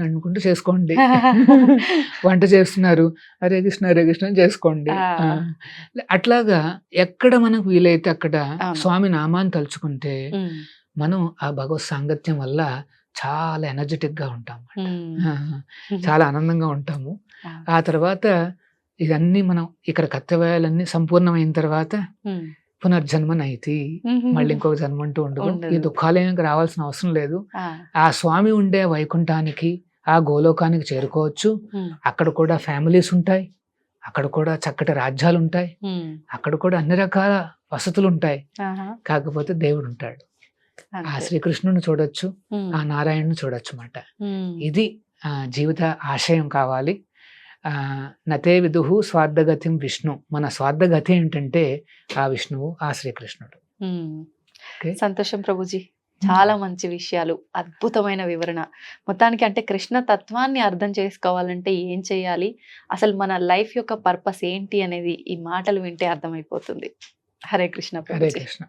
Speaker 4: అనుకుంటూ చేసుకోండి. వంట చేస్తున్నారు, హరే కృష్ణ అని చేసుకోండి.
Speaker 2: ఆ.
Speaker 4: ఆ, అట్లాగా ఎక్కడ మనకు వీలైతే అక్కడ
Speaker 2: అవును.
Speaker 4: స్వామి నామాన్ని తలుచుకుంటే
Speaker 2: ఉమ్,
Speaker 4: మనం ఆ భగవత్ సాంగత్యం వల్ల చాలా ఎనర్జెటిక్ గా ఉంటాము,
Speaker 2: ఉమ్,
Speaker 4: చాలా ఆనందంగా ఉంటాము.
Speaker 2: ఆ,
Speaker 4: ఆ తర్వాత ఇవన్నీ మనం ఇక్కడ కర్తవ్యాలన్నీ సంపూర్ణమైన తర్వాత
Speaker 2: ఉమ్,
Speaker 4: పునర్జన్మనైతి, మళ్ళీ ఇంకొక జన్మ అంటూ ఉండదు.
Speaker 2: ఉండదు.
Speaker 4: ఈ దుఃఖాలయం రావాల్సిన అవసరం లేదు.
Speaker 2: ఆ,
Speaker 4: ఆ స్వామి ఉండే వైకుంఠానికి, ఆ గోలోకానికి చేరుకోవచ్చు.
Speaker 2: ఉమ్,
Speaker 4: అక్కడ కూడా ఫ్యామిలీస్ ఉంటాయి, అక్కడ కూడా చక్కటి రాజ్యాలు ఉంటాయి,
Speaker 2: ఉమ్,
Speaker 4: అక్కడ కూడా అన్ని రకాల వసతులు ఉంటాయి.
Speaker 2: ఆహా,
Speaker 4: కాకపోతే దేవుడు ఉంటాడు. ఆ
Speaker 2: అంతే.
Speaker 4: శ్రీకృష్ణుని చూడొచ్చు,
Speaker 2: ఉమ్,
Speaker 4: ఆ నారాయణుని చూడొచ్చు అన్నమాట.
Speaker 2: ఉమ్,
Speaker 4: ఇది జీవిత ఆశయం కావాలి. నతే విదుహు స్వార్థగతిం విష్ణు. మన స్వార్థగతి ఏంటంటే ఆ విష్ణువు, ఆ శ్రీకృష్ణుడు.
Speaker 2: ఉమ్.
Speaker 4: ఓకే.
Speaker 2: సంతోషం ప్రభుజీ, చాలా మంచి విషయాలు, అద్భుతమైన వివరణ. మొత్తానికి అంటే కృష్ణ తత్వాన్ని అర్థం చేసుకోవాలంటే ఏం చేయాలి, అసలు మన లైఫ్ యొక్క పర్పస్ ఏంటి అనేది ఈ మాటలు వింటే అర్థమైపోతుంది. హరే కృష్ణ
Speaker 4: హరే
Speaker 2: ప్రభుజీ.
Speaker 4: కృష్ణ.